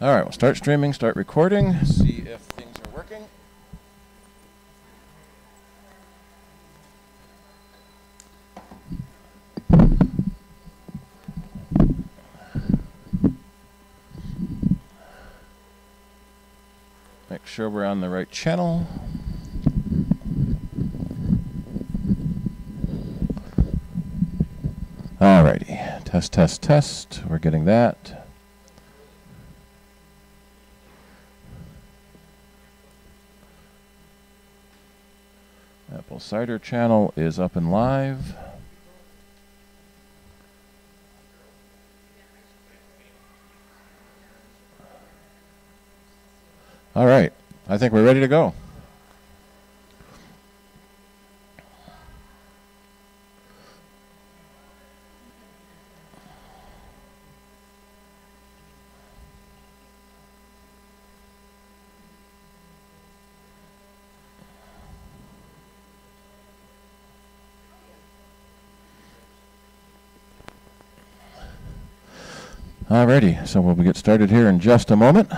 All right, we'll start streaming, start recording, see if things are working. Make sure we're on the right channel. All righty, test, test, test. We're getting that. Apple Cider channel is up and live. All right, I think we're ready to go. Alrighty, so we'll get started here in just a moment.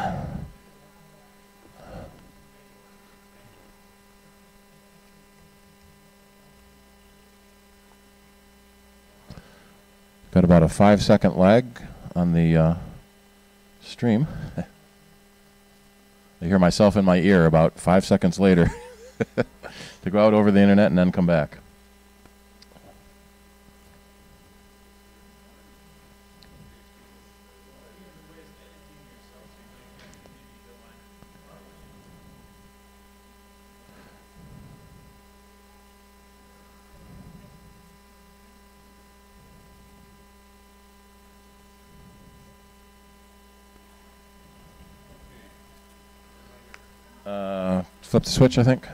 Got about a 5-second lag on the stream. I hear myself in my ear about 5 seconds later to go out over the internet and then come back. Flip the switch, I think.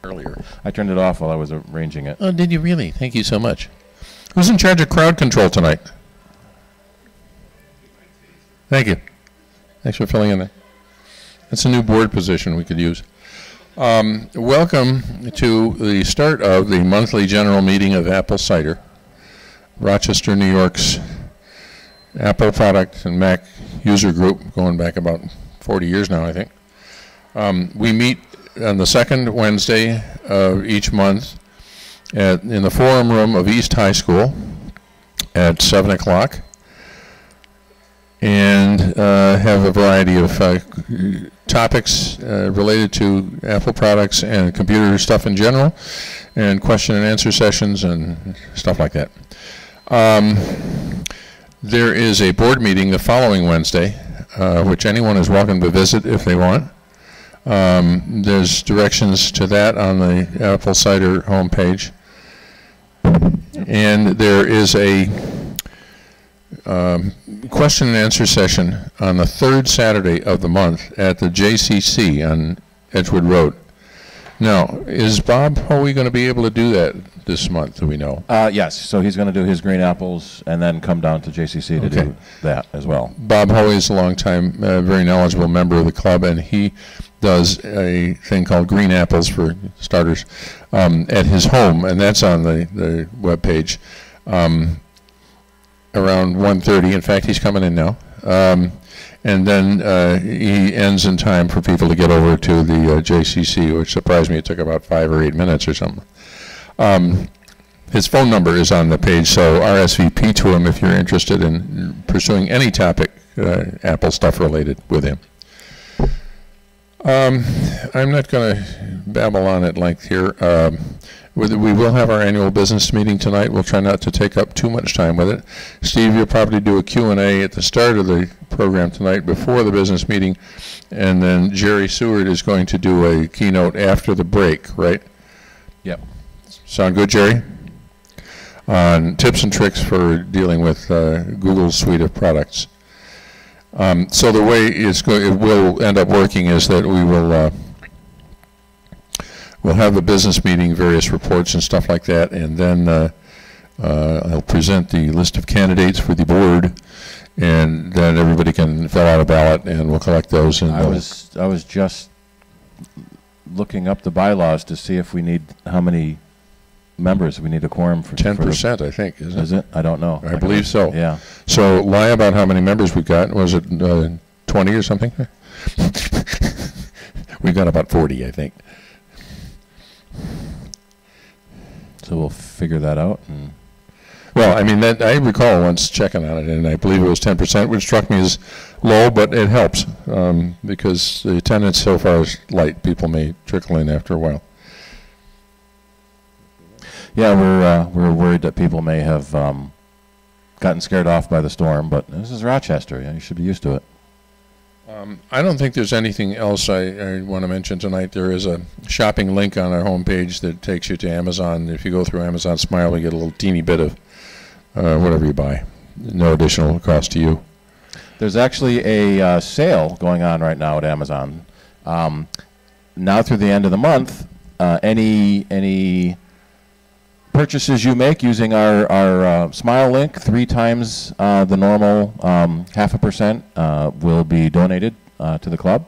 Earlier. I turned it off while I was arranging it. Oh, did you really? Thank you so much. Who's in charge of crowd control tonight? Thank you. Thanks for filling in there. That's a new board position we could use. Welcome to the start of the monthly general meeting of Apple Cider, Rochester, New York's Apple product and Mac user group, going back about 40 years now, I think. We meet on the second Wednesday of each month in the forum room of East High School at 7 o'clock and have a variety of topics related to Apple products and computer stuff in general, and question and answer sessions and stuff like that. There is a board meeting the following Wednesday, which anyone is welcome to visit if they want. There's directions to that on the Apple Cider homepage. And there is a question and answer session on the third Saturday of the month at the JCC on Edgewood Road. Now, is Bob Hoey going to be able to do that this month, do we know? Yes, so he's going to do his green apples and then come down to JCC to do that as well. Bob Hoey is a long-time, very knowledgeable member of the club, and he does a thing called Green Apples, for starters, at his home, and that's on the web page around 1:30. In fact, he's coming in now. And then he ends in time for people to get over to the JCC, which surprised me. It took about 5 or 8 minutes or something. His phone number is on the page, so RSVP to him if you're interested in pursuing any topic Apple stuff related with him. I'm not going to babble on at length here. We will have our annual business meeting tonight. We'll try not to take up too much time with it. Steve, you'll probably do a Q&A at the start of the program tonight before the business meeting, and then Jerry Seward is going to do a keynote after the break, right? Yep. Sound good, Jerry? On tips and tricks for dealing with Google's suite of products. So the way it will end up working is that we will we'll have a business meeting, various reports and stuff like that, and then I'll present the list of candidates for the board, and then everybody can fill out a ballot, and we'll collect those. And I was just looking up the bylaws to see if we need how many members? We need a quorum for 10%, I think, isn't it? Is it? I don't know. I believe so. Yeah. So lie about how many members we've got. Was it 20 or something? We've got about 40, I think. So we'll figure that out. And Well, I mean, I recall once checking on it, and I believe it was 10%, which struck me as low, but it helps because the attendance so far is light. People may trickle in after a while. yeah, we're worried that people may have gotten scared off by the storm, but this is Rochester. Yeah, you should be used to it. I don't think there's anything else I want to mention tonight. There is a shopping link on our homepage that takes you to Amazon. If you go through Amazon Smile, you get a little teeny bit of whatever you buy. No additional cost to you. There's actually a sale going on right now at Amazon. Now through the end of the month, any purchases you make using our Smile link, 3 times the normal 0.5% will be donated to the club.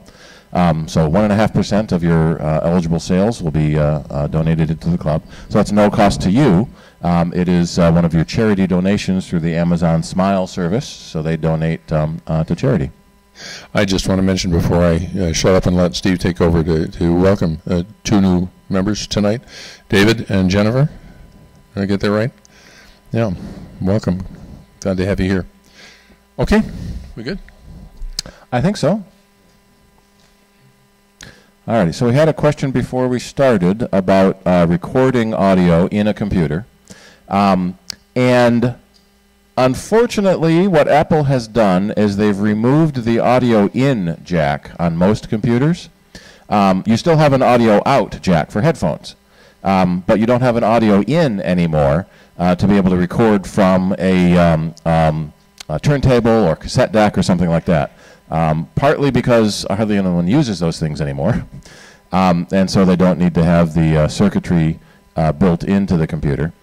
So 1.5% of your eligible sales will be donated to the club. So that's no cost to you. It is one of your charity donations through the Amazon Smile service, so they donate to charity. I just want to mention before I shut up and let Steve take over to welcome 2 new members tonight, David and Jennifer. Did I get that right? Yeah, welcome. Glad to have you here. Okay, we good? I think so. Alrighty, so we had a question before we started about recording audio in a computer. And unfortunately, what Apple has done is they've removed the audio in jack on most computers. You still have an audio out jack for headphones, but you don't have an audio in anymore to be able to record from a turntable or cassette deck or something like that. Partly because hardly anyone uses those things anymore, and so they don't need to have the circuitry built into the computer.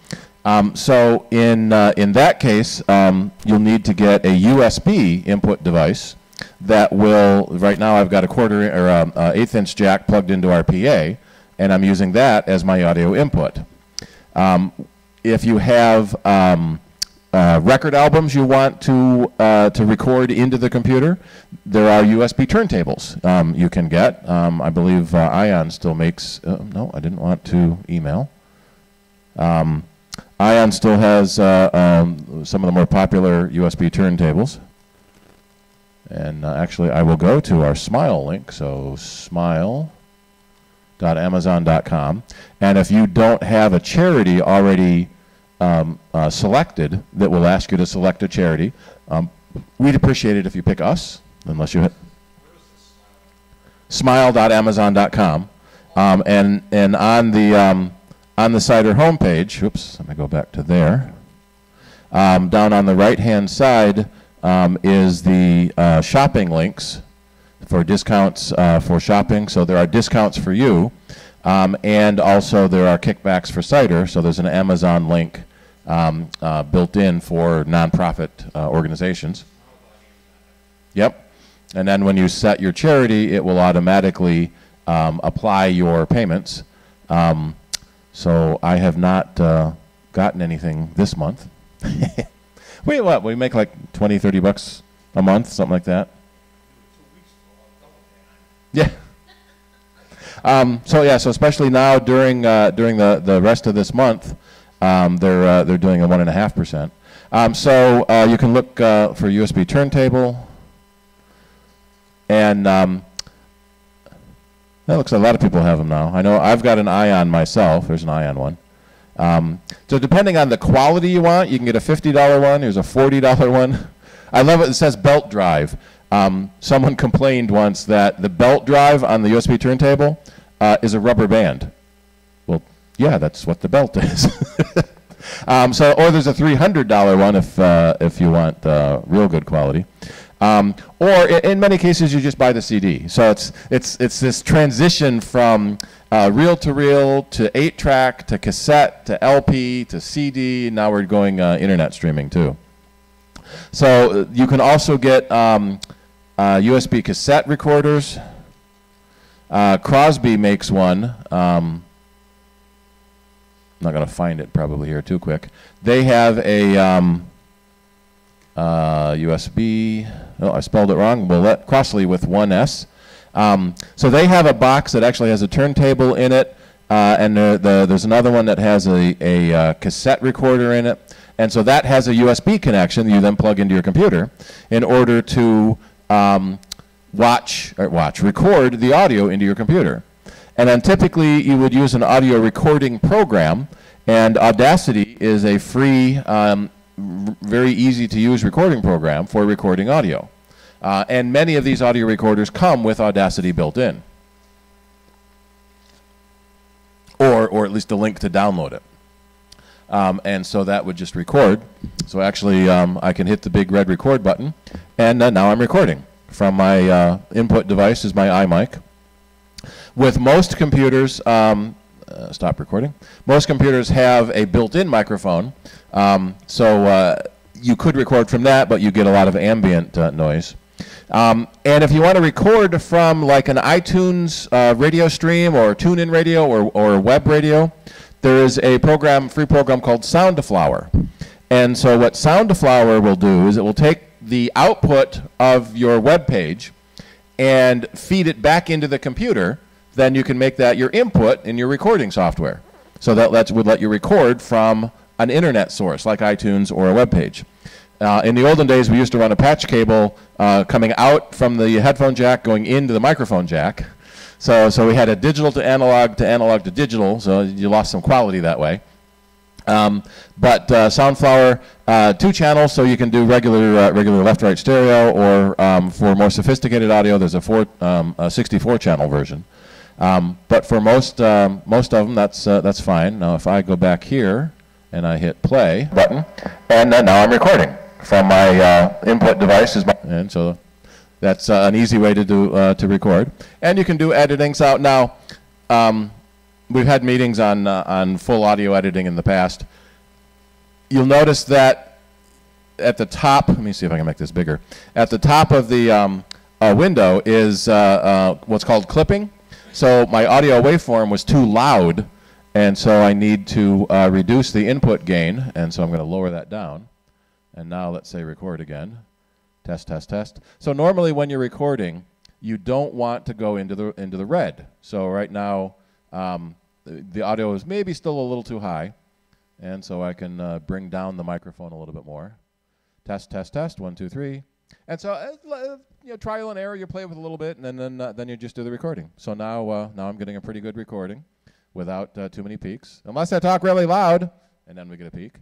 So in that case, you'll need to get a USB input device that will. Right now, I've got a 1/4 or 1/8 inch jack plugged into our PA, and I'm using that as my audio input. If you have record albums you want to record into the computer, there are USB turntables you can get. I believe Ion still makes. No, I didn't want to email. Ion still has some of the more popular USB turntables. And actually, I will go to our Smile link, so smile.amazon.com. And if you don't have a charity already selected that will ask you to select a charity, we'd appreciate it if you pick us, unless you hit smile.amazon.com. And on the CIDER homepage, oops, let me go back to there. Down on the right-hand side is the shopping links for discounts for shopping. So there are discounts for you, and also there are kickbacks for CIDER. So there's an Amazon link built in for nonprofit organizations. Yep. And then when you set your charity, it will automatically apply your payments. So I have not gotten anything this month. Wait, what? We make like 20, 30 bucks a month, something like that. Yeah. So yeah, so especially now during the rest of this month, they're doing a 1.5%. So you can look for USB turntable, and that looks like a lot of people have them now. I know I've got an Ion myself. There's an Ion one. So depending on the quality you want, you can get a $50 one. Here's a $40 one. I love it. It says belt drive. Someone complained once that the belt drive on the USB turntable is a rubber band. Well, yeah, that's what the belt is. Or there's a $300 one if you want real good quality. Or in many cases, you just buy the CD. So it's this transition from reel-to-reel to 8-track to cassette to LP to CD. Now we're going internet streaming too. So you can also get USB cassette recorders. Crosby makes one. not going to find it probably here too quick. They have a USB. Oh, I spelled it wrong. Crossley with one S. So they have a box that actually has a turntable in it, and there's another one that has a cassette recorder in it. And so that has a USB connection that you then plug into your computer in order to record the audio into your computer. And then typically you would use an audio recording program, and Audacity is a free, very easy to use recording program for recording audio. And many of these audio recorders come with Audacity built in, or at least a link to download it. And so that would just record. So actually I can hit the big red record button, and now I'm recording from my input device is my iMic. With most computers, stop recording. Most computers have a built-in microphone, so you could record from that, but you get a lot of ambient noise. And if you want to record from like an iTunes radio stream or TuneIn radio or web radio, there is a free program called Soundflower. And so what Soundflower will do is it will take the output of your web page and feed it back into the computer. Then you can make that your input in your recording software. So that would let you record from an internet source like iTunes or a web page. In the olden days, we used to run a patch cable coming out from the headphone jack going into the microphone jack. So we had a digital to analog to digital, so you lost some quality that way. But Soundflower, 2 channels, so you can do regular left-right stereo, or for more sophisticated audio, there's a 64 channel version. But for most of them, that's fine. Now, if I go back here and I hit play button, and now I'm recording from my input device and so that's an easy way to do to record. And you can do editing. So now we've had meetings on full audio editing in the past. You'll notice that at the top, let me see if I can make this bigger. At the top of the window is what's called clipping. So my audio waveform was too loud, and so I need to reduce the input gain, and so I'm going to lower that down. And now let's say record again. Test, test, test. So normally when you're recording, you don't want to go into the red. So right now the audio is maybe still a little too high, and so I can bring down the microphone a little bit more. Test, test, test. 1, 2, 3. And so trial and error. You play with a little bit, and then you just do the recording. So now I'm getting a pretty good recording without too many peaks, unless I talk really loud, and then we get a peak.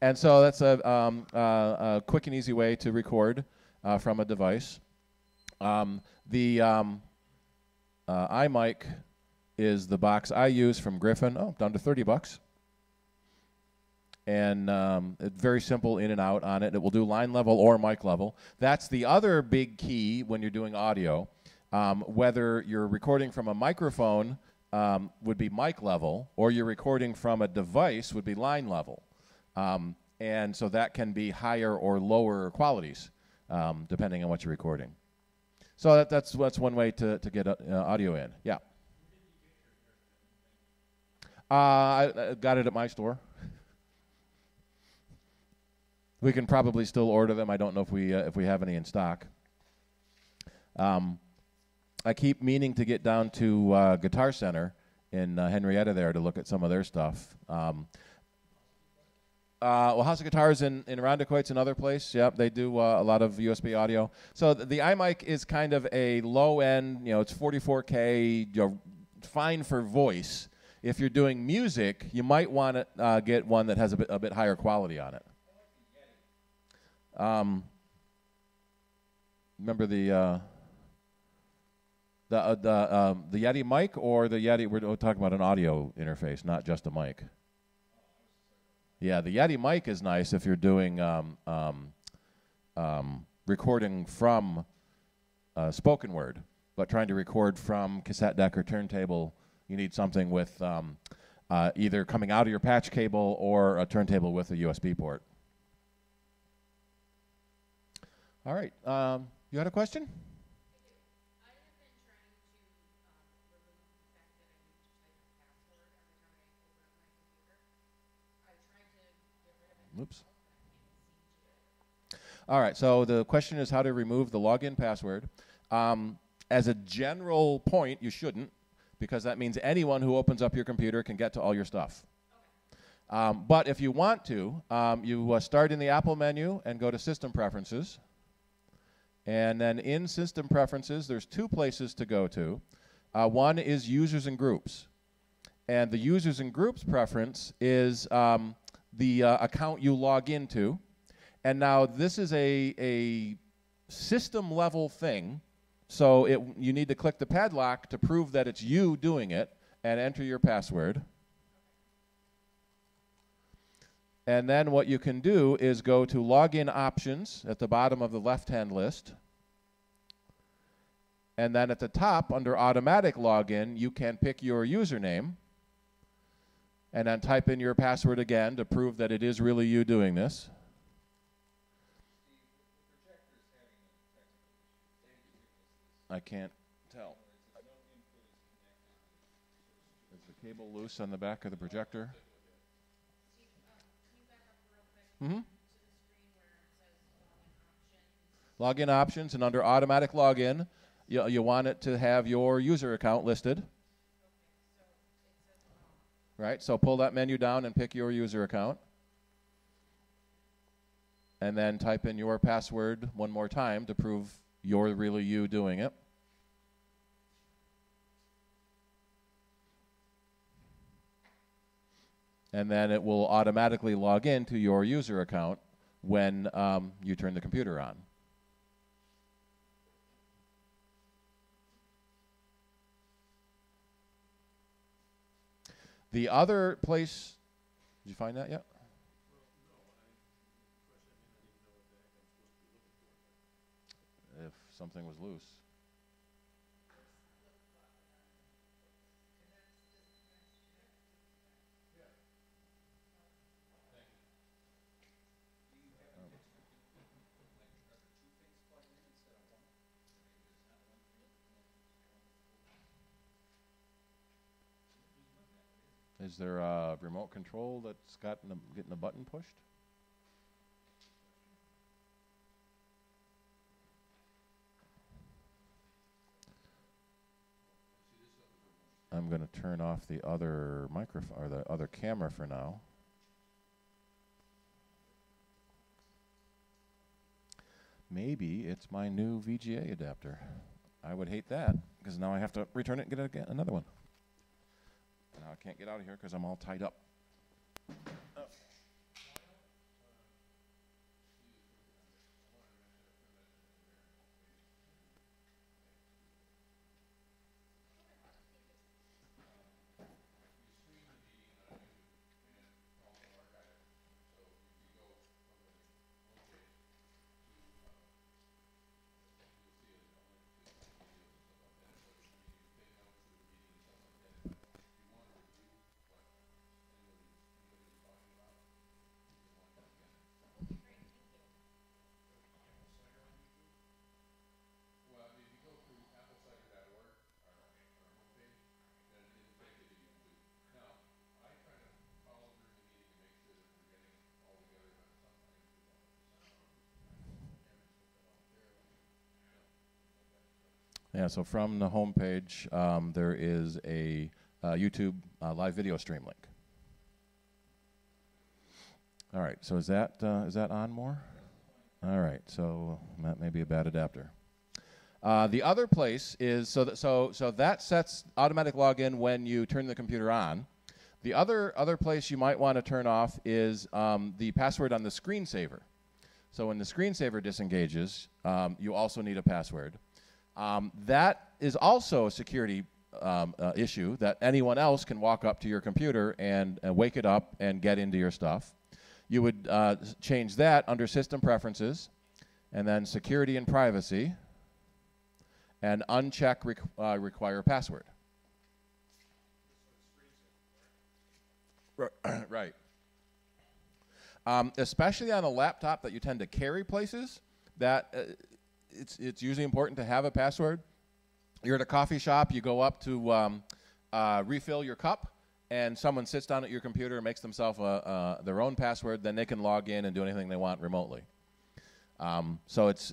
And so that's a quick and easy way to record from a device. The iMic is the box I use from Griffin. Oh, down to $30. And it's very simple in and out on it. It will do line level or mic level. That's the other big key when you're doing audio. Whether you're recording from a microphone would be mic level, or you're recording from a device would be line level. And so that can be higher or lower qualities depending on what you're recording. So that's one way to get audio in. Yeah. I got it at my store. We can probably still order them. I don't know if we have any in stock. I keep meaning to get down to Guitar Center in Henrietta there to look at some of their stuff. Well, House of Guitars in Irondequoit's another place. Yep, they do a lot of USB audio. So the iMic is kind of a low end. It's 44K. Fine for voice. If you're doing music, you might want to get one that has a bit higher quality on it. Remember the Yeti mic, or the Yeti? We're talking about an audio interface, not just a mic. Yeah, the Yeti mic is nice if you're doing recording from spoken word, but trying to record from cassette deck or turntable, you need something with either coming out of your patch cable or a turntable with a USB port. All right. You had a question? Oops. All right, so the question is how to remove the login password. As a general point, you shouldn't, because that means anyone who opens up your computer can get to all your stuff. But if you want to, you start in the Apple menu and go to System Preferences. And then in System Preferences, there's two places to go to. One is Users and Groups. And the Users and Groups preference is the account you log into. And now this is a system-level thing. So you need to click the padlock to prove that it's you doing it and enter your password. And then what you can do is go to Login Options at the bottom of the left-hand list. And then at the top, under Automatic Login, you can pick your username and then type in your password again to prove that it is really you doing this. I can't tell. Is the cable loose on the back of the projector? Mm-hmm. Login options, and under automatic login, you want it to have your user account listed. Right, so pull that menu down and pick your user account. And then type in your password one more time to prove you're really you doing it. And then it will automatically log in to your user account when you turn the computer on. The other place, did you find that yet? If something was loose. Is there a remote control that's getting the button pushed? I'm going to turn off the other microphone or the other camera for now. Maybe it's my new VGA adapter. I would hate that because now I have to return it and get another one. Now I can't get out of here because I'm all tied up. Oh. Yeah, so from the home page, there is a YouTube live video stream link. All right, so is that on more? All right, so that may be a bad adapter. The other place is, so that sets automatic login when you turn the computer on. The other place you might want to turn off is the password on the screensaver. So when the screensaver disengages, you also need a password. That is also a security issue that anyone else can walk up to your computer and wake it up and get into your stuff. You would change that under System Preferences, and then Security and Privacy, and uncheck Require Password. Right. Especially on a laptop that you tend to carry places, that it's usually important to have a password. You're at a coffee shop, you go up to refill your cup, and someone sits down at your computer and makes themselves their own password, then they can log in and do anything they want remotely. So it's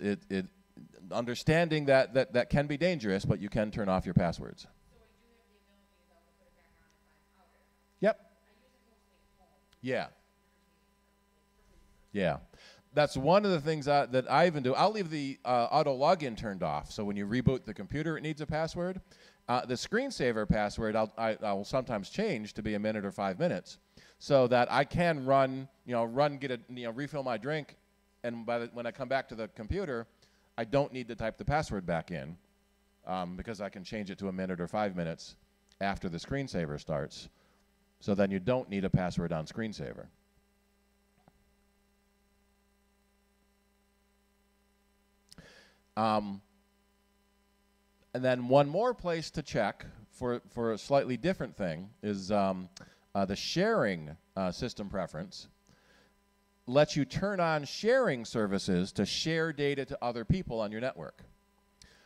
understanding that can be dangerous, but you can turn off your passwords. So I do have the ability, though, to put it back on if I'm out. Yep. I use it mostly at home. Yeah. Yeah. That's one of the things that I even do. I'll leave the auto login turned off, so when you reboot the computer, it needs a password. The screensaver password I'll sometimes change to be a minute or 5 minutes, so that I can refill my drink, and when I come back to the computer, I don't need to type the password back in, because I can change it to a minute or 5 minutes after the screensaver starts. So then you don't need a password on screensaver. And then one more place to check for a slightly different thing is the sharing system preference lets you turn on sharing services to share data to other people on your network,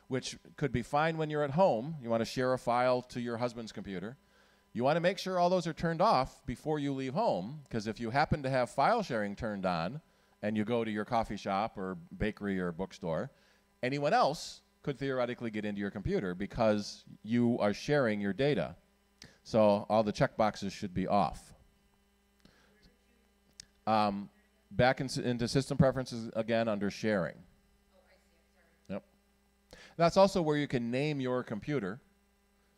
which could be fine when you're at home. You want to share a file to your husband's computer. You want to make sure all those are turned off before you leave home, because if you happen to have file sharing turned on and you go to your coffee shop or bakery or bookstore, anyone else could theoretically get into your computer because you are sharing your data. So all the checkboxes should be off. Back into system preferences again under sharing. Oh, I see it. Sorry. Yep. That's also where you can name your computer.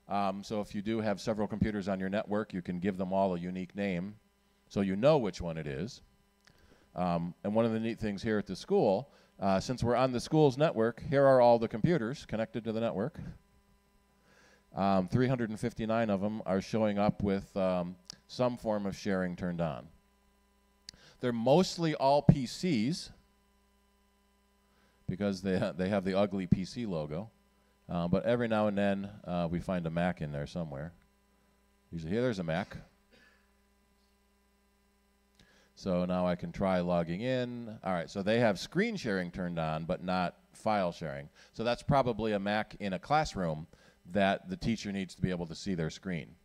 So if you do have several computers on your network, you can give them all a unique name so you know which one it is. And one of the neat things here at the school, since we're on the school's network, here are all the computers connected to the network. 359 of them are showing up with some form of sharing turned on. They're mostly all PCs because they have the ugly PC logo. But every now and then we find a Mac in there somewhere. Usually here there's a Mac. So now I can try logging in. All right, so they have screen sharing turned on, but not file sharing. So that's probably a Mac in a classroom that the teacher needs to be able to see their screen.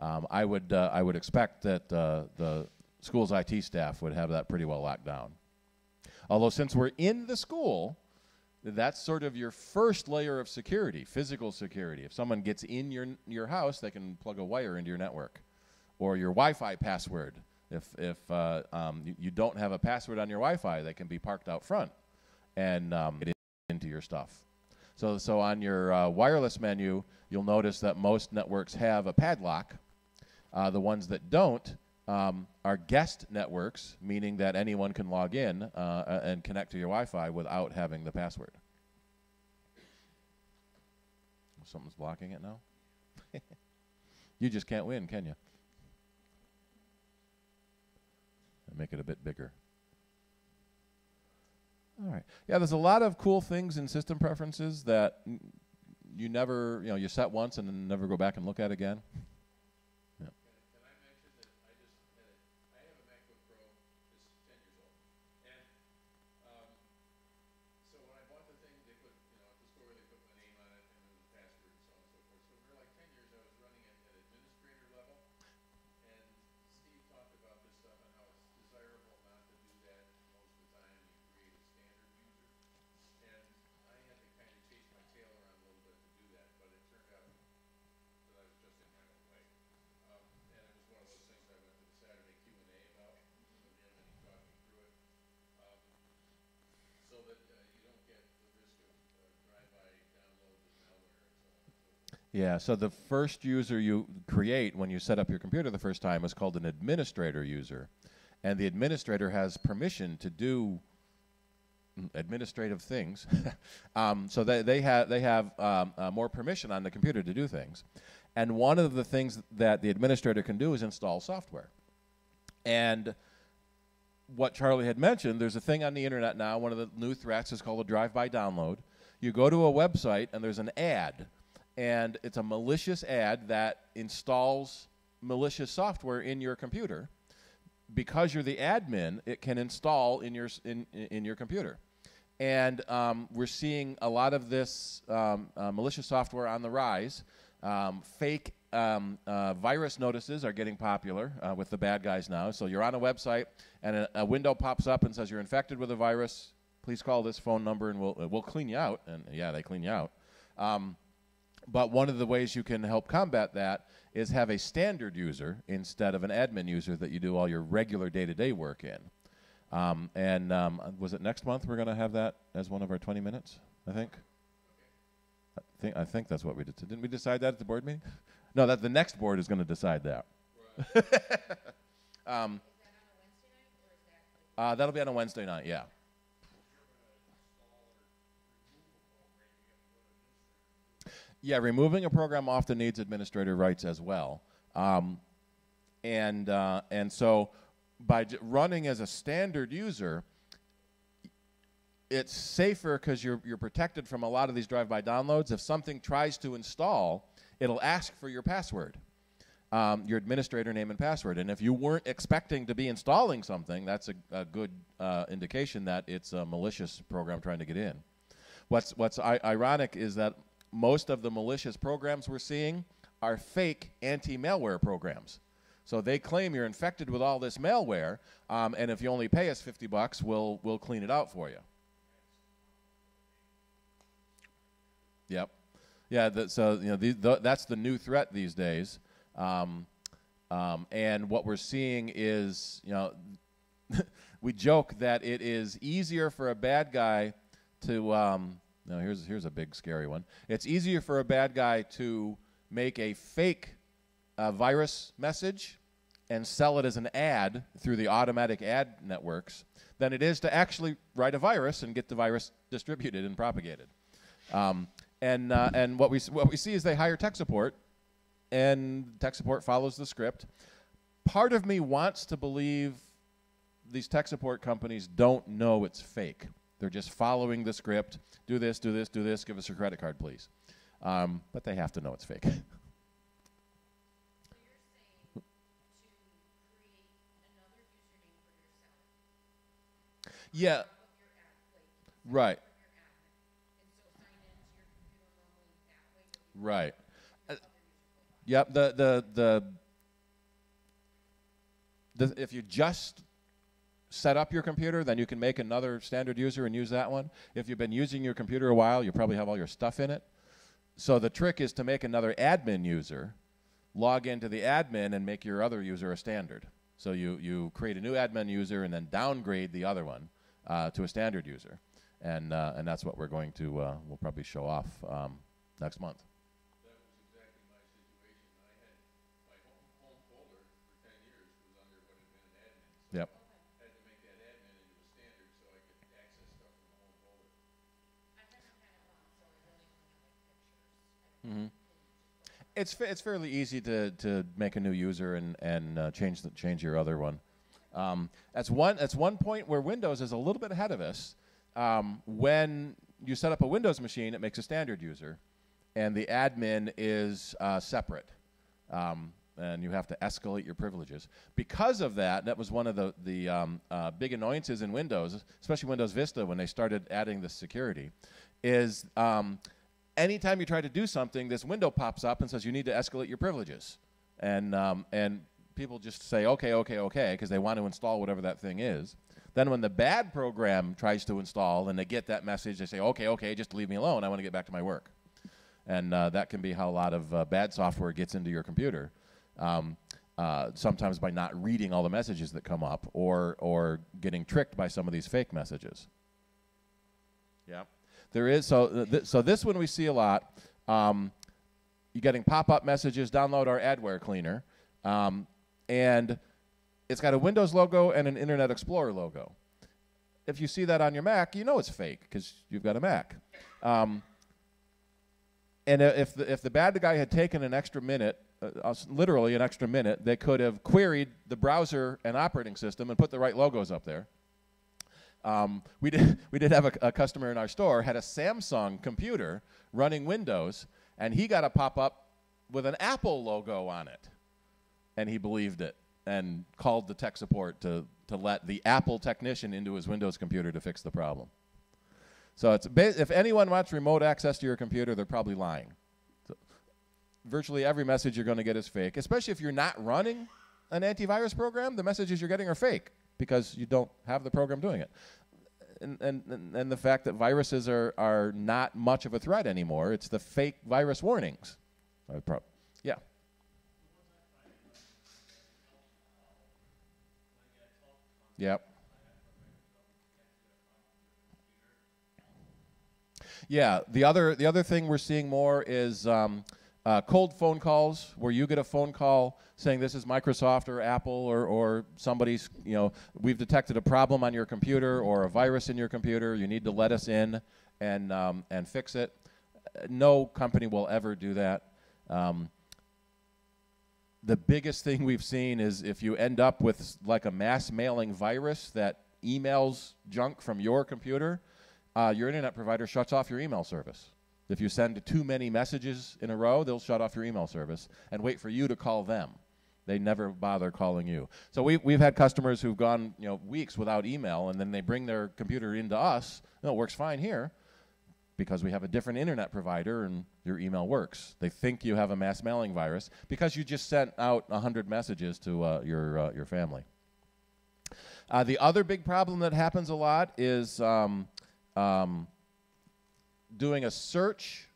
I would expect that the school's IT staff would have that pretty well locked down. Although since we're in the school, that's sort of your first layer of security, physical security. If someone gets in your house, they can plug a wire into your network, or your Wi-Fi password. If you don't have a password on your Wi-Fi, they can be parked out front and get into your stuff. So on your wireless menu, you'll notice that most networks have a padlock. The ones that don't are guest networks, meaning that anyone can log in and connect to your Wi-Fi without having the password. Something's blocking it now? You just can't win, can you? Make it a bit bigger. All right. Yeah, there's a lot of cool things in system preferences that you never, you set once and then never go back and look at again. Yeah. Can I mention that I have a MacBook Pro that's 10 years old, and so when I bought the thing, they put, at the store they put my name on it and the password and so on and so forth. So for like 10 years, I was running it at administrator level, and Steve talked about this stuff and how it's desirable not to do that most of the time. You create a standard user, and I had to kind of chase my tail around a little bit to do that, but it turned out that I was just in my own way. And it was one of those things I went to the Saturday Q&A about with him, and he talked me through it, so that you don't get the risk of drive-by downloads of malware and so on and so forth. Yeah, so the first user you create when you set up your computer the first time is called an administrator user. And the administrator has permission to do administrative things. So they have more permission on the computer to do things. And one of the things that the administrator can do is install software. And what Charlie had mentioned, there's a thing on the internet now, one of the new threats is called a drive-by download. You go to a website and there's an ad. And it's a malicious ad that installs malicious software in your computer. Because you're the admin, it can install in your computer. And we're seeing a lot of this malicious software on the rise. Fake virus notices are getting popular with the bad guys now. So you're on a website, and a window pops up and says you're infected with a virus. Please call this phone number, and we'll clean you out. And yeah, they clean you out. But one of the ways you can help combat that is have a standard user instead of an admin user that you do all your regular day-to-day work in. Was it next month we're going to have that as one of our 20 minutes, I think? I think that's what we did. Didn't we decide that at the board meeting? No, that the next board is going to decide that. Is that on a Wednesday night, or is that? That'll be on a Wednesday night, yeah. Yeah, removing a program often needs administrator rights as well. And so by running as a standard user, it's safer because you're protected from a lot of these drive-by downloads. If something tries to install, it'll ask for your password, your administrator name and password. And if you weren't expecting to be installing something, that's a good indication that it's a malicious program trying to get in. What's ironic is that most of the malicious programs we're seeing are fake anti-malware programs. So they claim you're infected with all this malware, and if you only pay us $50, we'll clean it out for you. Yep. Yeah. So that's the new threat these days, and what we're seeing is we joke that it is easier for a bad guy to now, here's a big, scary one. It's easier for a bad guy to make a fake virus message and sell it as an ad through the automatic ad networks than it is to actually write a virus and get the virus distributed and propagated. And what we see is they hire tech support, and tech support follows the script. Part of me wants to believe these tech support companies don't know it's fake. They're just following the script. Do this, do this, do this. Give us your credit card, please. But they have to know it's fake. So you're saying to create another username for yourself. Yeah. On top of your app, Right. from your admin. And so sign into your computer normally that way. But you Right. other user Yep. If you just set up your computer, then you can make another standard user and use that one. If you've been using your computer a while, you probably have all your stuff in it. So the trick is to make another admin user, log into the admin, and make your other user a standard. So you create a new admin user and then downgrade the other one to a standard user. And that's what we're going to, we'll probably show off next month. That was exactly my situation. I had my home folder for 10 years was under what had been an admin. So Yep. I had to make that admin into a standard so I could access stuff from the home folder. I haven't had it long, so I really only have like pictures. I don't Mm-hmm. It's fairly easy to make a new user and change your other one. That's one point where Windows is a little bit ahead of us. When you set up a Windows machine, it makes a standard user, and the admin is separate, and you have to escalate your privileges. Because of that, that was one of the big annoyances in Windows, especially Windows Vista when they started adding this security, is anytime you try to do something, this window pops up and says you need to escalate your privileges, and people just say okay, because they want to install whatever that thing is. Then when the bad program tries to install and they get that message, they say okay, just leave me alone. I want to get back to my work, and that can be how a lot of bad software gets into your computer. Sometimes by not reading all the messages that come up, or getting tricked by some of these fake messages. Yeah. There is, so this one we see a lot. You're getting pop-up messages, download our adware cleaner, and it's got a Windows logo and an Internet Explorer logo. If you see that on your Mac, you know it's fake because you've got a Mac. And if the bad guy had taken an extra minute, literally an extra minute, they could have queried the browser and operating system and put the right logos up there. We did have a customer in our store had a Samsung computer running Windows, and he got a pop-up with an Apple logo on it, and he believed it and called the tech support to let the Apple technician into his Windows computer to fix the problem. So if anyone wants remote access to your computer, they're probably lying. virtually every message you're going to get is fake, especially if you're not running an antivirus program. The messages you're getting are fake because you don't have the program doing it. And the fact that viruses are not much of a threat anymore. It's the fake virus warnings. Yeah. Yep. Yeah. The other thing we're seeing more is cold phone calls, where you get a phone call saying this is Microsoft or Apple or somebody's, we've detected a problem on your computer or a virus in your computer. You need to let us in and fix it. No company will ever do that. The biggest thing we've seen is if you end up with like a mass mailing virus that emails junk from your computer, your internet provider shuts off your email service. If you send too many messages in a row, they'll shut off your email service and wait for you to call them. They never bother calling you. So we've had customers who've gone weeks without email, and then they bring their computer into us. No, it works fine here because we have a different internet provider and your email works. They think you have a mass mailing virus because you just sent out 100 messages to your family. The other big problem that happens a lot is doing a search,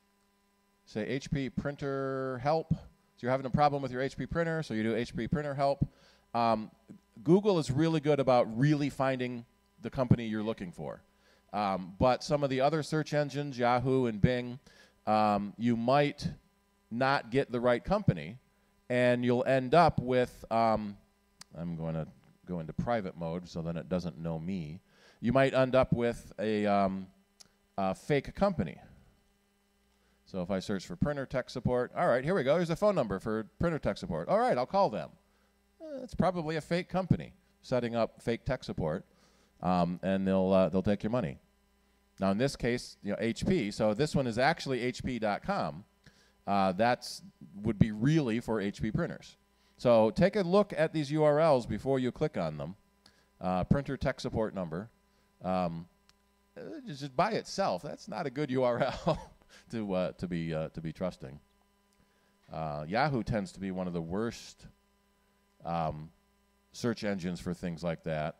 say HP printer help. So you're having a problem with your HP printer, so you do HP printer help. Google is really good about really finding the company you're looking for. But some of the other search engines, Yahoo and Bing, you might not get the right company, and you'll end up with, I'm going to go into private mode so then it doesn't know me. You might end up with a fake company. So if I search for printer tech support, all right, here we go. Here's a phone number for printer tech support. All right, I'll call them. It's probably a fake company setting up fake tech support, and they'll take your money. Now in this case, HP. So this one is actually HP.com. That's would be really for HP printers. So take a look at these URLs before you click on them. Printer tech support number. Just by itself, that's not a good URL to be trusting. Yahoo tends to be one of the worst search engines for things like that.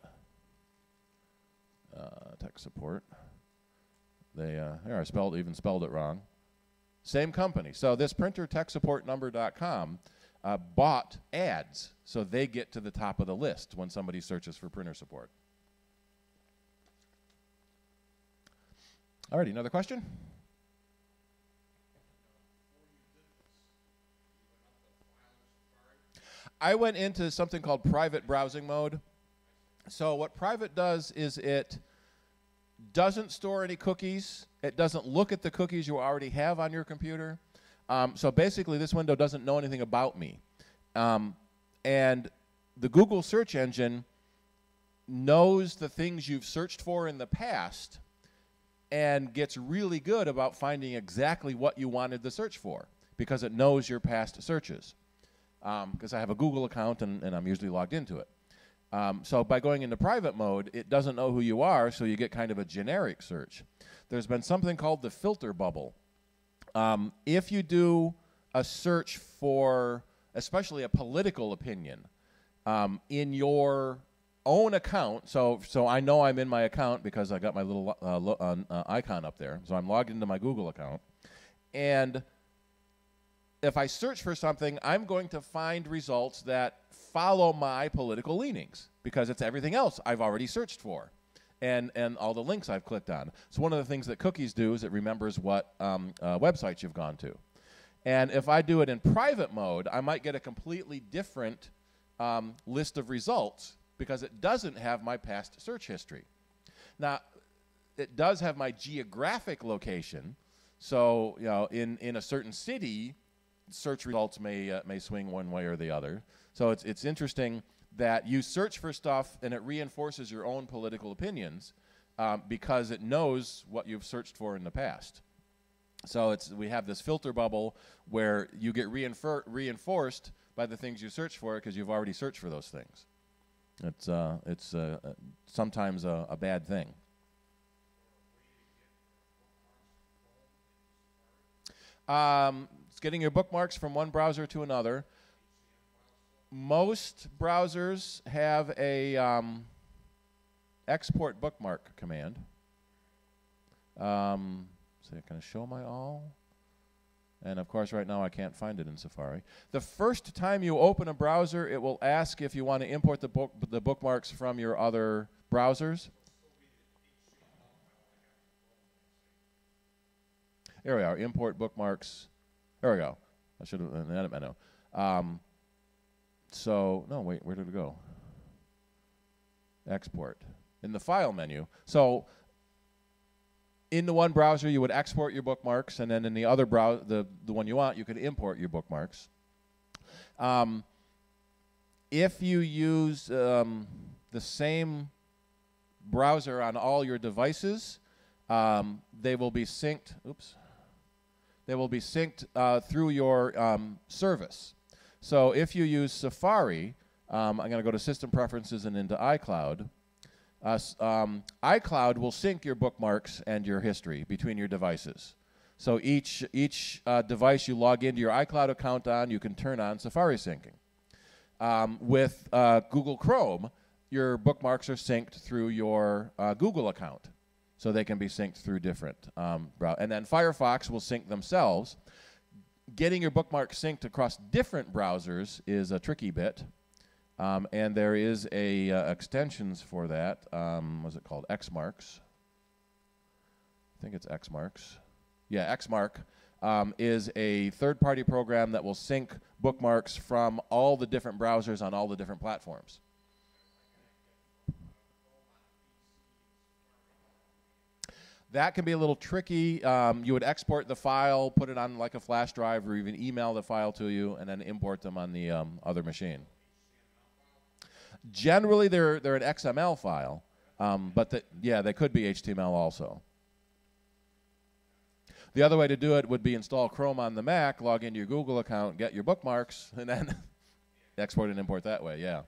Tech support. They here I spelled it wrong. Same company. So this printer tech support number.com bought ads, so they get to the top of the list when somebody searches for printer support. Alrighty, another question? I went into something called private browsing mode. So what private does is it doesn't store any cookies. It doesn't look at the cookies you already have on your computer. So basically this window doesn't know anything about me. And the Google search engine knows the things you've searched for in the past and gets really good about finding exactly what you wanted to search for because it knows your past searches. Because I have a Google account and I'm usually logged into it. So by going into private mode, it doesn't know who you are, so you get kind of a generic search. There's been something called the filter bubble. If you do a search for, especially a political opinion, in your own account, so I know I'm in my account because I got my little icon up there, so I'm logged into my Google account, and if I search for something, I'm going to find results that follow my political leanings because it's everything else I've already searched for and all the links I've clicked on. So one of the things that cookies do is it remembers what websites you've gone to. And if I do it in private mode, I might get a completely different list of results because it doesn't have my past search history. Now, it does have my geographic location. So, in a certain city, search results may swing one way or the other. So it's interesting that you search for stuff and it reinforces your own political opinions because it knows what you've searched for in the past. So we have this filter bubble where you get reinforced by the things you search for because you've already searched for those things. It's sometimes a bad thing. It's getting your bookmarks from one browser to another. Most browsers have a export bookmark command. So can I show my all? And of course, right now I can't find it in Safari. The first time you open a browser, it will ask if you want to import the bookmarks from your other browsers. There we are. Import bookmarks. There we go. I should have. I know. So no, wait. Where did it go? Export in the file menu. So in the one browser, you would export your bookmarks, and then in the other browser, the one you want, you could import your bookmarks. If you use the same browser on all your devices, they will be synced. Oops. They will be synced through your service. So if you use Safari, I'm going to go to System Preferences and into iCloud. iCloud will sync your bookmarks and your history between your devices. So each device you log into your iCloud account on, you can turn on Safari syncing. With Google Chrome, your bookmarks are synced through your Google account. So they can be synced through different browsers. And then Firefox will sync themselves. Getting your bookmarks synced across different browsers is a tricky bit. And there is a extensions for that. What's it called? Xmarks. I think it's Xmarks. Yeah, Xmark is a third-party program that will sync bookmarks from all the different browsers on all the different platforms. That can be a little tricky. You would export the file, put it on like a flash drive, or even email the file to you, and then import them on the other machine. Generally, they're an XML file, but they could be HTML also. The other way to do it would be install Chrome on the Mac, log into your Google account, get your bookmarks, and then export and import that way, yeah.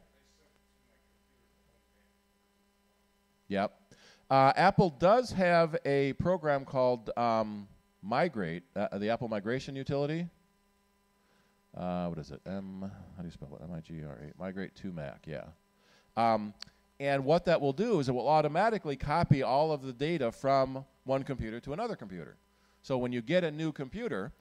Yep. Apple does have a program called Migrate, the Apple Migration Utility. What is it? How do you spell it? M-I-G-R-A. Migrate to Mac, yeah. And what that will do is it will automatically copy all of the data from one computer to another computer. So when you get a new computer,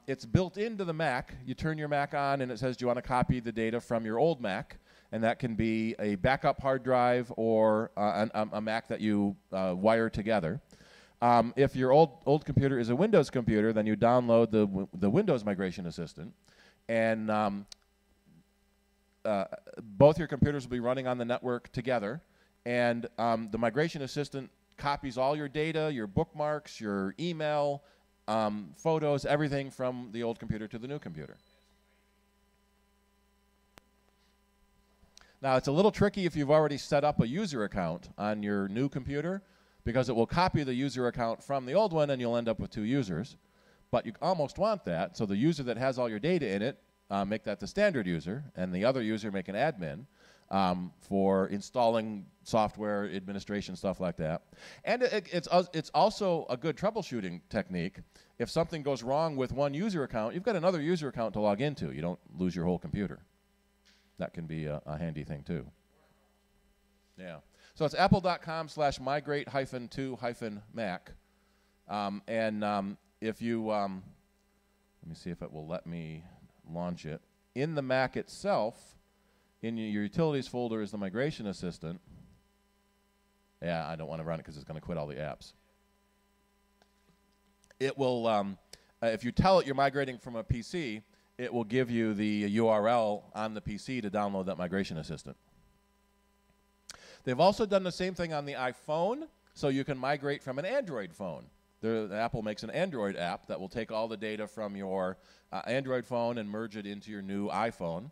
it's built into the Mac. You turn your Mac on and it says, do you want to copy the data from your old Mac? And that can be a backup hard drive or a Mac that you wire together. If your old computer is a Windows computer, then you download the Windows Migration Assistant. And both your computers will be running on the network together. And the Migration Assistant copies all your data, your bookmarks, your email, photos, everything from the old computer to the new computer. Now, it's a little tricky if you've already set up a user account on your new computer, because it will copy the user account from the old one and you'll end up with two users. But you almost want that, so the user that has all your data in it, make that the standard user, and the other user make an admin for installing software, administration, stuff like that. And it's also a good troubleshooting technique. If something goes wrong with one user account, you've got another user account to log into. You don't lose your whole computer. That can be a handy thing, too. Yeah. So it's apple.com/migrate-to-Mac. If you, let me see if it will let me launch it. In the Mac itself, in your utilities folder is the Migration Assistant. Yeah, I don't want to run it because it's going to quit all the apps. It will, if you tell it you're migrating from a PC, it will give you the URL on the PC to download that Migration Assistant. They've also done the same thing on the iPhone, so you can migrate from an Android phone. Apple makes an Android app that will take all the data from your Android phone and merge it into your new iPhone.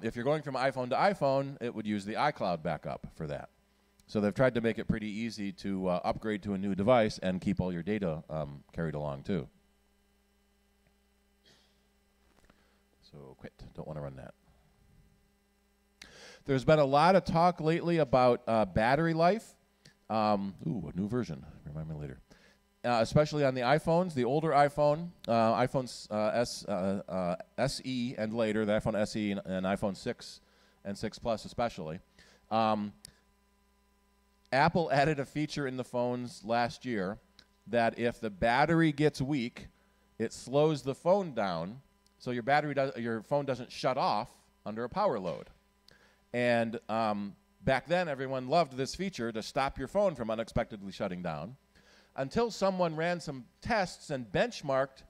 If you're going from iPhone to iPhone, it would use the iCloud backup for that. So they've tried to make it pretty easy to upgrade to a new device and keep all your data carried along, too. So quit. Don't want to run that. There's been a lot of talk lately about battery life. A new version. Remind me later. especially on the iPhones, the older iPhone, iPhones SE and later, the iPhone SE and iPhone 6 and 6 Plus especially. Apple added a feature in the phones last year that if the battery gets weak, it slows the phone down so your phone doesn't shut off under a power load. And back then, everyone loved this feature to stop your phone from unexpectedly shutting down, until someone ran some tests and benchmarked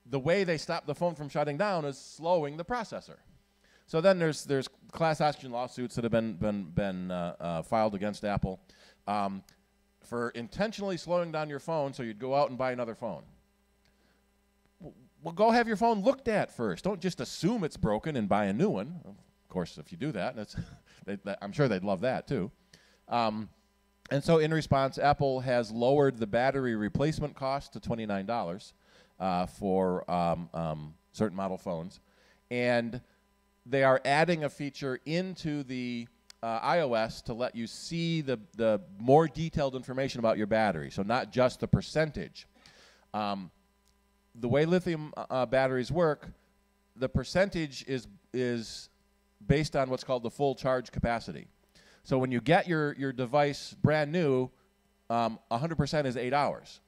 the way they stopped the phone from shutting down as slowing the processor. So then there's class action lawsuits that have been filed against Apple for intentionally slowing down your phone so you'd go out and buy another phone. Well, go have your phone looked at first. Don't just assume it's broken and buy a new one. Of course, if you do that, I'm sure they'd love that too. And so in response, Apple has lowered the battery replacement cost to $29 for certain model phones. And they are adding a feature into the iOS to let you see the more detailed information about your battery. So not just the percentage. The way lithium batteries work, the percentage is based on what's called the full charge capacity. So when you get your device brand new, 100% is 8 hours.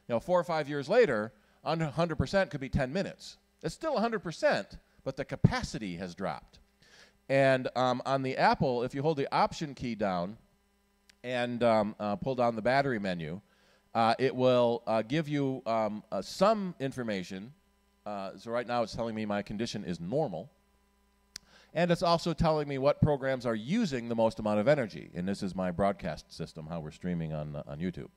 4 or 5 years later, 100% could be 10 minutes. It's still 100%, but the capacity has dropped. And on the Apple, if you hold the Option key down and pull down the battery menu, it will give you some information. So right now it's telling me my condition is normal. And it's also telling me what programs are using the most amount of energy. And this is my broadcast system, how we're streaming on YouTube.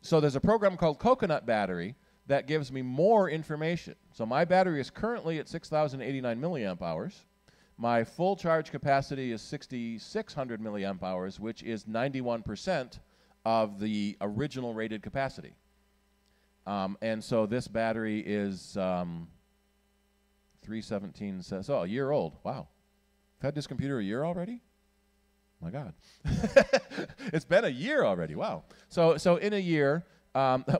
So there's a program called Coconut Battery that gives me more information. So my battery is currently at 6,089 milliamp hours. My full charge capacity is 6,600 milliamp hours, which is 91% of the original rated capacity. And so this battery is 317 says, a year old. Wow. I've had this computer a year already? My God. It's been a year already. Wow. So in a year,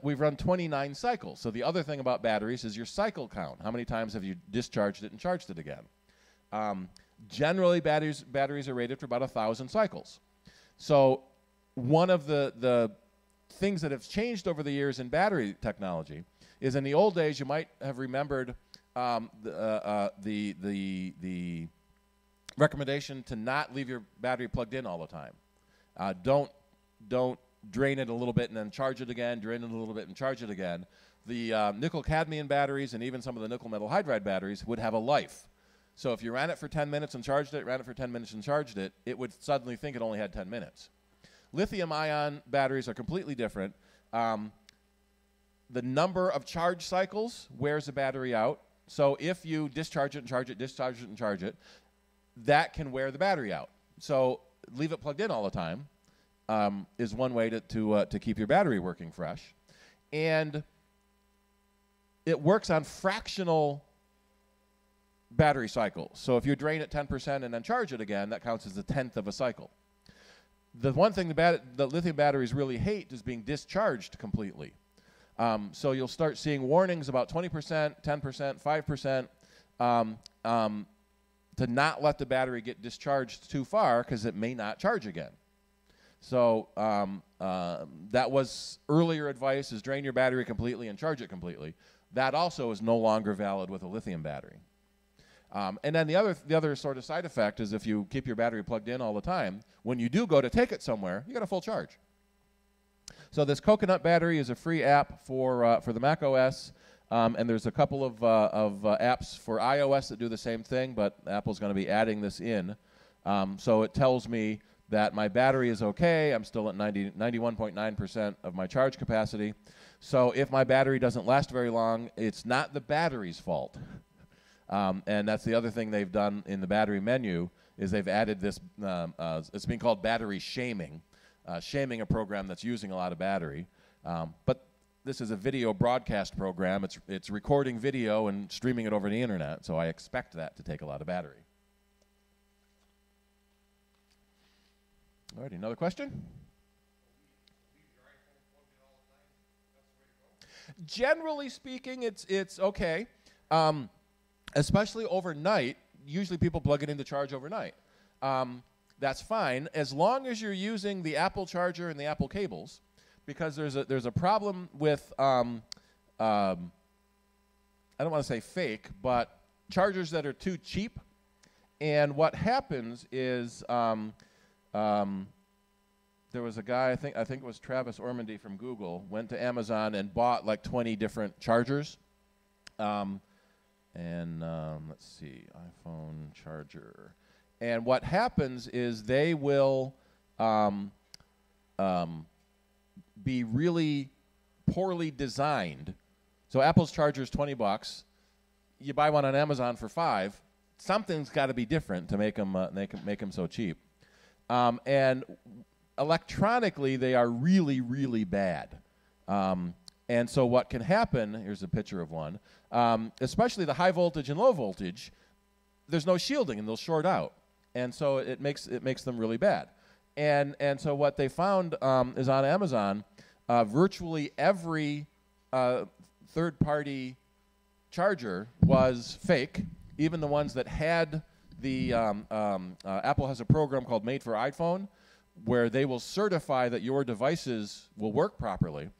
we've run 29 cycles. So the other thing about batteries is your cycle count. How many times have you discharged it and charged it again? Generally, batteries are rated for about 1,000 cycles. So one of the things that have changed over the years in battery technology is in the old days, you might have remembered the recommendation to not leave your battery plugged in all the time. Don't drain it a little bit and then charge it again, drain it a little bit and charge it again. The nickel-cadmium batteries and even some of the nickel metal hydride batteries would have a life. So if you ran it for 10 minutes and charged it, ran it for 10 minutes and charged it, it would suddenly think it only had 10 minutes. Lithium-ion batteries are completely different. The number of charge cycles wears the battery out. So if you discharge it and charge it, discharge it and charge it, that can wear the battery out. So leave it plugged in all the time is one way to keep your battery working fresh. And it works on fractional battery cycles. So if you drain it 10% and then charge it again, that counts as a tenth of a cycle. The one thing the lithium batteries really hate is being discharged completely. So you'll start seeing warnings about 20%, 10%, 5% to not let the battery get discharged too far because it may not charge again. So that was earlier advice, is drain your battery completely and charge it completely. That also is no longer valid with a lithium battery. And then the other sort of side effect is if you keep your battery plugged in all the time, when you do go to take it somewhere, you got a full charge. So this Coconut Battery is a free app for the Mac OS, and there's a couple of apps for iOS that do the same thing, but Apple's going to be adding this in. So it tells me that my battery is okay. I'm still at 91.9% of my charge capacity. So if my battery doesn't last very long, it's not the battery's fault. And that's the other thing they've done in the battery menu is they've added this, it's being called battery shaming, shaming a program that's using a lot of battery. But this is a video broadcast program. It's recording video and streaming it over the internet, so I expect that to take a lot of battery. All right, another question? Generally speaking, it's okay, especially overnight. Usually people plug it into charge overnight. That's fine as long as you're using the Apple charger and the Apple cables, because there's a problem with I don't want to say fake, but chargers that are too cheap. And what happens is there was a guy, I think it was Travis Ormandy from Google, went to Amazon and bought like 20 different chargers. Let's see, iPhone charger. And what happens is they will be really poorly designed. So Apple's charger is $20. You buy one on Amazon for $5. Something's got to be different to make them so cheap. And electronically, they are really, really bad. And so what can happen, here's a picture of one, especially the high voltage and low voltage, there's no shielding and they'll short out. And so it makes them really bad. And so what they found is on Amazon, virtually every third-party charger was fake, even the ones that had the Apple has a program called Made for iPhone, where they will certify that your devices will work properly.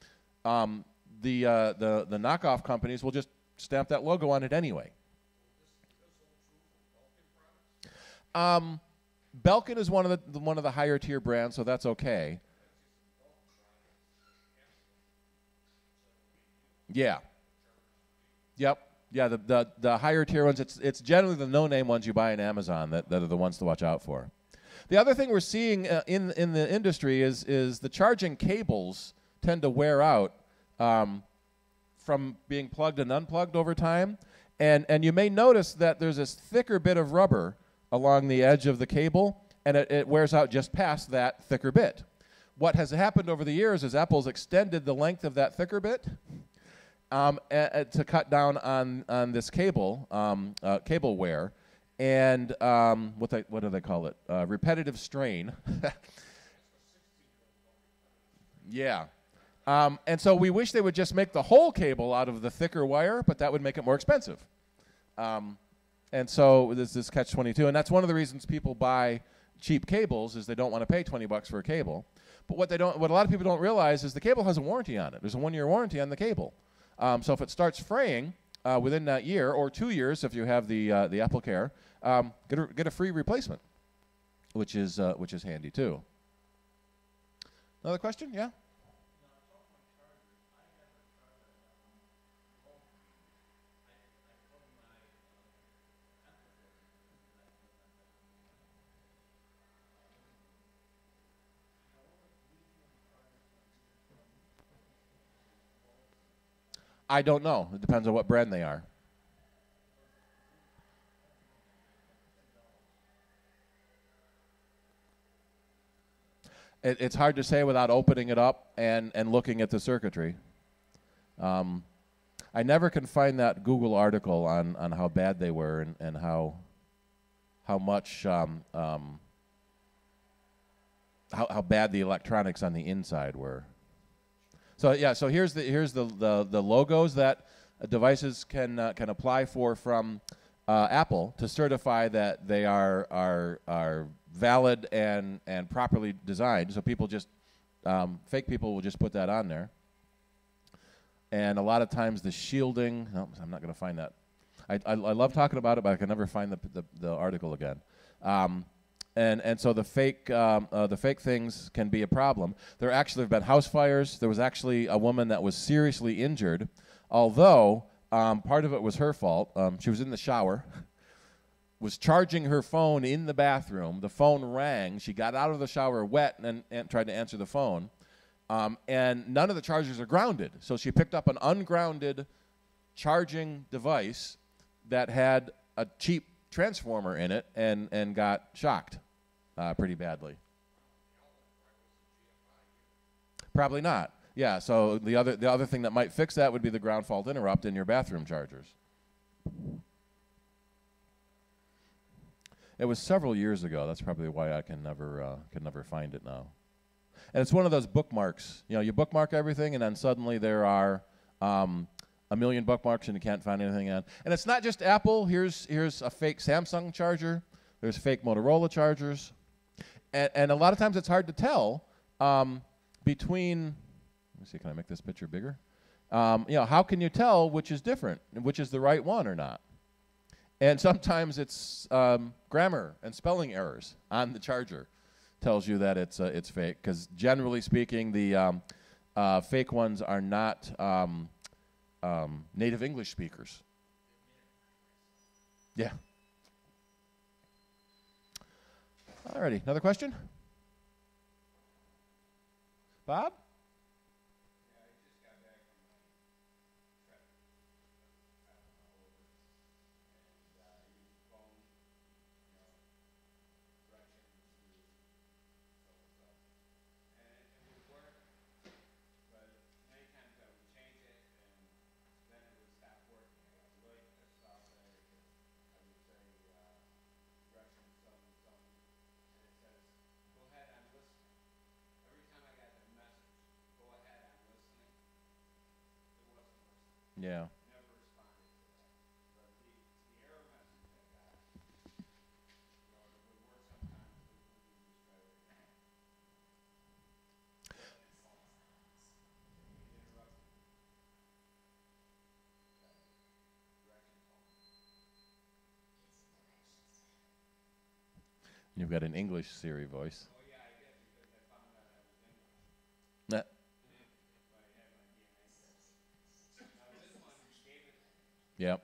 The knockoff companies will just stamp that logo on it anyway. Belkin is one of the higher tier brands, so that's okay. Yeah. Yep. Yeah, the higher tier ones, it's generally the no-name ones you buy on Amazon that are the ones to watch out for. The other thing we're seeing in the industry is the charging cables tend to wear out from being plugged and unplugged over time. And you may notice that there's this thicker bit of rubber along the edge of the cable, and it wears out just past that thicker bit. What has happened over the years is Apple's extended the length of that thicker bit to cut down on this cable wear, and what do they call it? Repetitive strain. Yeah. And so we wish they would just make the whole cable out of the thicker wire, but that would make it more expensive. And so there's this catch-22, and that's one of the reasons people buy cheap cables is they don't want to pay $20 for a cable. But what a lot of people don't realize is the cable has a warranty on it. There's a 1-year warranty on the cable. So if it starts fraying within that year, or 2 years if you have the Apple Care, get a free replacement, which is handy too. Another question? Yeah. I don't know. It depends on what brand they are. It's hard to say without opening it up and looking at the circuitry. I never can find that Google article on how bad they were and how much how bad the electronics on the inside were. So yeah, so here's the logos that devices can apply for from Apple to certify that they are valid and properly designed. So people just fake people will just put that on there. And a lot of times the shielding. No, I'm not going to find that. I love talking about it, but I can never find the article again. And so the fake things can be a problem. There actually have been house fires. There was actually a woman that was seriously injured, although part of it was her fault. She was in the shower, was charging her phone in the bathroom. The phone rang. She got out of the shower wet and tried to answer the phone. And none of the chargers are grounded. So she picked up an ungrounded charging device that had a cheap transformer in it and got shocked pretty badly. Probably not. Yeah, so the other thing that might fix that would be the ground fault interrupt in your bathroom chargers. It was several years ago. That's probably why I can never find it now. And it's one of those bookmarks. You know, you bookmark everything, and then suddenly there are a million bookmarks and you can't find anything on. And it's not just Apple. Here's a fake Samsung charger. There's fake Motorola chargers. And a lot of times it's hard to tell between, let me see, can I make this picture bigger? How can you tell which is different, which is the right one or not? And sometimes it's grammar and spelling errors on the charger tells you that it's fake, because generally speaking, the fake ones are not native English speakers. Yeah. Alrighty, another question? Bob? Yeah. You've got an English Siri voice. Oh, yeah, I did, because I found out I was English. Nah. Yep.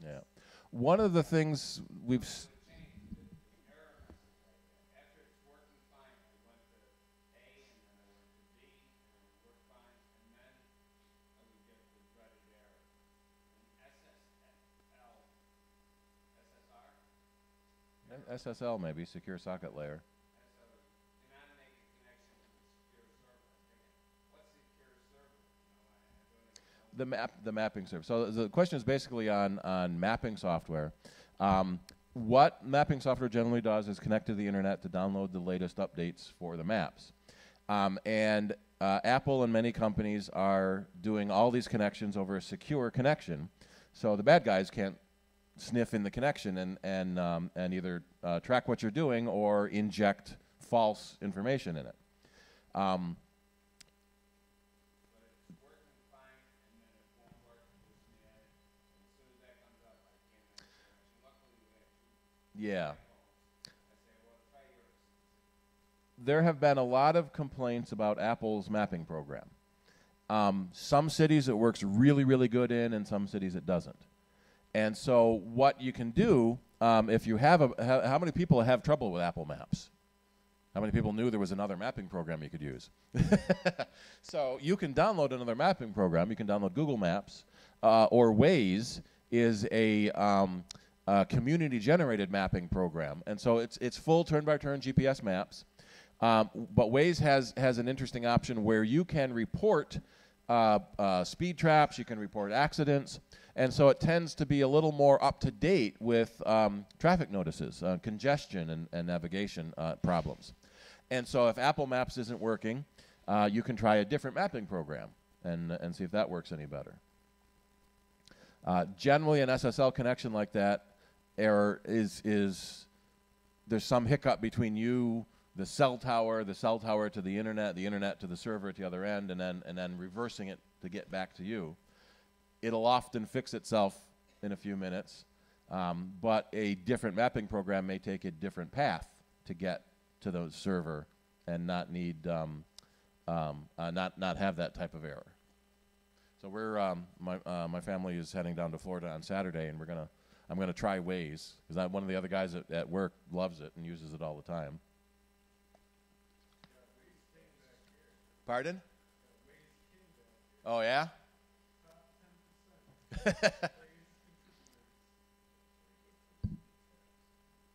Yeah. One of the things we've SSL maybe, secure socket layer. The mapping server. So the question is basically on mapping software. What mapping software generally does is connect to the internet to download the latest updates for the maps. And Apple and many companies are doing all these connections over a secure connection, so the bad guys can't sniff in the connection and either track what you're doing or inject false information in it. Yeah. There have been a lot of complaints about Apple's mapping program. Some cities it works really, really good in, and some cities it doesn't. And so what you can do, if you have how many people have trouble with Apple Maps? How many people knew there was another mapping program you could use? So you can download another mapping program. You can download Google Maps, or Waze is a community-generated mapping program. And so it's full turn-by-turn GPS maps. But Waze has an interesting option where you can report speed traps, you can report accidents, and so it tends to be a little more up-to-date with traffic notices, congestion and navigation problems. And so if Apple Maps isn't working, you can try a different mapping program and see if that works any better. Generally, an SSL connection like that error is there's some hiccup between you, the cell tower to the internet to the server at the other end, and then reversing it to get back to you. It'll often fix itself in a few minutes, but a different mapping program may take a different path to get to the server and not need not have that type of error. So we're my family is heading down to Florida on Saturday, and I'm gonna try Waze, because one of the other guys at work loves it and uses it all the time. Pardon? Oh, yeah?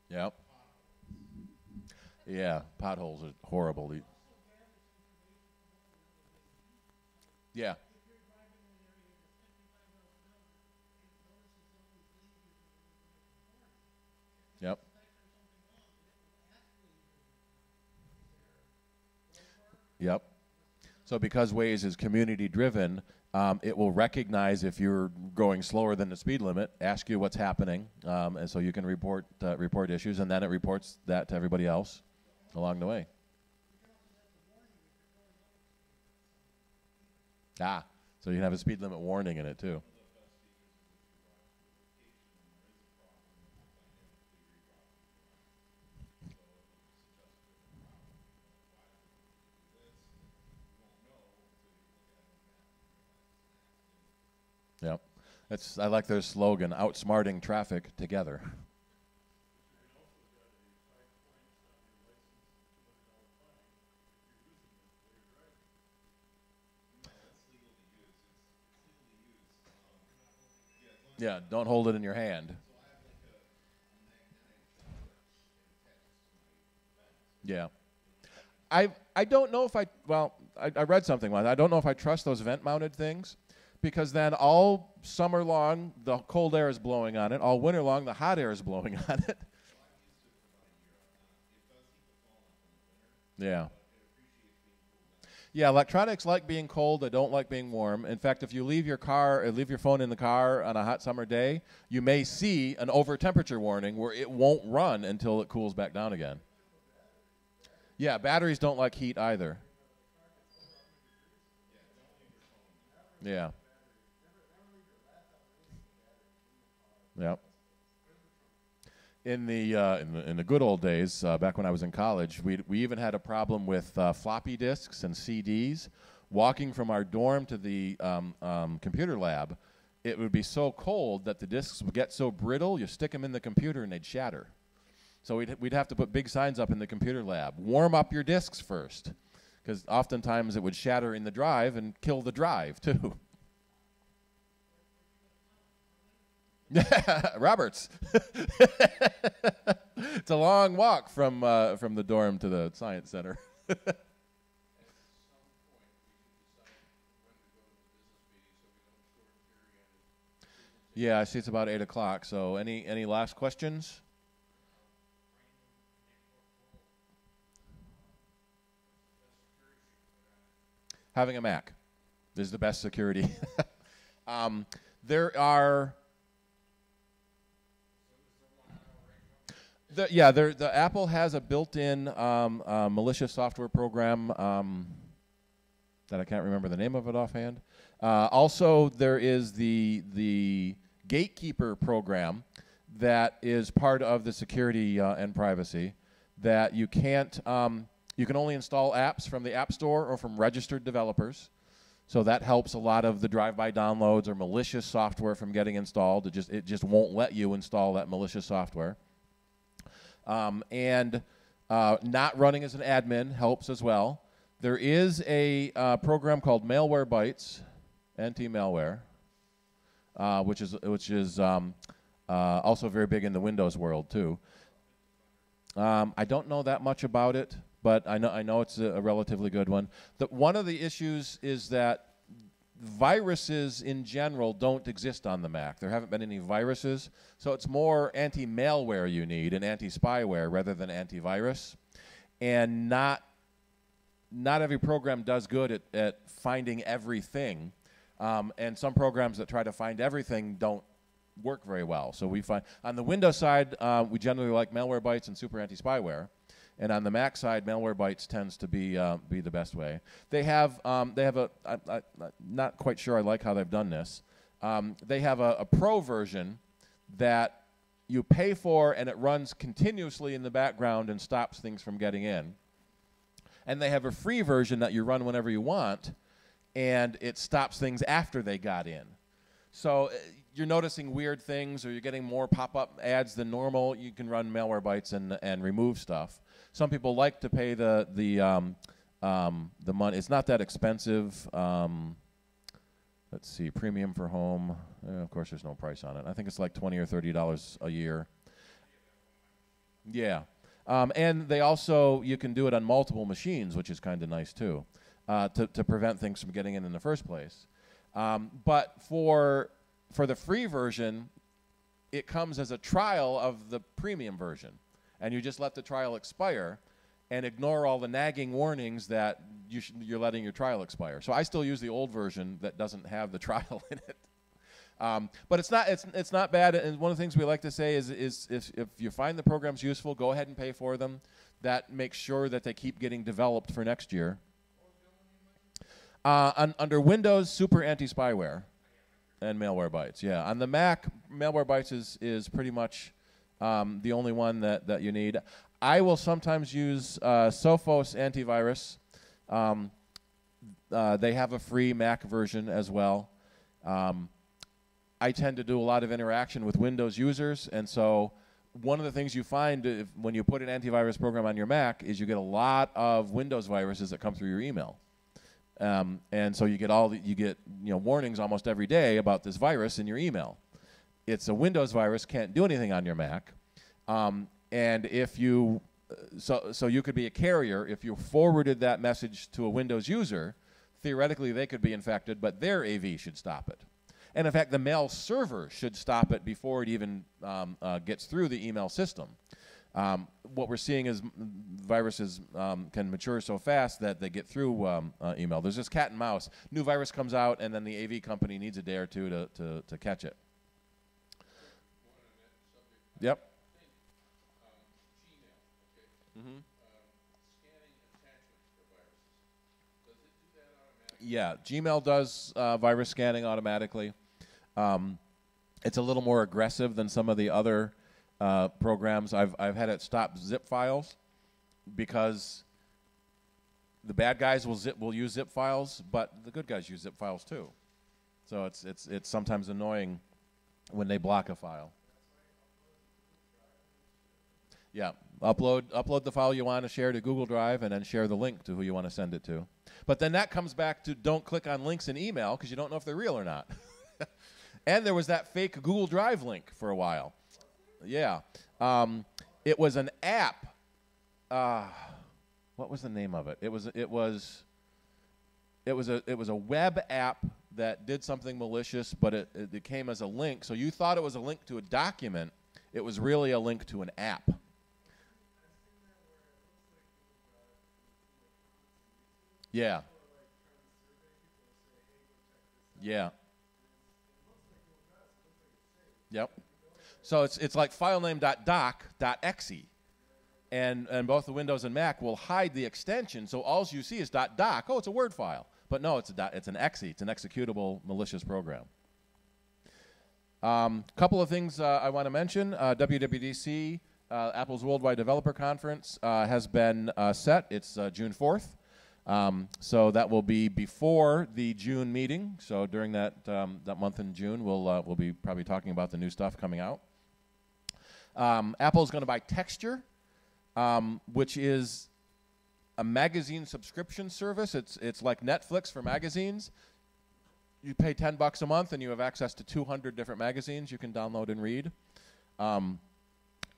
Yep. Yeah, potholes are horrible. Yeah. Yep. Yep. So because Waze is community driven, it will recognize if you're going slower than the speed limit, ask you what's happening, and so you can report issues, and then it reports that to everybody else along the way. So you can have a speed limit warning in it too. Yep. I like their slogan, outsmarting traffic together. Yeah, don't hold it in your hand. Yeah. I don't know if I read something once. I don't know if I trust those vent-mounted things, because then all summer long the cold air is blowing on it, all winter long the hot air is blowing on it. Yeah. Yeah, electronics like being cold. They don't like being warm. In fact, if you leave your phone in the car on a hot summer day, you may see an over temperature warning where it won't run until it cools back down again. Yeah, batteries don't like heat either. Yeah. Yep. In the good old days, back when I was in college, we even had a problem with floppy disks and CDs. Walking from our dorm to the computer lab, it would be so cold that the disks would get so brittle, you stick them in the computer and they'd shatter. So we'd have to put big signs up in the computer lab. Warm up your disks first, because oftentimes it would shatter in the drive and kill the drive too. Roberts. It's a long walk from the dorm to the science center. Yeah, I see it's about 8 o'clock. So any last questions? Having a Mac is the best security. There are... The Apple has a built-in malicious software program that I can't remember the name of it offhand. Also, there is the Gatekeeper program that is part of the security and privacy, that you can't you can only install apps from the App Store or from registered developers. So that helps a lot of the drive-by downloads or malicious software from getting installed. It just won't let you install that malicious software. And not running as an admin helps as well. There is a program called Malware Bytes, anti-malware, which is also very big in the Windows world too. I don't know that much about it, but I know it's a relatively good one. One of the issues is that viruses in general don't exist on the Mac. There haven't been any viruses, so it's more anti-malware you need and anti-spyware rather than antivirus. And not every program does good at finding everything, and some programs that try to find everything don't work very well. So we find on the Windows side, we generally like Malware Bytes and Super Anti-Spyware. And on the Mac side, Malware Bytes tends to be the best way. They have I'm not quite sure I like how they've done this. They have a pro version that you pay for, and it runs continuously in the background and stops things from getting in. And they have a free version that you run whenever you want, and it stops things after they got in. So you're noticing weird things, or you're getting more pop-up ads than normal, you can run Malware Bytes and remove stuff. Some people like to pay the money. It's not that expensive. Let's see, premium for home. Of course, there's no price on it. I think it's like $20 or $30 a year. Yeah, and they also, you can do it on multiple machines, which is kind of nice too, to prevent things from getting in the first place. But for the free version, it comes as a trial of the premium version. And you just let the trial expire and ignore all the nagging warnings that you're letting your trial expire. So I still use the old version that doesn't have the trial in it. But it's not bad. And one of the things we like to say is if you find the programs useful, go ahead and pay for them. That makes sure that they keep getting developed for next year. Under Windows, Super Anti-Spyware and Malwarebytes. Yeah, on the Mac, Malwarebytes is pretty much the only one that you need. I will sometimes use Sophos Antivirus. They have a free Mac version as well. I tend to do a lot of interaction with Windows users, and so one of the things you find when you put an antivirus program on your Mac is you get a lot of Windows viruses that come through your email. And so you get warnings almost every day about this virus in your email. It's a Windows virus, can't do anything on your Mac. And if you so you could be a carrier. If you forwarded that message to a Windows user, theoretically they could be infected, but their AV should stop it. And in fact, the mail server should stop it before it even gets through the email system. What we're seeing is viruses can mature so fast that they get through email. There's this cat and mouse. New virus comes out, and then the AV company needs a day or two to catch it. Yep. Mm-hmm. Yeah, Gmail does virus scanning automatically. It's a little more aggressive than some of the other programs. I've had it stop zip files because the bad guys will use zip files, but the good guys use zip files too. So it's sometimes annoying when they block a file. Yeah, upload the file you want to share to Google Drive and then share the link to who you want to send it to. But then that comes back to don't click on links in email because you don't know if they're real or not. And there was that fake Google Drive link for a while. Yeah. It was an app. What was the name of it? It was a web app that did something malicious, but it came as a link. So you thought it was a link to a document. It was really a link to an app. Yeah. Yeah. Yep. So it's like filename.doc.exe. And both the Windows and Mac will hide the extension, so all you see is .doc. Oh, it's a Word file. But no, it's an exe. It's an executable malicious program. Couple of things I want to mention. WWDC, Apple's Worldwide Developer Conference, has been set. It's June 4th. So that will be before the June meeting. So during that month in June, we'll be probably talking about the new stuff coming out. Apple's going to buy Texture, which is a magazine subscription service. It's like Netflix for magazines. You pay $10 a month, and you have access to 200 different magazines you can download and read. And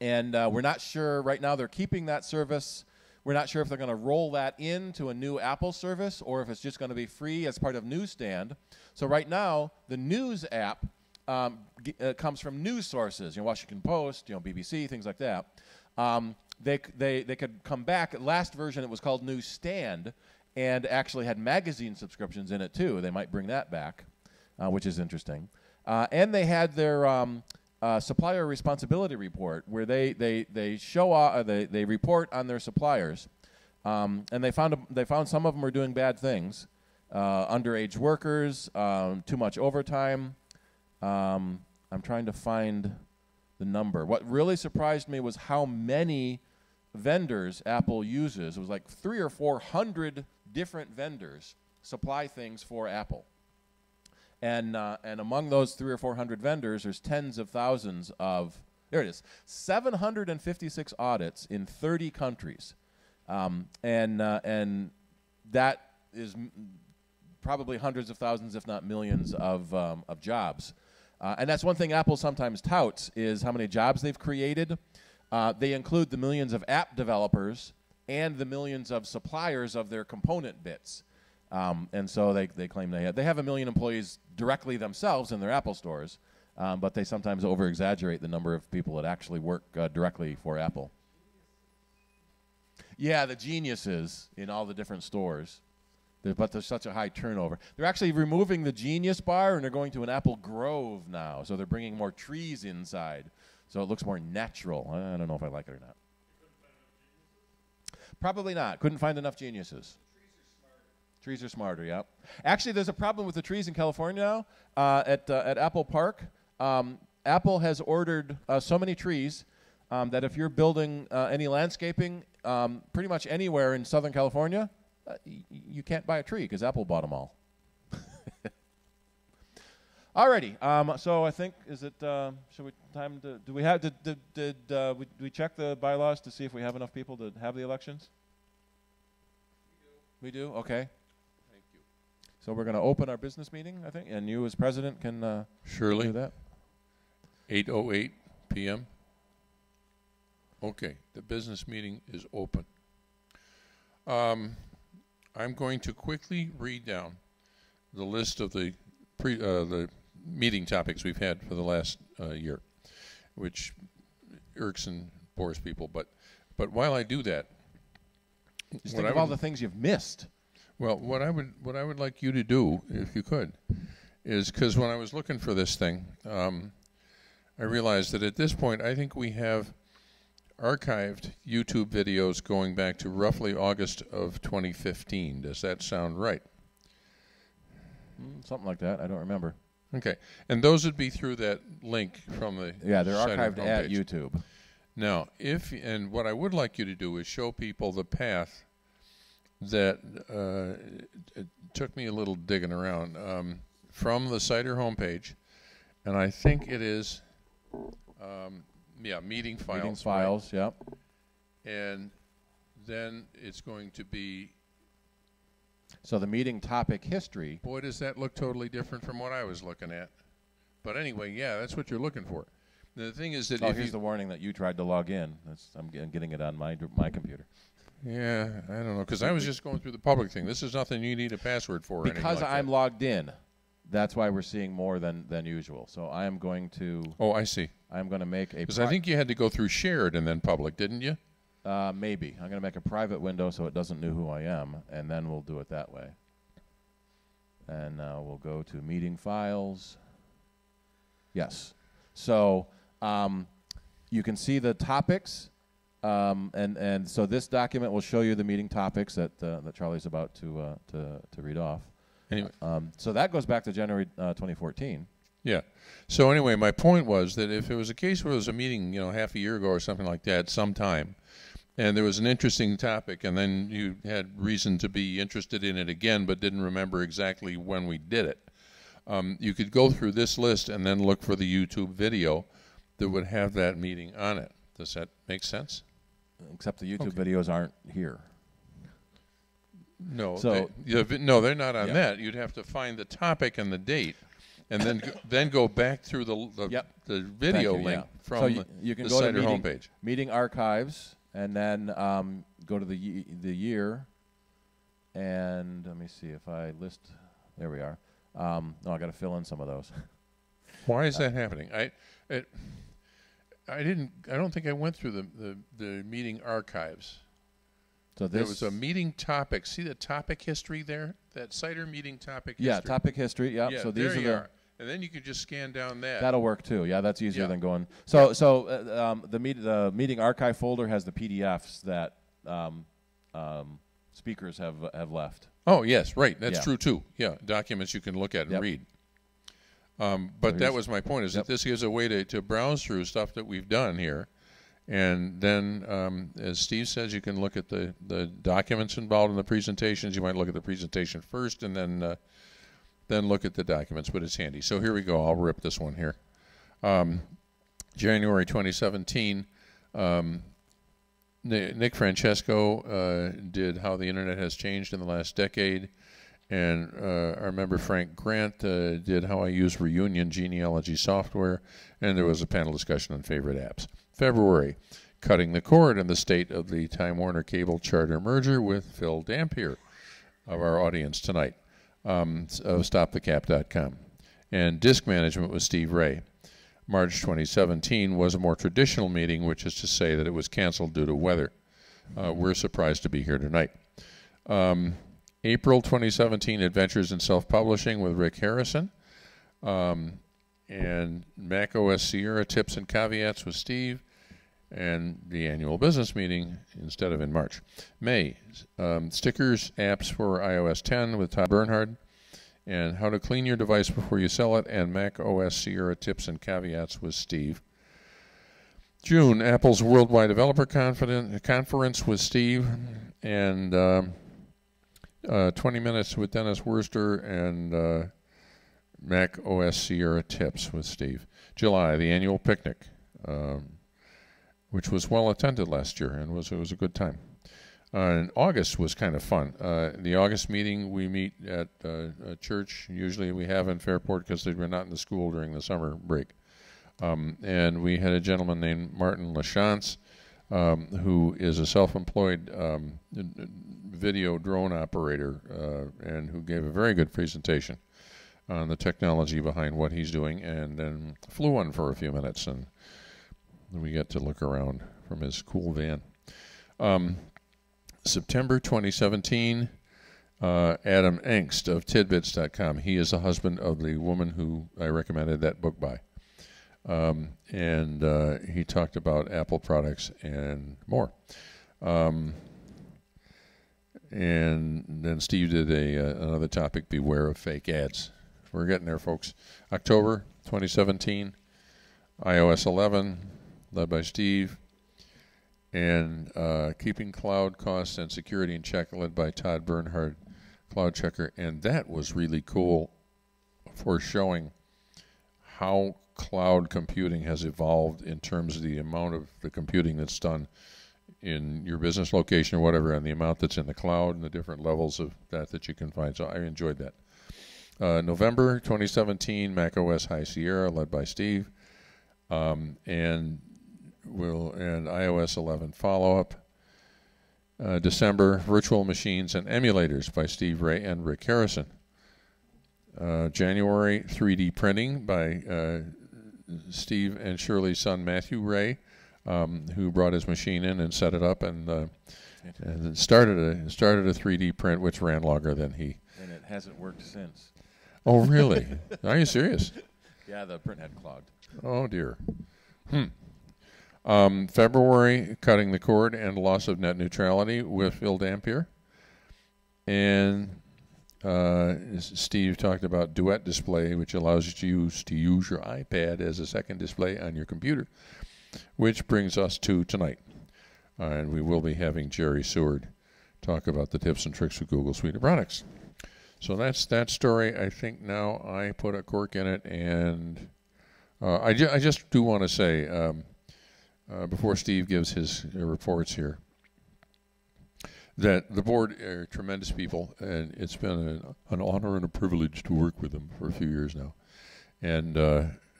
we're not sure right now. They're keeping that service. We're not sure if they're going to roll that into a new Apple service or if it's just going to be free as part of Newsstand. So right now, the News app comes from news sources, Washington Post, BBC, things like that. They could come back. Last version, it was called Newsstand, and actually had magazine subscriptions in it too. They might bring that back, which is interesting. And they had their supplier responsibility report, where they report on their suppliers, and they found some of them are doing bad things, underage workers, too much overtime. I'm trying to find the number. What really surprised me was how many vendors Apple uses. It was like 300 or 400 different vendors supply things for Apple. And among those 300 or 400 vendors, there's tens of thousands of, there it is, 756 audits in 30 countries. And that is probably hundreds of thousands, if not millions, of jobs. And that's one thing Apple sometimes touts, is how many jobs they've created. They include the millions of app developers and the millions of suppliers of their component bits. And so they claim they have 1 million employees directly themselves in their Apple stores, but they sometimes over-exaggerate the number of people that actually work directly for Apple. Yeah, the geniuses in all the different stores. but there's such a high turnover. They're actually removing the Genius bar, and they're going to an Apple Grove now. So they're bringing more trees inside, so it looks more natural. I don't know if I like it or not. Probably not. Couldn't find enough Geniuses. Trees are smarter, yeah. Actually, there's a problem with the trees in California now. At Apple Park, Apple has ordered so many trees that if you're building any landscaping pretty much anywhere in Southern California, you can't buy a tree because Apple bought them all. Alrighty, so I think, is it, should we, time to, do we have, did we check the bylaws to see if we have enough people to have the elections? We do? Okay. Thank you. So we're going to open our business meeting, I think, and you as president can Shirley, do that. 8:08 p.m. Okay, the business meeting is open. I'm going to quickly read down the list of the meeting topics we've had for the last year, which irks and bores people. But while I do that, just think of all the things you've missed. Well, what I would like you to do, if you could, is because when I was looking for this thing, I realized that at this point I think we have archived YouTube videos going back to roughly August of 2015. Does that sound right? Something like that. I don't remember. Okay. And those would be through that link from the Yeah, they're CIDER archived at homepage. YouTube. Now, and what I would like you to do is show people the path that it took me a little digging around from the CIDER homepage, and I think it is meeting files. Meeting files, right? yep. And then it's going to be... So the meeting topic history. Boy, does that look totally different from what I was looking at. But anyway, yeah, that's what you're looking for. The thing is that here's the warning that you tried to log in. I'm getting it on my computer. Yeah, I don't know, because I was just going through the public thing. This is nothing you need a password for. Because like I'm logged in, that's why we're seeing more than usual. So I am going to... Oh, I see. I'm going to make a... Because I think you had to go through shared and then public, didn't you? Maybe. I'm going to make a private window so it doesn't know who I am, and then we'll do it that way. And now we'll go to meeting files. Yes. So you can see the topics, and so this document will show you the meeting topics that Charlie's about to read off. Anyway. So that goes back to January 2014. Yeah. So anyway, my point was that if it was a case where there was a meeting, half a year ago or something like that, sometime, and there was an interesting topic, and then you had reason to be interested in it again, but didn't remember exactly when we did it, you could go through this list and then look for the YouTube video that would have that meeting on it. Does that make sense? Except the YouTube videos aren't here. No, so they're not on that. You'd have to find the topic and the date, and then go back through the video link from you can the go CIDER to homepage. Meeting archives, and then go to the year, and let me see if I list. There we are. No, I got to fill in some of those. Why is that happening? I don't think I went through the meeting archives. So there was a meeting topic. See the topic history there? That CIDER meeting topic history. Yeah, topic history. Yep. Yeah, so these there are you are. And then you could just scan down that. That'll work too. Yeah, that's easier than going. So the meeting archive folder has the PDFs that speakers have left. Oh yes, right. That's true too. Yeah, documents you can look at and read. But that was my point. Is that this gives a way to browse through stuff that we've done here, and then as Steve says, you can look at the documents involved in the presentations. You might look at the presentation first, and then look at the documents. But it's handy. So here we go. I'll rip this one here. January 2017. Nick Francesco did How the Internet Has Changed in the Last Decade, and our member Frank Grant did How I Use Reunion Genealogy Software, and there was a panel discussion on favorite apps. February, Cutting the Cord and the State of the Time Warner Cable Charter Merger with Phil Dampier of our audience tonight of StopTheCap.com. And Disk Management with Steve Ray. March 2017 was a more traditional meeting, which is to say that it was canceled due to weather. We're surprised to be here tonight. April 2017, Adventures in Self-Publishing with Rick Harrison. And Mac OS Sierra Tips and Caveats with Steve. And the annual business meeting instead of in March. May, stickers, apps for iOS 10 with Todd Bernhard, and how to clean your device before you sell it, and Mac OS Sierra Tips and Caveats with Steve. June, Apple's Worldwide Developer Conference with Steve, and 20 minutes with Dennis Worster, and Mac OS Sierra Tips with Steve. July, the annual picnic, which was well attended last year, and it was a good time. And August was kind of fun. The August meeting, we meet at a church. Usually we have in Fairport because they were not in the school during the summer break. And we had a gentleman named Martin LaChance, who is a self-employed video drone operator, and who gave a very good presentation on the technology behind what he's doing, and then flew one for a few minutes, and we got to look around from his cool van. September 2017, Adam Engst of tidbits.com. He is the husband of the woman who I recommended that book by. And he talked about Apple products and more. And then Steve did another topic, Beware of Fake Ads. We're getting there, folks. October 2017, iOS 11, led by Steve. And Keeping Cloud Costs and Security in Check, led by Todd Bernhard, Cloud Checker. And that was really cool for showing how cloud computing has evolved in terms of the amount of the computing that's done in your business location or whatever, and the amount that's in the cloud and the different levels of that you can find. So I enjoyed that. November 2017, macOS High Sierra, led by Steve, and iOS 11 follow-up. December, Virtual Machines and Emulators by Steve Ray and Rick Harrison. January, 3D Printing by Steve and Shirley's son Matthew Ray, who brought his machine in and set it up and started a 3D print, which ran longer than he. And it hasn't worked since. Oh, really? Are you serious? Yeah, the print had clogged. Oh, dear. February, Cutting the Cord and Loss of Net Neutrality with Phil Dampier. And Steve talked about Duet Display, which allows you to use your iPad as a second display on your computer, which brings us to tonight. And we will be having Jerry Seward talk about the tips and tricks of Google Suite of products. So that's that story. I think now I put a cork in it, and I just do want to say, before Steve gives his reports here, that the board are tremendous people, and it's been an honor and a privilege to work with them for a few years now. And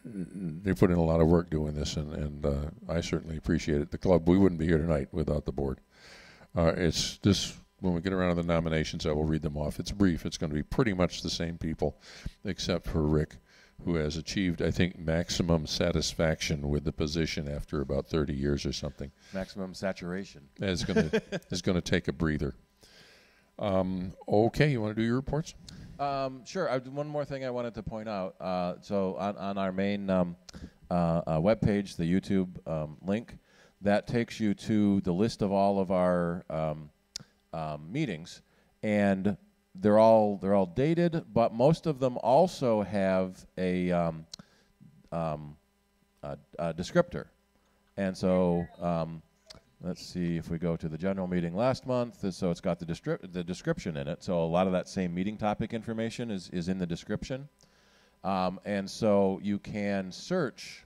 they put in a lot of work doing this, and I certainly appreciate it. The club, we wouldn't be here tonight without the board. It's this. When we get around to the nominations, I will read them off. It's brief. It's going to be pretty much the same people, except for Rick, who has achieved, I think, maximum satisfaction with the position after about 30 years or something. Maximum saturation. Is going to take a breather. Okay, you want to do your reports? Sure. One more thing I wanted to point out. So on our main webpage, the YouTube link, that takes you to the list of all of our meetings, and they're all dated, but most of them also have a descriptor. And so let's see if we go to the general meeting last month. So it's got the description in it. So a lot of that same meeting topic information is in the description, and so you can search.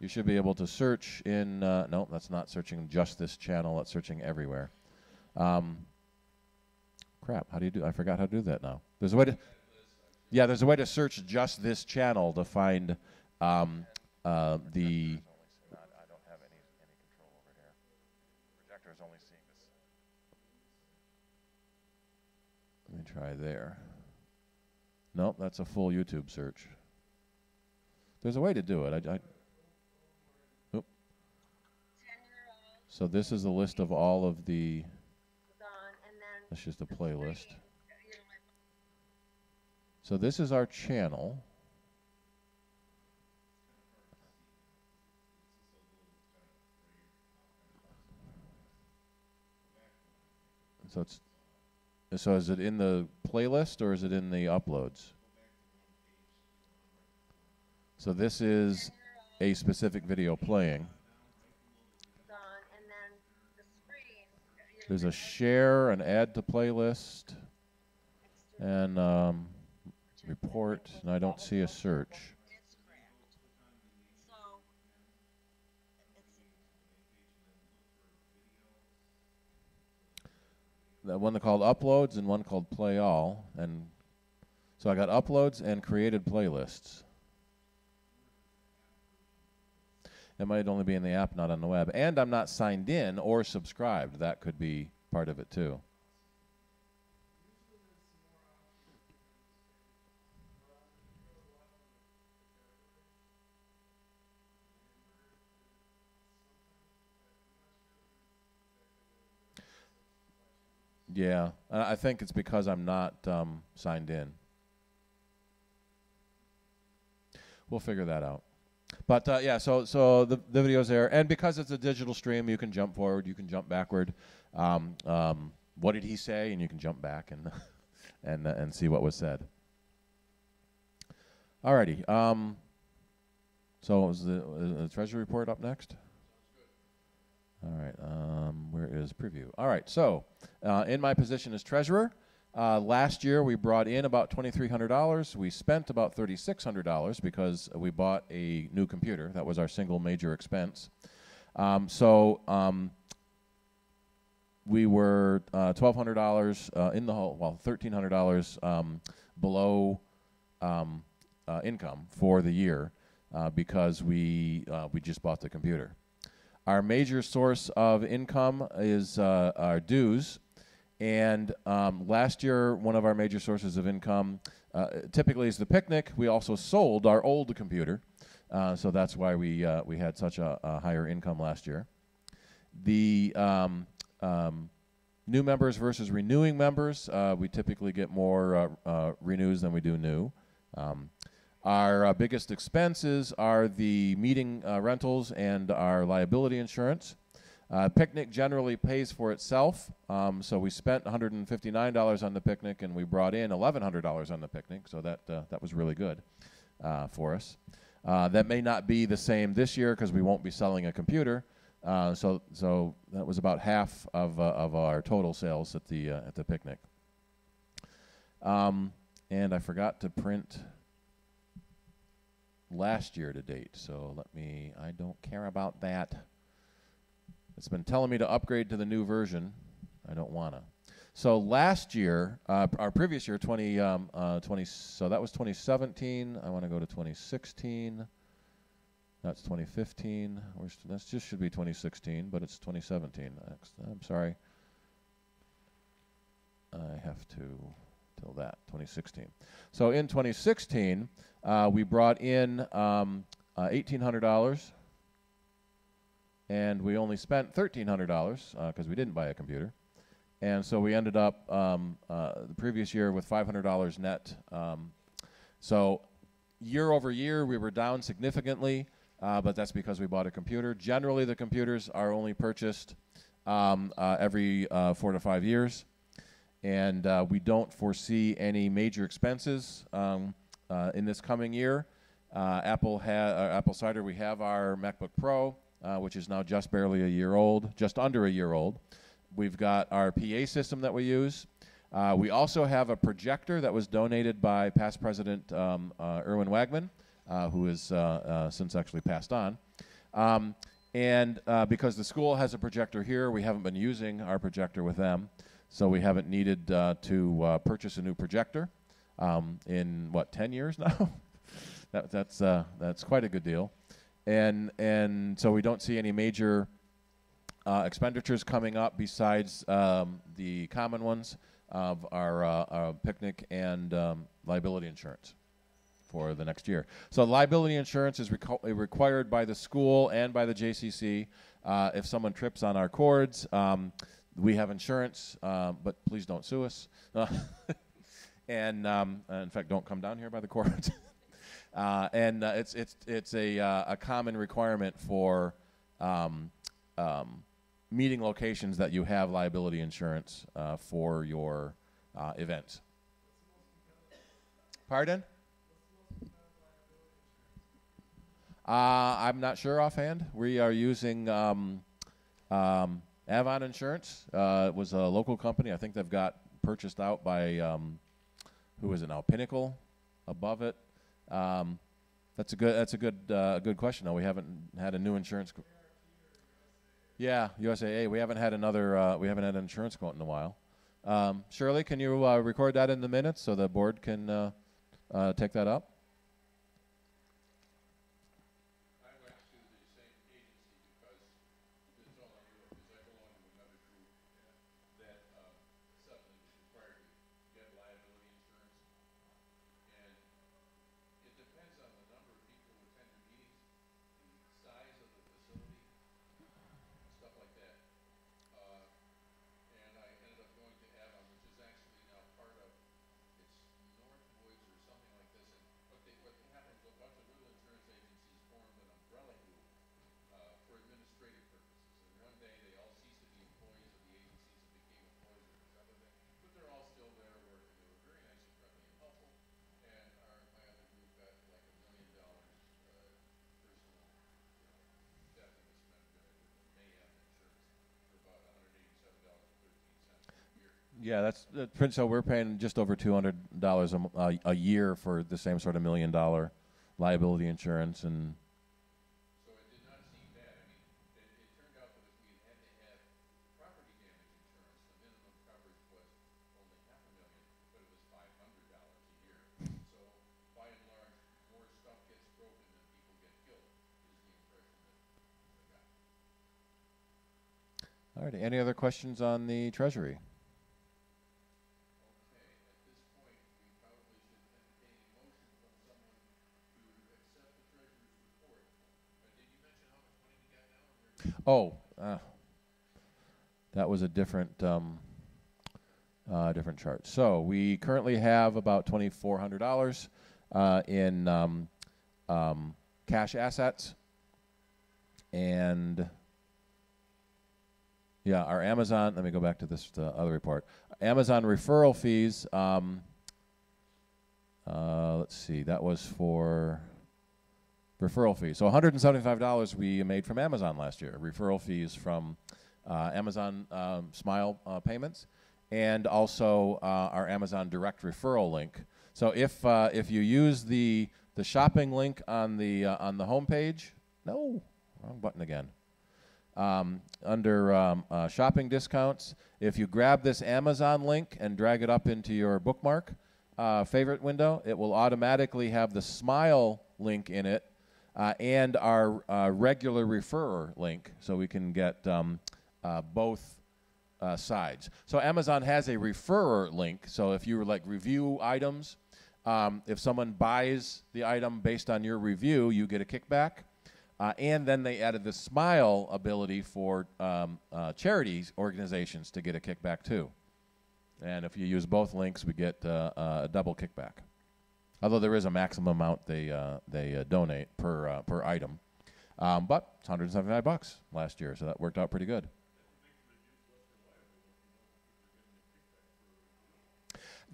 You should be able to search in, no, that's not searching just this channel, that's searching everywhere. Crap, how do you do, I forgot how to do that now. There's a way to, yeah, there's a way to search just this channel to find the, I don't have any control over here. The projector is only seeing this. Let me try there. Nope, that's a full YouTube search. There's a way to do it. So this is a list of all of the... That's just a playlist. So this is our channel. So is it in the playlist or is it in the uploads? So this is a specific video playing. There's a share, an add to playlist, and report, and I don't see a search. That one called uploads and one called play all, and so I got uploads and created playlists. It might only be in the app, not on the web. And I'm not signed in or subscribed. That could be part of it too. Yeah, I think it's because I'm not signed in. We'll figure that out. But yeah, so the video's there, and because it's a digital stream, you can jump forward, you can jump backward. What did he say? And you can jump back and and see what was said. Alrighty. So is the Treasury report up next? All right. Where is preview? All right. So in my position as treasurer. Last year, we brought in about $2,300. We spent about $3,600 because we bought a new computer. That was our single major expense. We were $1,200 in the hole, well, $1,300 below income for the year because we just bought the computer. Our major source of income is our dues. And last year, one of our major sources of income typically is the picnic. We also sold our old computer, so that's why we had such a higher income last year. The new members versus renewing members, we typically get more renews than we do new. Our biggest expenses are the meeting rentals and our liability insurance. Picnic generally pays for itself, so we spent $159 on the picnic, and we brought in $1,100 on the picnic, so that was really good for us. That may not be the same this year because we won't be selling a computer, so that was about half of our total sales at the picnic. And I forgot to print last year to date, so I don't care about that. It's been telling me to upgrade to the new version. I don't want to. So last year, our previous year, so that was 2017. I want to go to 2016. That's 2015. That just should be 2016, but it's 2017. I'm sorry. I have to tell that, 2016. So in 2016, we brought in $1,800. And we only spent $1,300 because we didn't buy a computer. And so we ended up the previous year with $500 net. So year over year, we were down significantly, but that's because we bought a computer. Generally, the computers are only purchased every 4 to 5 years. And we don't foresee any major expenses in this coming year. Apple CIDER, we have our MacBook Pro, which is now just barely a year old, just under a year old. We've got our PA system that we use. We also have a projector that was donated by past President Erwin Wagman, who has since actually passed on. And because the school has a projector here, we haven't been using our projector with them, so we haven't needed to purchase a new projector in, 10 years now? That's quite a good deal. And so we don't see any major expenditures coming up besides the common ones of our picnic and liability insurance for the next year. So liability insurance is required by the school and by the JCC. If someone trips on our cords, the We have insurance, but please don't sue us. And in fact, don't come down here by the court. It's a common requirement for meeting locations that you have liability insurance for your events. Pardon? I'm not sure offhand. We are using Avon Insurance. It was a local company. I think they've got purchased out by who is it now? Pinnacle, above it. That's a good question. No, we haven't had a new insurance. Yeah, USAA. We haven't had an insurance quote in a while. Shirley, can you record that in the minutes so the board can take that up? Yeah, so we're paying just over $200 a year for the same sort of $1 million liability insurance, and so it did not seem bad. I mean, it turned out that if we had to have property damage insurance, the minimum coverage was only $500,000, but it was $500 a year. So by and large, more stuff gets broken than people get killed, is the impression that I got. all right. Any other questions on the Treasury? Oh, that was a different different chart. So we currently have about $2,400 in cash assets, and yeah, our Amazon. Let me go back to this other report. Amazon referral fees. Let's see. That was for referral fees. So $175 we made from Amazon last year. Referral fees from Amazon Smile payments, and also our Amazon Direct referral link. So if you use the shopping link on the home page, no, wrong button again. Under shopping discounts, if you grab this Amazon link and drag it up into your bookmark favorite window, it will automatically have the Smile link in it. And our regular referrer link, so we can get both sides. So Amazon has a referrer link, so if you like review items, if someone buys the item based on your review, you get a kickback. And then they added the Smile ability for charities organizations to get a kickback too. And if you use both links, we get a double kickback. Although there is a maximum amount they donate per item, but it's $175 last year, so that worked out pretty good.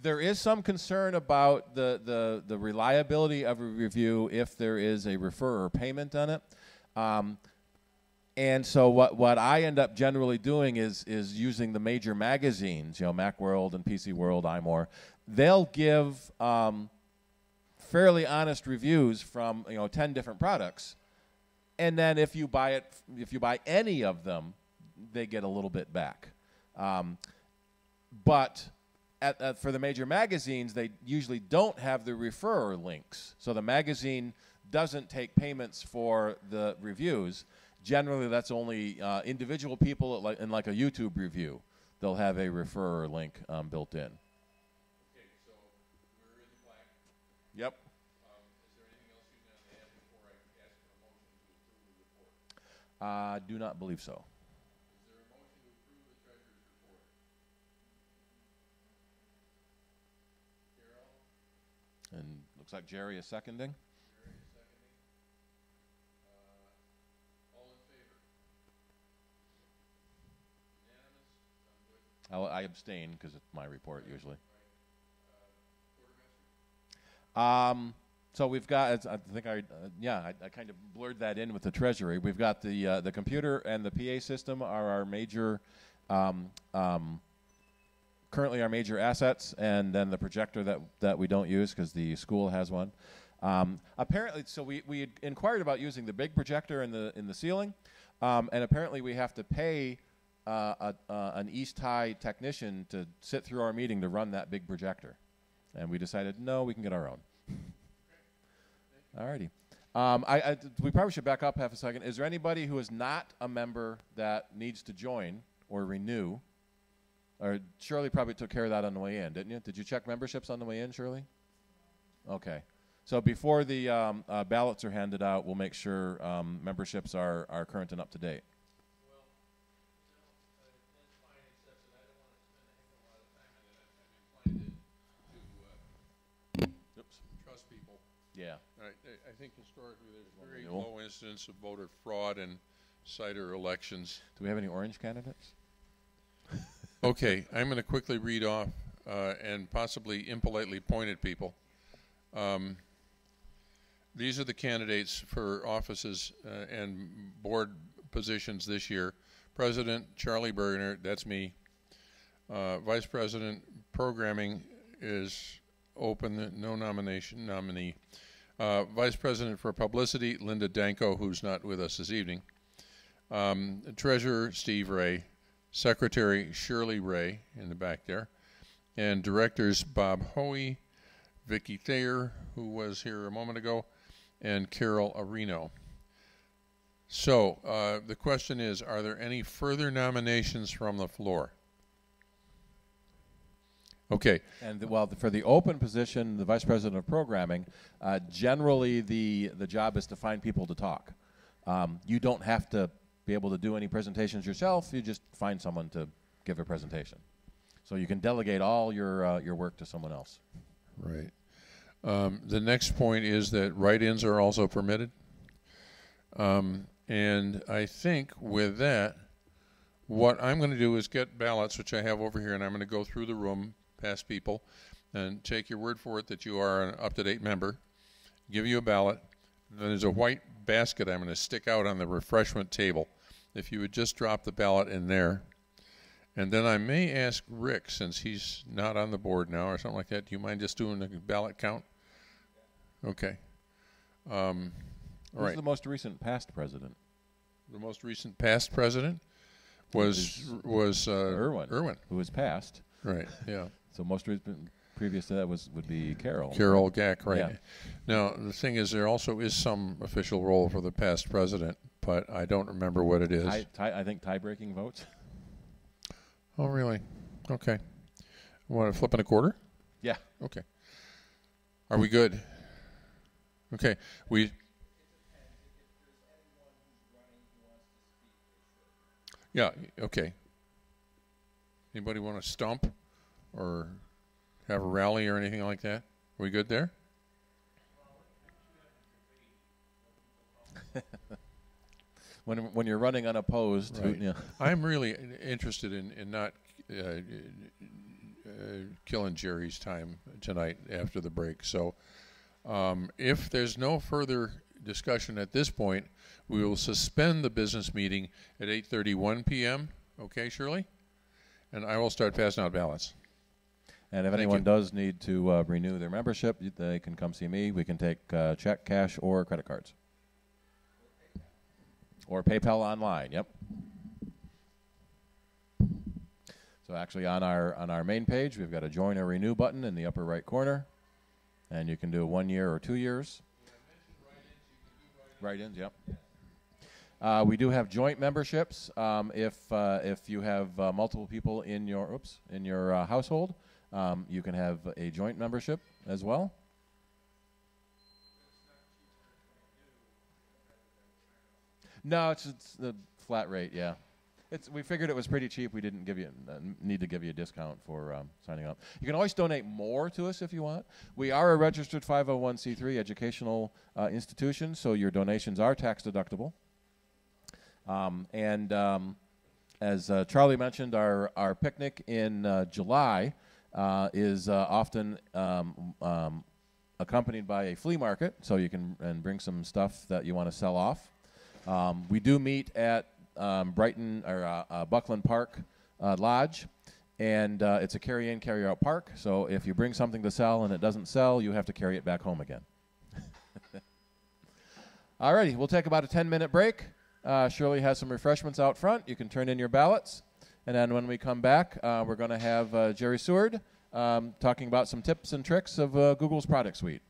There is some concern about the reliability of a review if there is a referrer payment on it, and so what I end up generally doing is using the major magazines, Macworld and PC World, iMore. They'll give fairly honest reviews from 10 different products, and then if you buy any of them, they get a little bit back. But for the major magazines, they usually don't have the referrer links, so the magazine doesn't take payments for the reviews. Generally, that's only individual people in like a YouTube review. They'll have a referrer link built in. Okay, so we're in the black. Yep. Is there anything else you want to add before I ask for a motion to approve the report? Do not believe so. Is there a motion to approve the treasurer's report? And looks like Jerry is seconding. All in favor? I abstain because it's my report usually. So we've got, I think I kind of blurred that in with the Treasury. We've got the computer and the PA system are our major, currently our major assets, and then the projector that we don't use because the school has one. Apparently, so we had inquired about using the big projector in the ceiling, and apparently we have to pay an East High technician to sit through our meeting to run that big projector. And we decided, no, we can get our own. Alrighty. We probably should back up half a second. Is there anybody who is not a member that needs to join or renew? Or Shirley probably took care of that on the way in, didn't you? Did you check memberships on the way in, Shirley? Okay. So before the ballots are handed out, we'll make sure memberships are current and up to date. Well, no, that's fine, except that I don't want to spend a heck of a lot of time on it. I'm inclined to trust people. Yeah. I think historically there's very low incidence of voter fraud in CIDER elections. Do we have any orange candidates? Okay, I'm going to quickly read off and possibly impolitely point at people. These are the candidates for offices and board positions this year. President, Charlie Bergner, that's me. Vice President, programming is open, no nominee. Vice President for Publicity, Linda Danko, who's not with us this evening. Treasurer, Steve Ray. Secretary, Shirley Ray, in the back there. And directors, Bob Hoey, Vicki Thayer, who was here a moment ago, and Carol Areno. So the question is, are there any further nominations from the floor? Okay. And for the open position, the Vice President of Programming, generally the job is to find people to talk. You don't have to be able to do any presentations yourself. You just find someone to give a presentation. So you can delegate all your work to someone else. Right. The next point is that write-ins are also permitted. And I think with that, what I'm going to do is get ballots, which I have over here, and I'm going to go through the room, past people, and take your word for it that you are an up-to-date member, give you a ballot. Then there's a white basket I'm going to stick out on the refreshment table. If you would just drop the ballot in there. And then I may ask Rick, since he's not on the board now or something like that, do you mind just doing the ballot count? Okay. All right. Who's the most recent past president? The most recent past president was Irwin, who was passed. Right, yeah. So most recent previous to that would be Carol. Carol Gack, right. Yeah. Now, the thing is, there also is some official role for the past president, but I don't remember what it is. I think tie-breaking votes. Oh, really? Okay. Want to flip in a quarter? Yeah. Okay. Are we good? Okay. Yeah, okay. Anybody want to stump or have a rally or anything like that? Are we good there? When you're running unopposed, right. yeah. I'm really interested in not killing Jerry's time tonight after the break. So if there's no further discussion at this point, we will suspend the business meeting at 8:31 p.m. Okay, Shirley? And I will start passing out ballots. And if anyone does need to renew their membership, they can come see me. We can take check, cash, or credit cards. Or PayPal online, yep. So actually on our main page, we've got a join or renew button in the upper right corner. And you can do 1 year or 2 years. Write-ins, yep. We do have joint memberships. If you have multiple people in your household, you can have a joint membership as well. No, it's the flat rate, yeah. We figured it was pretty cheap. We didn't give you need to give you a discount for signing up. You can always donate more to us if you want. We are a registered 501c3 educational institution, so your donations are tax deductible. As Charlie mentioned, our picnic in July is often accompanied by a flea market, so you can bring some stuff that you want to sell off. We do meet at Brighton or Buckland Park Lodge, and it's a carry-in, carry-out park. So if you bring something to sell and it doesn't sell, you have to carry it back home again. Alrighty, we'll take about a 10-minute break. Shirley has some refreshments out front. You can turn in your ballots, and then when we come back, we're going to have Jerry Seward talking about some tips and tricks of Google's product suite.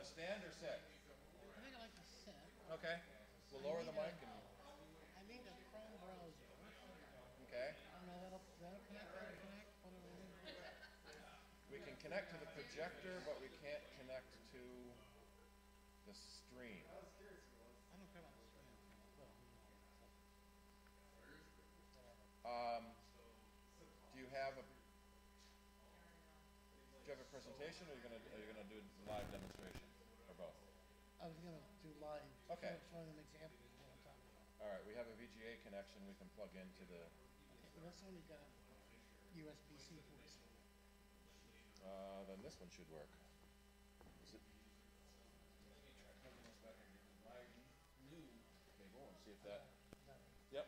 Stand or sit? I think I like to sit. Okay. We'll lower the mic. I need a Chrome browser. Okay. I don't know, that'll connect. What do we do? We can connect to the projector, but we can't connect to the stream. I don't care about the stream. Do you have a presentation, or are you gonna do a live demonstration, or both? I was going to do live. Okay. Showing them examples of what I'm talking about. All right. We have a VGA connection. We can plug into the. Okay, well, that's only got USB-C ports. Then this one should work. Is it? My new cable and see if that. Yep.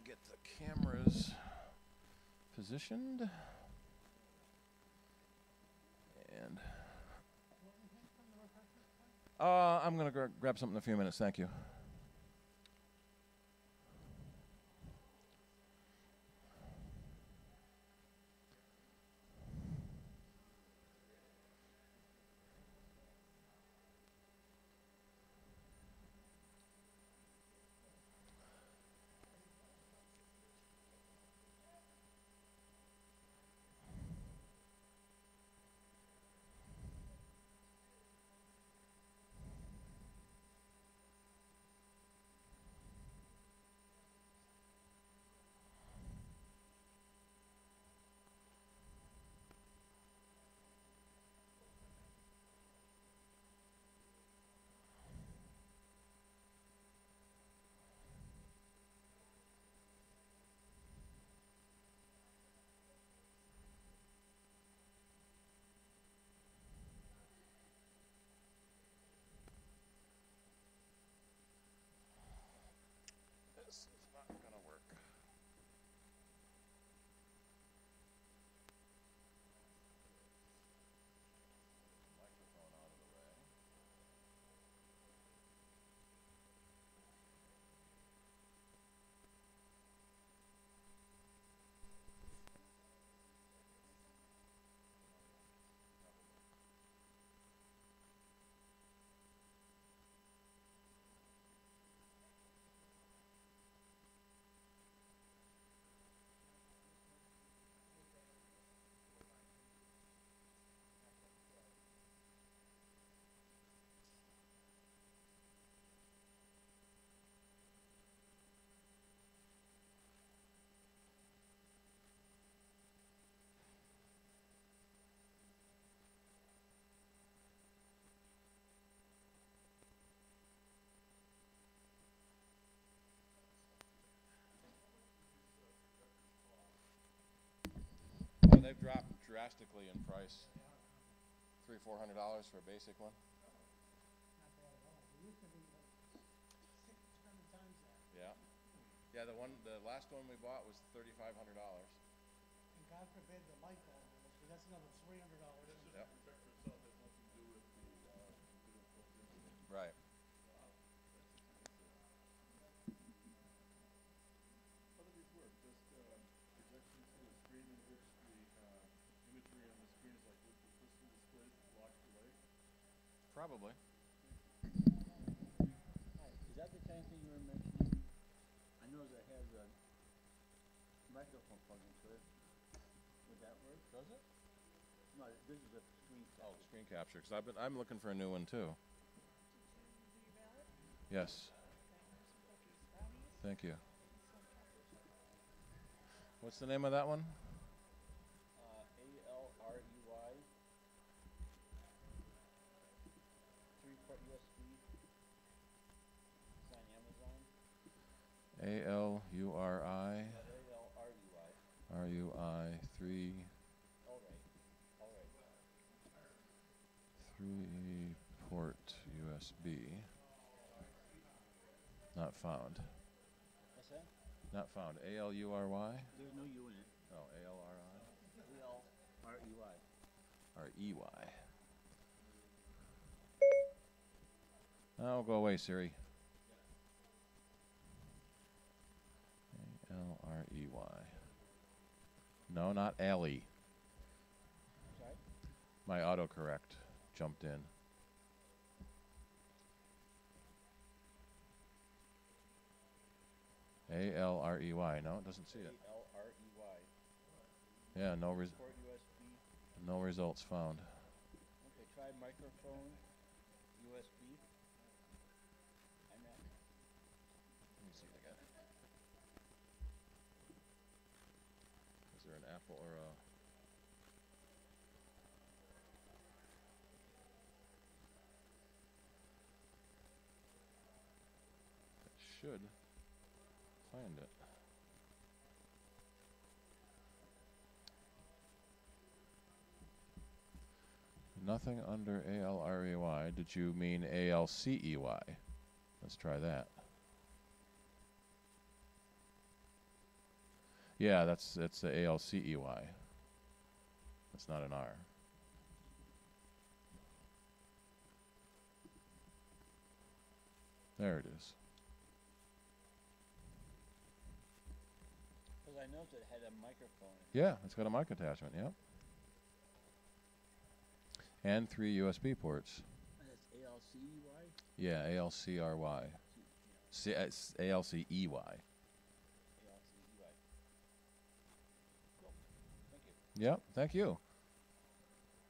get the cameras positioned. And I'm going to grab something in a few minutes. Thank you. This is not going to work. Microphone out of the way. Well, they've dropped drastically in price. $300–400 for a basic one. Not bad at all. It used to be like 6 or 7 times that. Yeah. Yeah, the last one we bought was $3,500. And God forbid the light bulb goes, but that's another $300. Yep. Right. How do these work? Just projection to the screen in which the imagery on the screen is like with the crystal displays blocked away? Probably. Hi, is that the kind of thing you were mentioning? I know that has a microphone plug into it. Would that work? Does it? No, this is a screen Oh, capture. screen capture. Because I'm looking for a new one too. Do your ballot? Yes. Okay, here's some cookies. Brownies? Thank you. And some chocolate. What's the name of that one? ALREY. 3-port USB. It's on Amazon. ALURI ALREY. RUI 3 All right. 3-port USB. Not found. What's that? Not found. ALURY? There's no U in it. Oh, ALRI ALREY. REY. Oh, go away, Siri. ALREY. No, not Allie. Sorry? My autocorrect jumped in. ALREY. No, it doesn't see it. ALREY. Yeah, no Port USB. no results found. Okay, try microphone USB. iMac. Let me see it again. Is there an Apple or a... It should find it. Nothing under ALREY. Did you mean ALCEY? Let's try that. Yeah, that's a ALCEY. That's not an R. There it is. Because I noticed it had a microphone. Yeah, it's got a mic attachment, yep. And 3 USB ports. And it's ALCY? Yeah, ALCRY. It's ALCEY. ALCY. Cool. Thank you. Yep, thank you.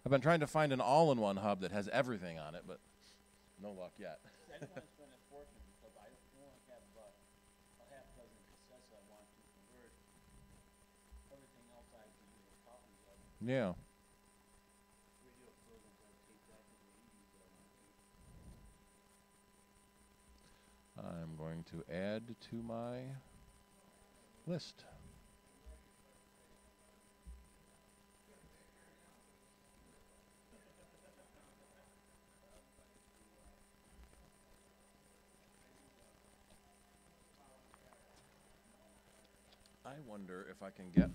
I've been trying to find an all-in-one hub that has everything on it, but no luck yet. I don't want to spend a fortune because I don't have a half-dozen cassettes I want to convert. Everything else I can use copies of. Yeah. Radio programs I take back to the 80s that I want to I'm going to add to my list. I wonder if I can get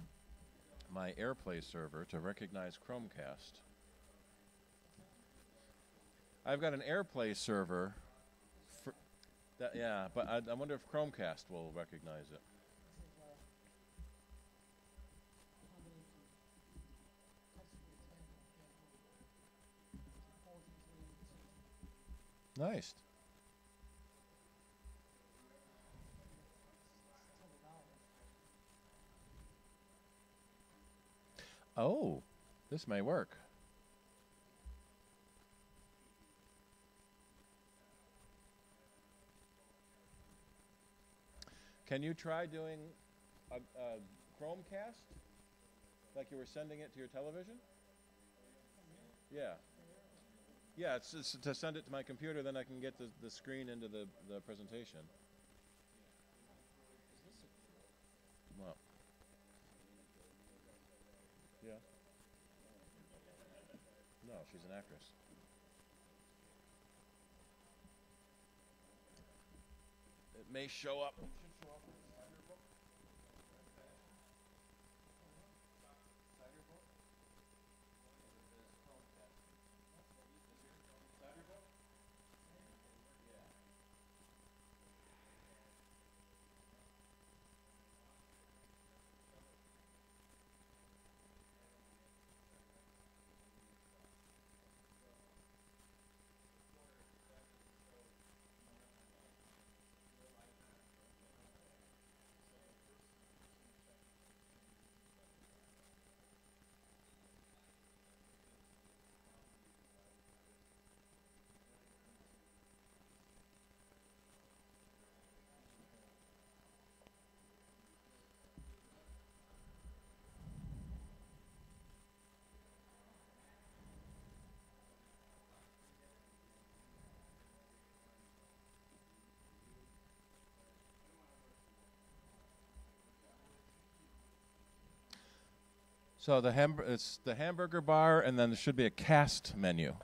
my AirPlay server to recognize Chromecast. I've got an AirPlay server. Yeah, but I wonder if Chromecast will recognize it. Nice. Oh, this may work. Can you try doing a Chromecast? Like you were sending it to your television? Yeah. Yeah, it's to send it to my computer, then I can get the screen into the presentation. Well. Yeah. No, she's an actress. It may show up. So it's the hamburger bar, and then there should be a cast menu.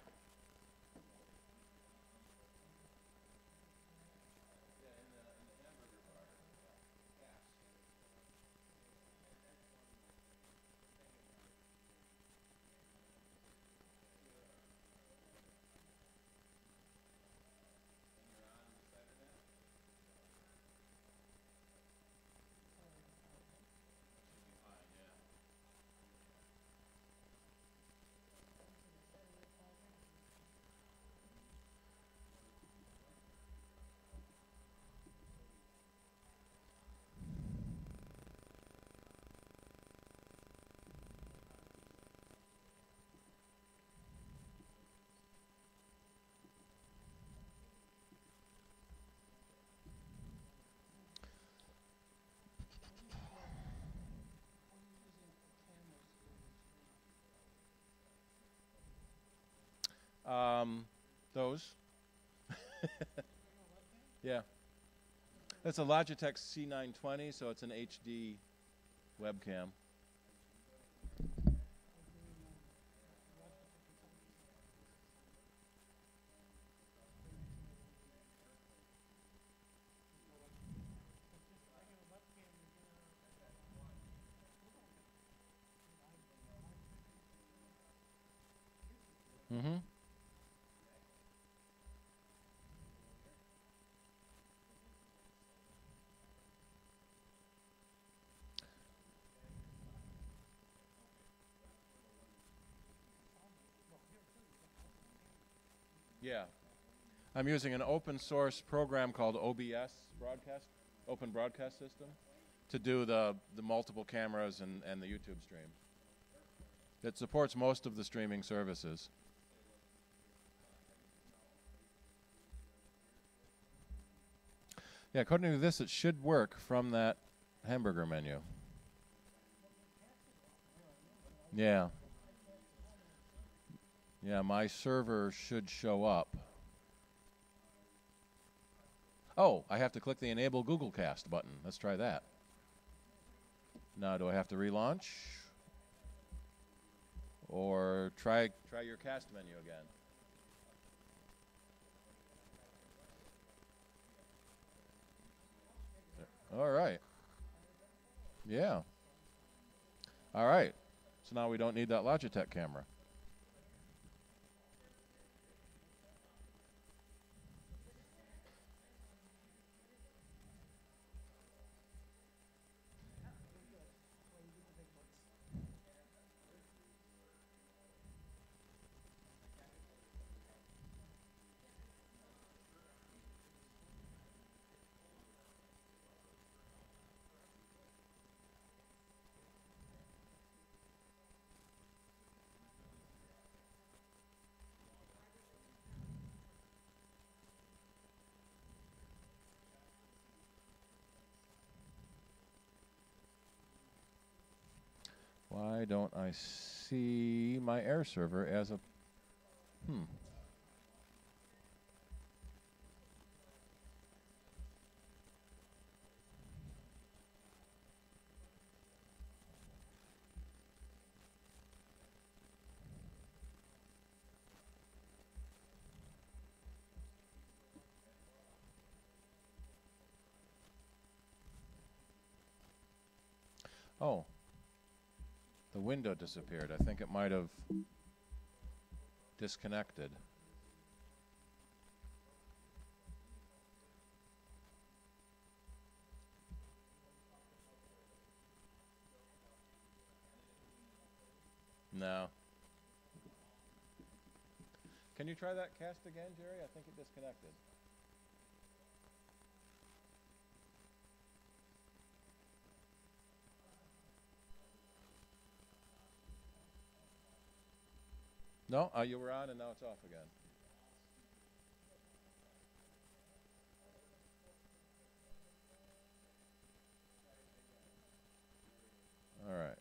Those. Yeah. That's a Logitech C920, so it's an HD webcam. Mm-hmm. Yeah. I'm using an open source program called OBS broadcast, Open Broadcast System, to do the multiple cameras and the YouTube stream. It supports most of the streaming services. Yeah, according to this, it should work from that hamburger menu. Yeah. Yeah, my server should show up. Oh, I have to click the Enable Google Cast button. Let's try that. Now, do I have to relaunch? Or try your cast menu again? All right. Yeah. All right. So now we don't need that Logitech camera. Why don't I see my air server as a... Oh. The window disappeared. I think it might have disconnected. No. Can you try that cast again, Jerry? I think it disconnected. No? You were on and now it's off again. All right.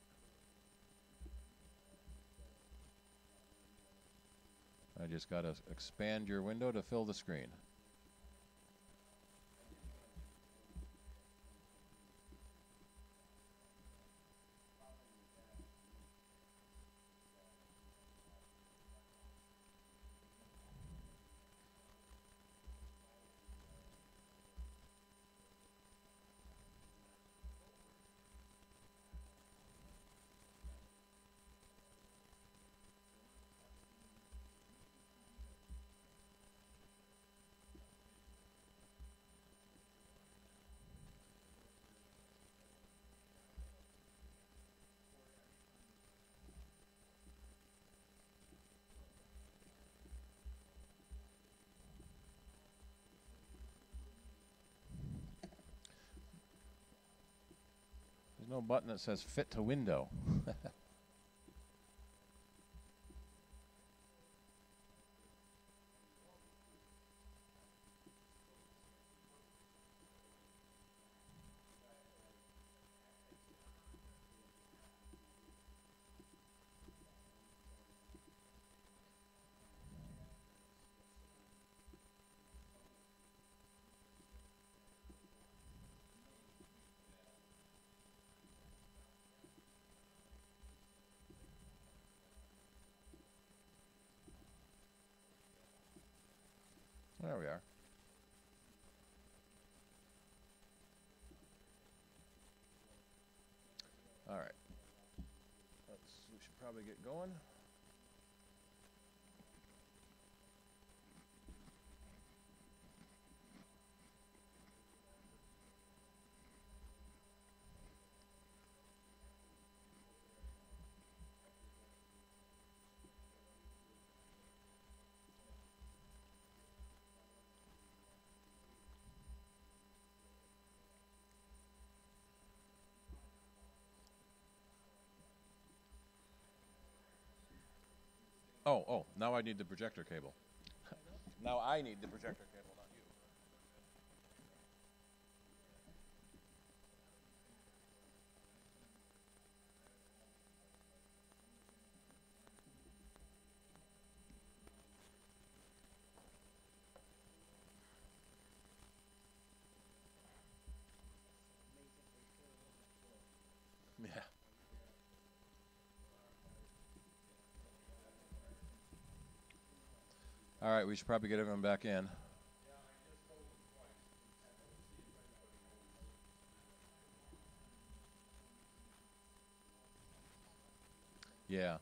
I just got to expand your window to fill the screen. There's no button that says fit to window. There we are. All right. We should probably get going. Oh, now I need the projector cable. Now I need the projector cable, not you. Yeah. All right, we should probably get everyone back in. Yeah.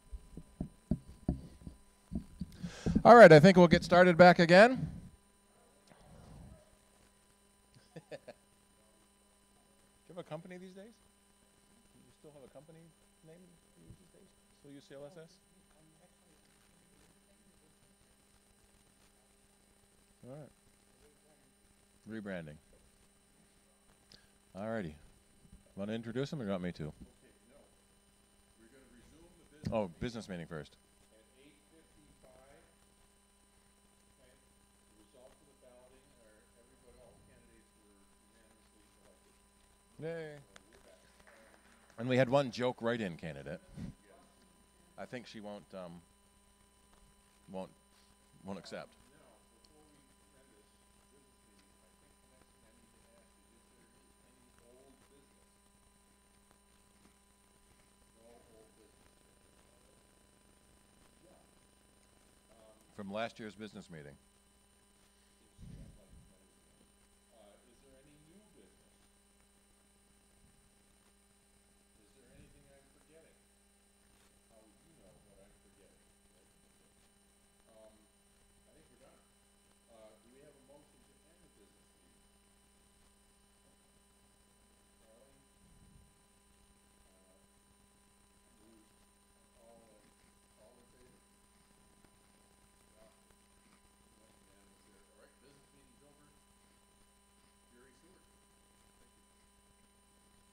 All right, I think we'll get started back again. Do you have a company these days? Do you still have a company name you use these days? Still use CLSS? All right. Rebranding. All righty. Want to introduce them or you want me to? Okay, no. We're going to resume the business. Oh, business meeting first. At 8:55, okay, the results of the balloting are everybody, all candidates were unanimously selected. Yay. So we're back. And we had one joke write-in candidate. I think she won't accept. Now, before we end this business meeting, I think the next thing I need to ask is if there is any old business. No old business. Yeah. From last year's business meeting. Is there any new business? Is there anything I'm forgetting? How would you know what I'm forgetting? I think we're done. Do we have a motion to end the business meeting? Charlie? Bruce? All in favor? Yeah. No, unanimous there. All right, business meeting's over. Jerry Seward. Thank you.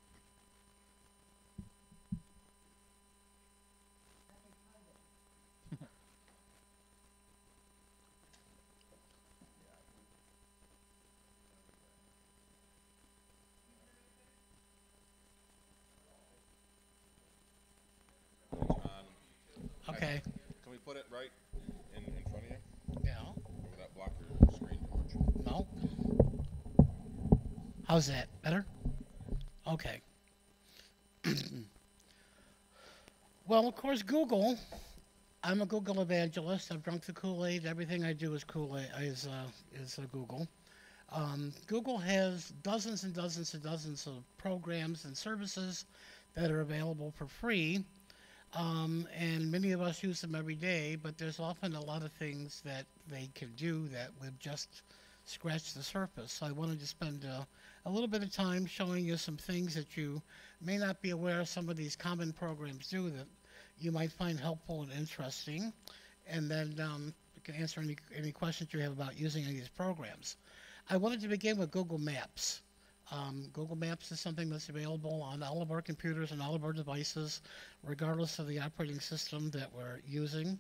Okay. Can we put it right in front of you? Yeah. Or would that block your screen too much? No. How's that? Better? Okay. Well, of course, Google. I'm a Google evangelist. I've drunk the Kool-Aid. Everything I do is Kool-Aid. Is Google. Google has dozens and dozens and dozens of programs and services that are available for free. And many of us use them every day, but there's often a lot of things that they can do that would just scratch the surface. So I wanted to spend a little bit of time showing you some things that you may not be aware some of these common programs do that you might find helpful and interesting. And then we can answer any questions you have about using any of these programs. I wanted to begin with Google Maps. Google Maps is something that's available on all of our computers and all of our devices, regardless of the operating system that we're using.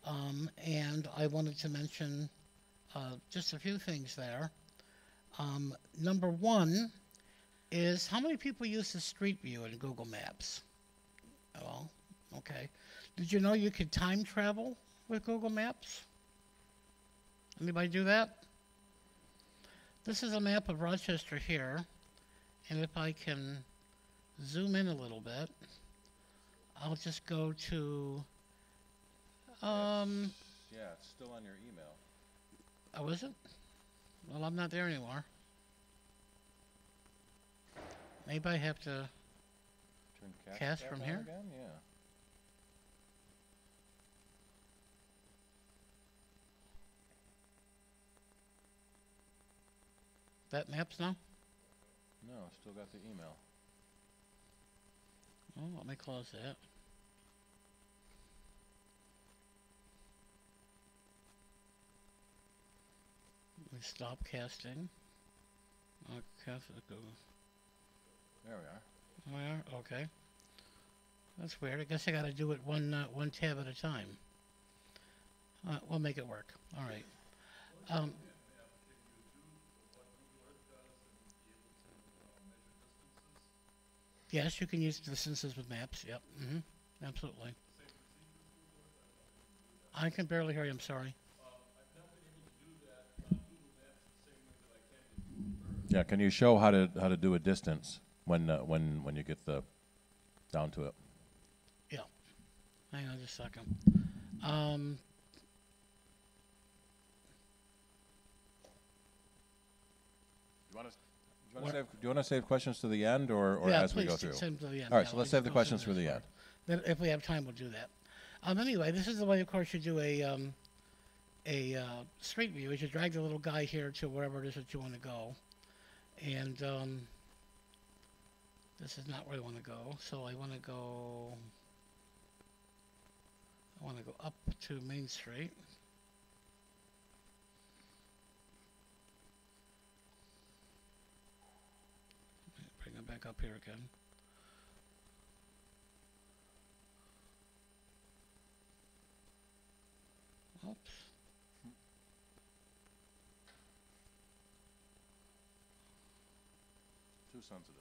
And I wanted to mention just a few things there. Number one is how many people use the Street View in Google Maps? Well, okay. Did you know you could time travel with Google Maps? Anybody do that? This is a map of Rochester here, and if I can zoom in a little bit, I'll just go to, Yeah, it's still on your email. oh, is it? Well, I'm not there anymore. Maybe I have to, Turn Cast tab from on here? Again? Yeah. that maps now? No, still got the email. Oh, let me close that. Let me stop casting. Okay, There we are. where? Okay. That's weird. I guess I got to do it one tab at a time. We'll make it work. All right. Yes, you can use distances with maps. Yep. Absolutely. I can barely hear you. I'm sorry. Yeah, can you show how to do a distance when you get the down to it? Yeah. Hang on just a second. Do you want to save questions to the end or Yeah, as we go please through? send them to the end. All right, Yeah, so we let's can save the go questions through for the this end. Then if we have time, we'll do that. Anyway, this is the way, of course, you do a street view. Is you drag the little guy here to wherever it is that you want to go, and this is not where I want to go. So I want to go up to Main Street. Bring it back up here again. Oops. Too sensitive.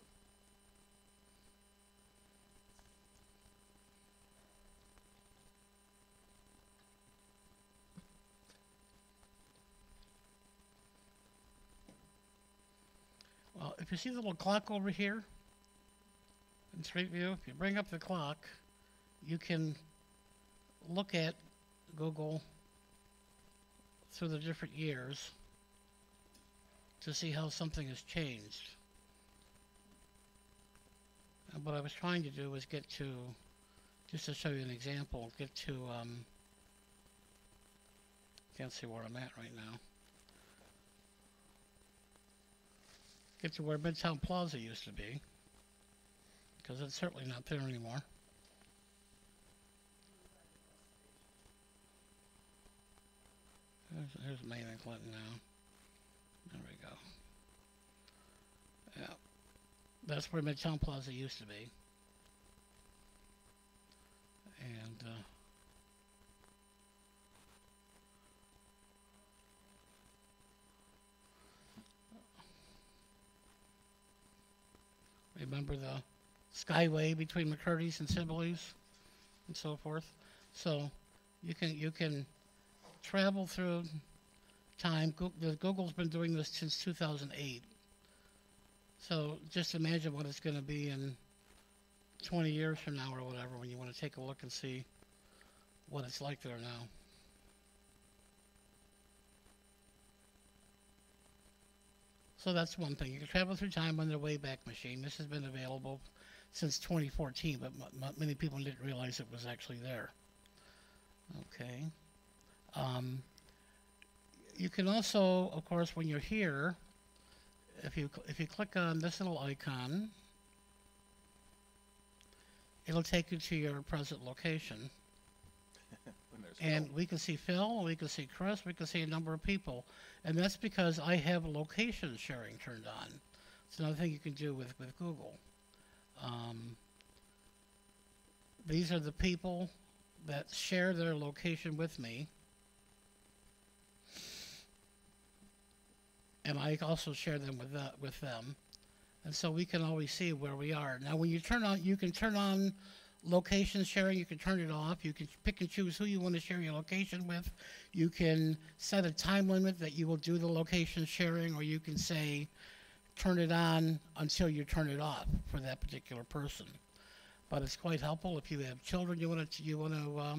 Well, if you see the little clock over here in Street View, if you bring up the clock, you can look at Google through the different years to see how something has changed. And what I was trying to do was get to, just to show you an example, get to, can't see where I'm at right now. Get to where Midtown Plaza used to be, because it's certainly not there anymore. Here's Main and Clinton now. There we go. Yeah, that's where Midtown Plaza used to be. And remember the Skyway between McCurdy's and Sibley's and so forth. So you can travel through time. Google's been doing this since 2008. So just imagine what it's going to be in 20 years from now or whatever when you want to take a look and see what it's like there now. So that's one thing. You can travel through time on the Wayback Machine. This has been available since 2014, but many people didn't realize it was actually there. Okay. You can also, of course, when you're here, if you click on this little icon, it'll take you to your present location. And we can see Phil, we can see Chris, we can see a number of people. And that's because I have location sharing turned on. It's another thing you can do with Google. These are the people that share their location with me. And I also share them with them. And so we can always see where we are. Now when you can turn on location sharing, you can turn it off. You can pick and choose who you want to share your location with. You can set a time limit that you will do the location sharing, or you can say turn it on until you turn it off for that particular person. But it's quite helpful if you have children you want to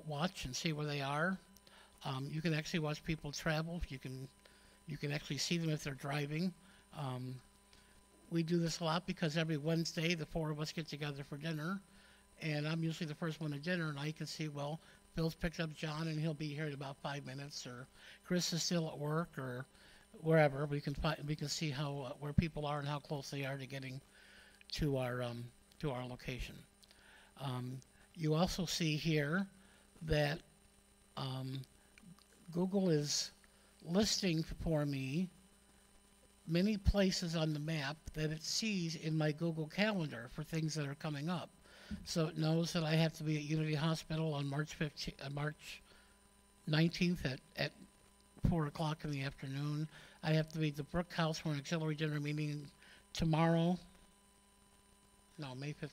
watch and see where they are. You can actually watch people travel. You can actually see them if they're driving. We do this a lot because every Wednesday the four of us get together for dinner, and I'm usually the first one to dinner, and I can see, well, Bill's picked up John and he'll be here in about 5 minutes, or Chris is still at work, or wherever. We can see how where people are and how close they are to getting to our location. You also see here that Google is listing for me many places on the map that it sees in my Google Calendar for things that are coming up. So it knows that I have to be at Unity Hospital on March 19th at 4 o'clock in the afternoon. I have to be at the Brook House for an auxiliary dinner meeting tomorrow. No, May 5th.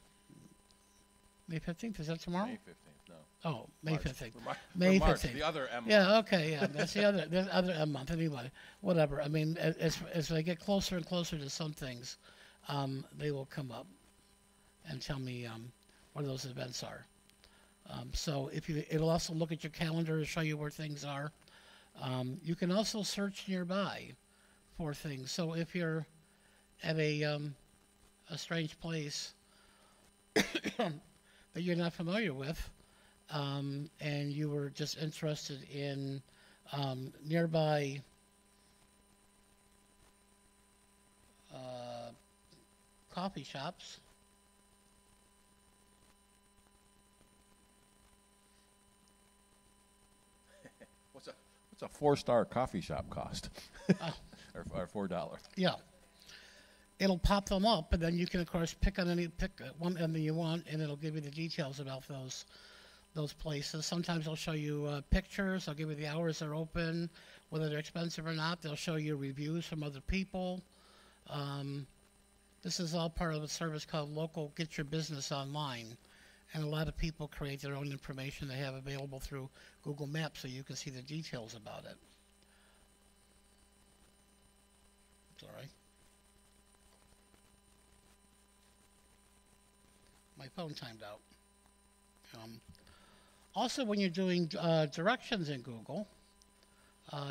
May 15th, is that tomorrow? May 15th, no. Oh, May March. 15th. For May March, 15th. the other M. Yeah, okay, yeah, that's the other month, anyway, whatever. I mean, as I get closer and closer to some things, they will come up and tell me what those events are. So it'll also look at your calendar to show you where things are. You can also search nearby for things. So if you're at a strange place that you're not familiar with, and you were just interested in nearby coffee shops, What's a 4-star coffee shop cost? or $4. yeah, it'll pop them up, and then you can of course pick one that you want, and it'll give you the details about those places. Sometimes they'll show you pictures. They'll give you the hours they're open, whether they're expensive or not. They'll show you reviews from other people. This is all part of a service called Local Get Your Business Online. And a lot of people create their own information they have available through Google Maps so you can see the details about it. Sorry. My phone timed out. Also, when you're doing directions in Google,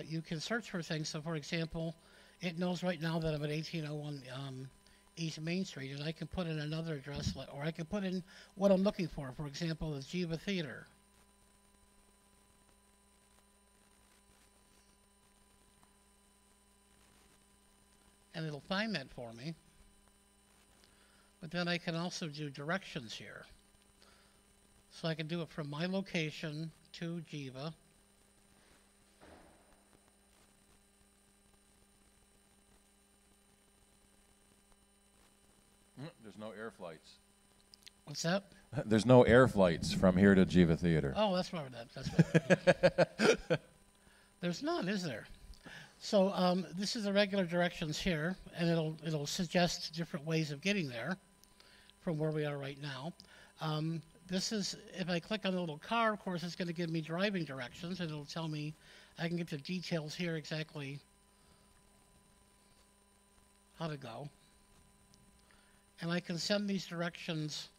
you can search for things. So, for example, it knows right now that I'm at 1801 East Main Street, and I can put in another address, or I can put in what I'm looking for. For example, the Jiva Theater. And it'll find that for me. But then I can also do directions here. So I can do it from my location to Jiva. There's no air flights. What's that? There's no air flights from here to Jiva Theater. Oh, that's right. That's right. There's none, is there? So this is the regular directions here, and it'll suggest different ways of getting there from where we are right now. This is, if I click on the little car, of course, it's going to give me driving directions, and it'll tell me I can get the details here exactly how to go. And I can send these directions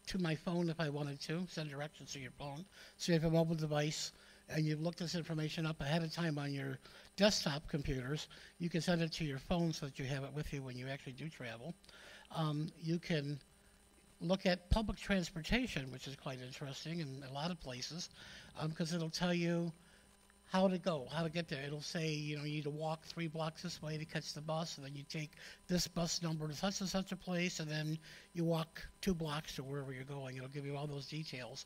to my phone if I wanted to, send directions to your phone. So you have a mobile device and you've looked this information up ahead of time on your desktop computers, you can send it to your phone so that you have it with you when you actually do travel. You can look at public transportation, which is quite interesting in a lot of places, because it'll tell you how to go, how to get there. It'll say, you need to walk 3 blocks this way to catch the bus, and then you take this bus number to such and such a place, and then you walk 2 blocks to wherever you're going. It'll give you all those details.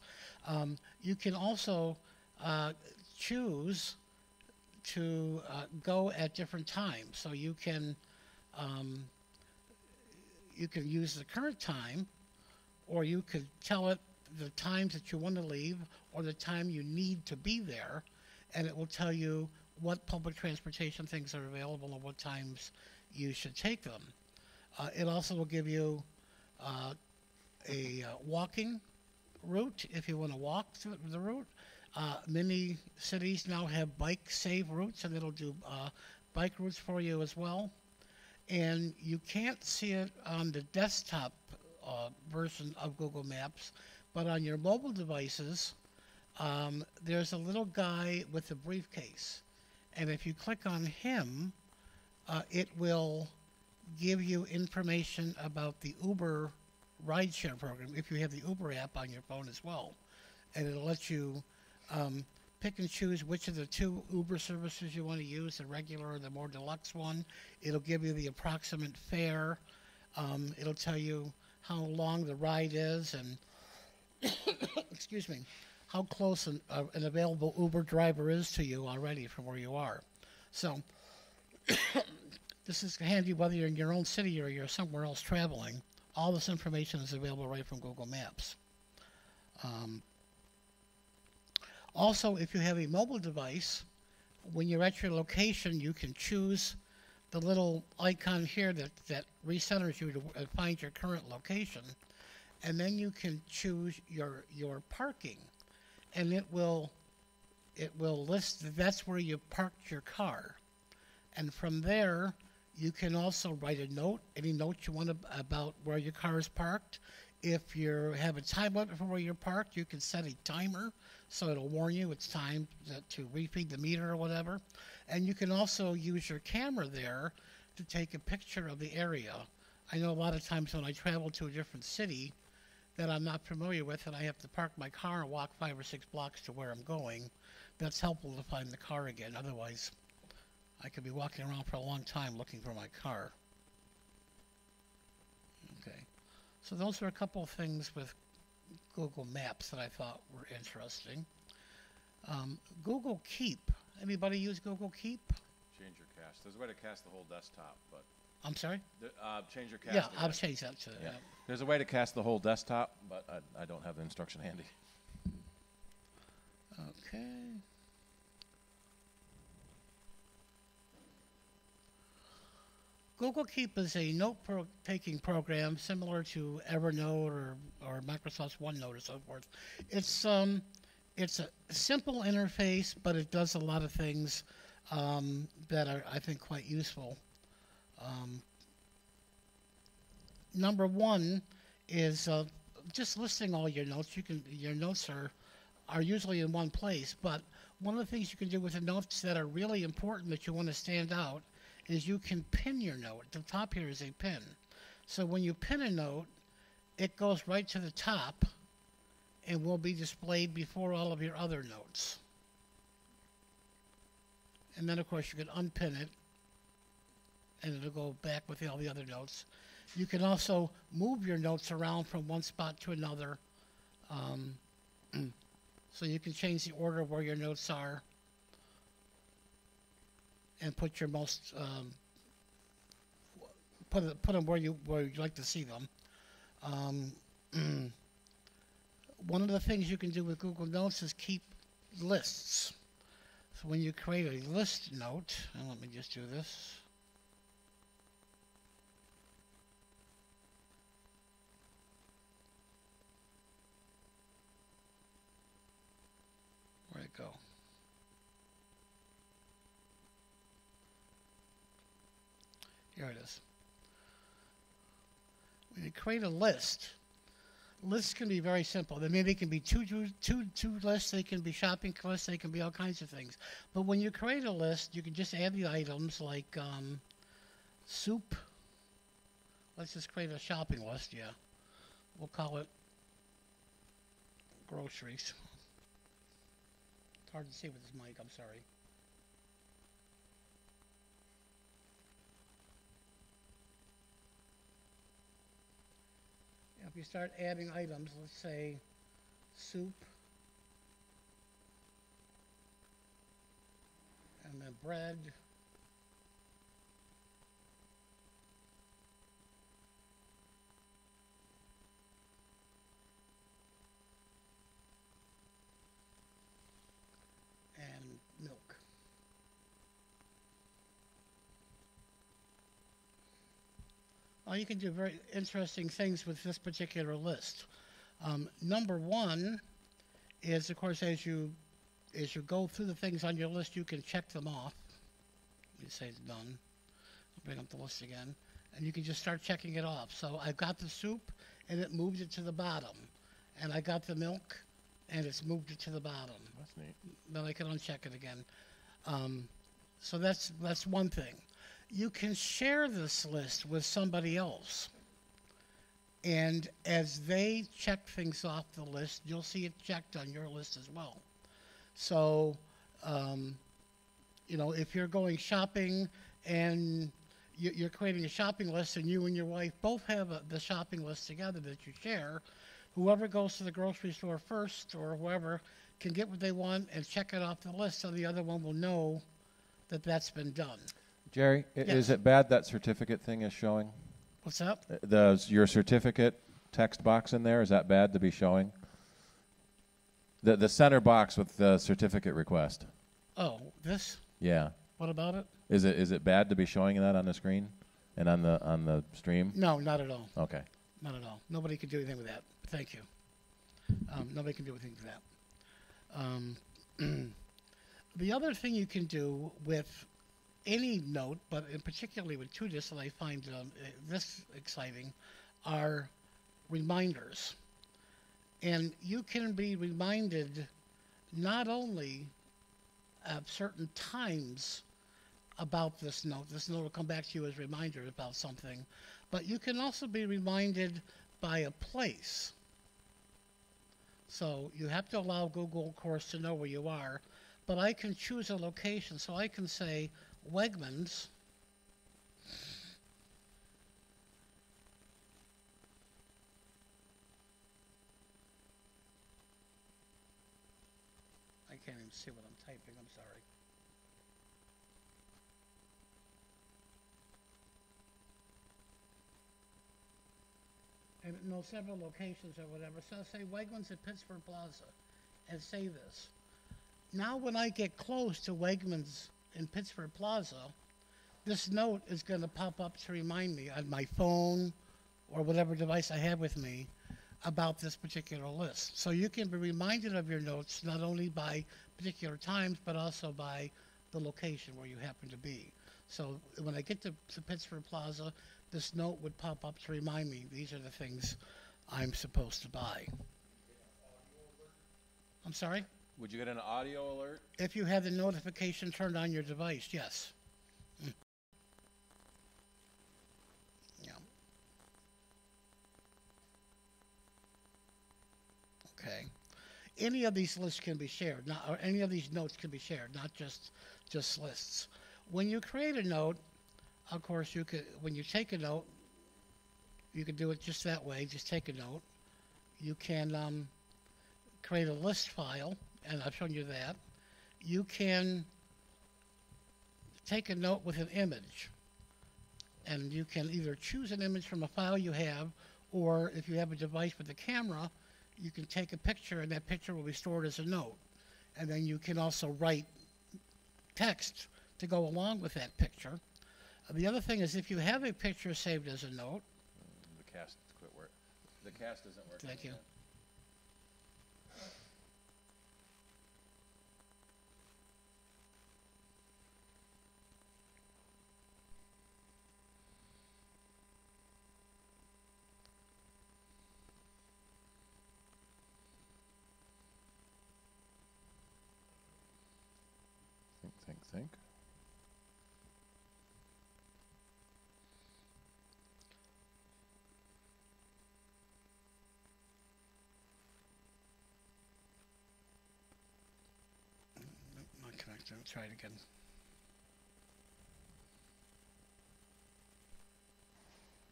You can also choose to go at different times. So you can use the current time, or you could tell it the times that you want to leave or the time you need to be there, and it will tell you what public transportation things are available and what times you should take them. It also will give you a walking route if you want to walk the route. Many cities now have bike save routes, and it'll do bike routes for you as well. And you can't see it on the desktop version of Google Maps, but on your mobile devices, there's a little guy with a briefcase. And if you click on him, it will give you information about the Uber rideshare program, if you have the Uber app on your phone as well. And it'll let you pick and choose which of the 2 Uber services you want to use, the regular or the more deluxe one. It'll give you the approximate fare. It'll tell you how long the ride is and, excuse me, how close an available Uber driver is to you already from where you are. So this is handy whether you're in your own city or you're somewhere else traveling. All this information is available right from Google Maps. Also, if you have a mobile device, when you're at your location, you can choose the little icon here that recenters you to find your current location, and then you can choose your parking, and it will list that's where you parked your car, and from there you can also write a note, any note you want about where your car is parked. If you have a time limit for where you're parked, you can set a timer so it'll warn you it's time to refeed the meter or whatever. And you can also use your camera there to take a picture of the area. I know a lot of times when I travel to a different city that I'm not familiar with and I have to park my car and walk 5 or 6 blocks to where I'm going, that's helpful to find the car again. Otherwise, I could be walking around for a long time looking for my car. Okay. So those are a couple of things with Google Maps that I thought were interesting. Google Keep. Anybody use Google Keep? Change your cast. There's a way to cast the whole desktop, but I'm sorry? change your cast. Yeah, again. I'll change that to Yeah. There's a way to cast the whole desktop, but I don't have the instruction handy. Okay. Google Keep is a note-taking program similar to Evernote or Microsoft's OneNote or so forth. It's a simple interface, but it does a lot of things that are, I think, quite useful. Number one is just listing all your notes. Your notes are usually in one place, but one of the things you can do with the notes that are really important that you want to stand out is you can pin your note. At the top here is a pin. So when you pin a note, it goes right to the top and will be displayed before all of your other notes. And then, of course, you can unpin it, and it'll go back with all the other notes. You can also move your notes around from one spot to another. So you can change the order of where your notes are and put your most put them where you'd like to see them. One of the things you can do with Google Notes is keep lists. So when you create a list note, and let me just do this. Where'd it go? Here it is. When you create a list, lists can be very simple. They can be two lists, they can be shopping lists, they can be all kinds of things. But when you create a list, you can just add the items like soup. Let's just create a shopping list, yeah. We'll call it groceries. It's hard to see with this mic, I'm sorry. If you start adding items, let's say soup, and then bread, and milk. Well, you can do very interesting things with this particular list. Number one is, of course, as you go through the things on your list, you can check them off. Let me say it's done. I'll bring up the list again. And you can just start checking it off. So I've got the soup, and it moved it to the bottom. And I got the milk, and it's moved it to the bottom. That's neat. Then I can uncheck it again. So that's one thing. You can share this list with somebody else. And as they check things off the list, you'll see it checked on your list as well. So, if you're going shopping and you're creating a shopping list and you and your wife both have the shopping list together that you share, whoever goes to the grocery store first or whoever can get what they want and check it off the list so the other one will know that that's been done. Jerry, Yes. is it bad that certificate thing is showing? What's that? Your certificate text box in there, is that bad to be showing? The center box with the certificate request. Oh, this? Yeah. What about it? Is it bad to be showing that on the screen and on the stream? No, not at all. Okay. Not at all. Nobody can do anything with that. Thank you. Nobody can do anything with that. The other thing you can do with any note, but in particularly with TUDIS that I find this exciting, are reminders. And you can be reminded not only at certain times about this note will come back to you as a reminder about something, but you can also be reminded by a place. So you have to allow Google, of course, to know where you are, but I can choose a location. So I can say Wegmans, I can't even see what I'm typing, I'm sorry. And it knows several locations or whatever. So I'll say Wegmans at Pittsburgh Plaza and say this. Now when I get close to Wegmans in Pittsburgh Plaza, this note is going to pop up to remind me on my phone or whatever device I have with me about this particular list. So you can be reminded of your notes not only by particular times, but also by the location where you happen to be. So when I get to Pittsburgh Plaza, this note would pop up to remind me these are the things I'm supposed to buy. I'm sorry? Would you get an audio alert? If you have the notification turned on your device, yes. Yeah. Okay. Any of these lists can be shared, or any of these notes can be shared, not just lists. When you create a note, of course, when you take a note, you can do it just that way, just take a note. You can create a list file, and I've shown you that. You can take a note with an image, and you can either choose an image from a file you have, or if you have a device with a camera, you can take a picture, and that picture will be stored as a note. And then you can also write text to go along with that picture. The other thing is if you have a picture saved as a note. The cast quit work. The cast isn't working. Thank you. Think. Not connected. I'll try it again.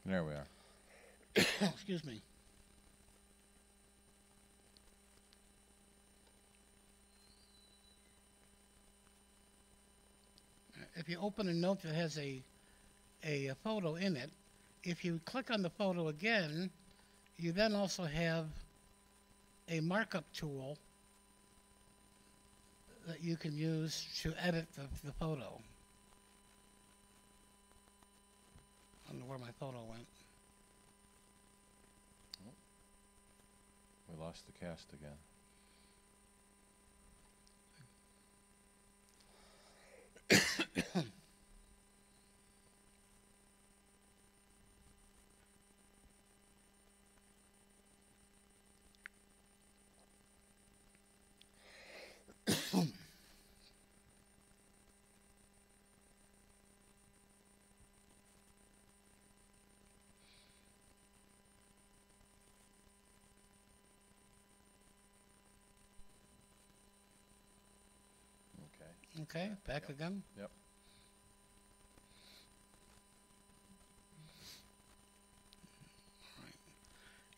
There we are. Excuse me. If you open a note that has a photo in it, if you click on the photo again, you then also have a markup tool that you can use to edit the photo. I don't know where my photo went. We lost the cast again. Okay, back again. Yep.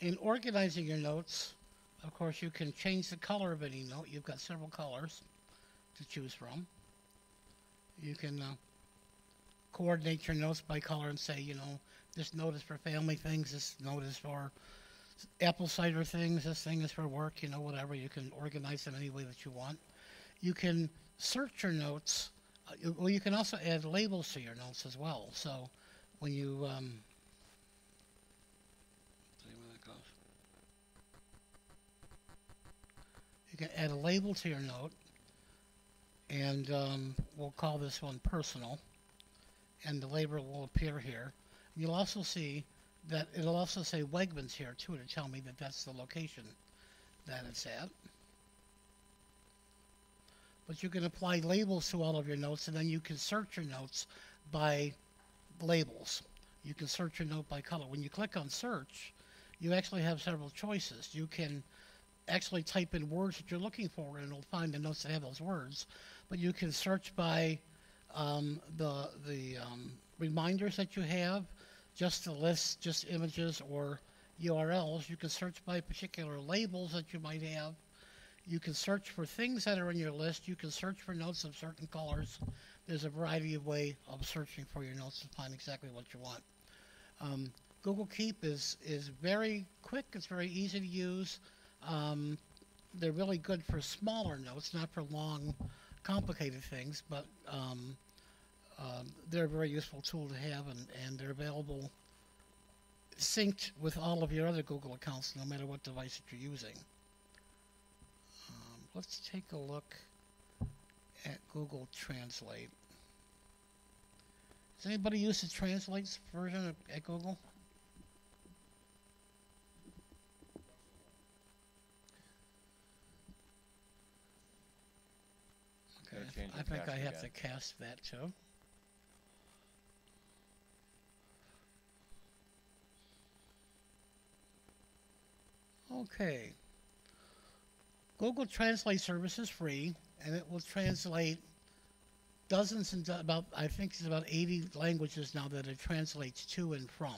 In organizing your notes, of course, you can change the color of any note. You've got several colors to choose from. You can coordinate your notes by color and say, this note is for family things, this note is for Apple Cider things. This thing is for work, you know, whatever. You can organize them any way that you want. You can search your notes. Well, you can also add labels to your notes as well. So when you see where that goes. You can add a label to your note, and we'll call this one personal, and the label will appear here. You'll also see that it'll also say Wegmans here too to tell me that that's the location that it's at. But you can apply labels to all of your notes, and then you can search your notes by labels. You can search your note by color. When you click on search, you actually have several choices. You can actually type in words that you're looking for, and it'll find the notes that have those words. But you can search by the reminders that you have, just the lists, just images or URLs. You can search by particular labels that you might have. You can search for things that are in your list. You can search for notes of certain colors. There's a variety of ways of searching for your notes to find exactly what you want. Google Keep is very quick. It's very easy to use. They're really good for smaller notes, not for long, complicated things, but they're a very useful tool to have, and they're available synced with all of your other Google accounts, no matter what device that you're using. Let's take a look at Google Translate. Does anybody use the Translate version at Google? Okay, I think I have to cast that too. Okay. Google Translate service is free, and it will translate dozens and I think it's about 80 languages now that it translates to and from.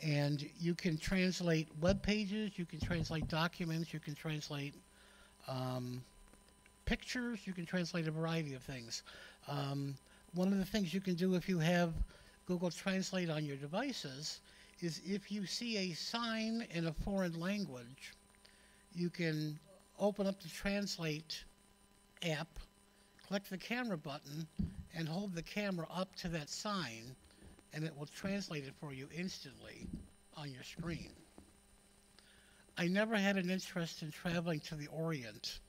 And you can translate web pages, you can translate documents, you can translate pictures, you can translate a variety of things. One of the things you can do if you have Google Translate on your devices is if you see a sign in a foreign language, you can open up the Translate app, click the camera button, and hold the camera up to that sign, and it will translate it for you instantly on your screen. I never had an interest in traveling to the Orient,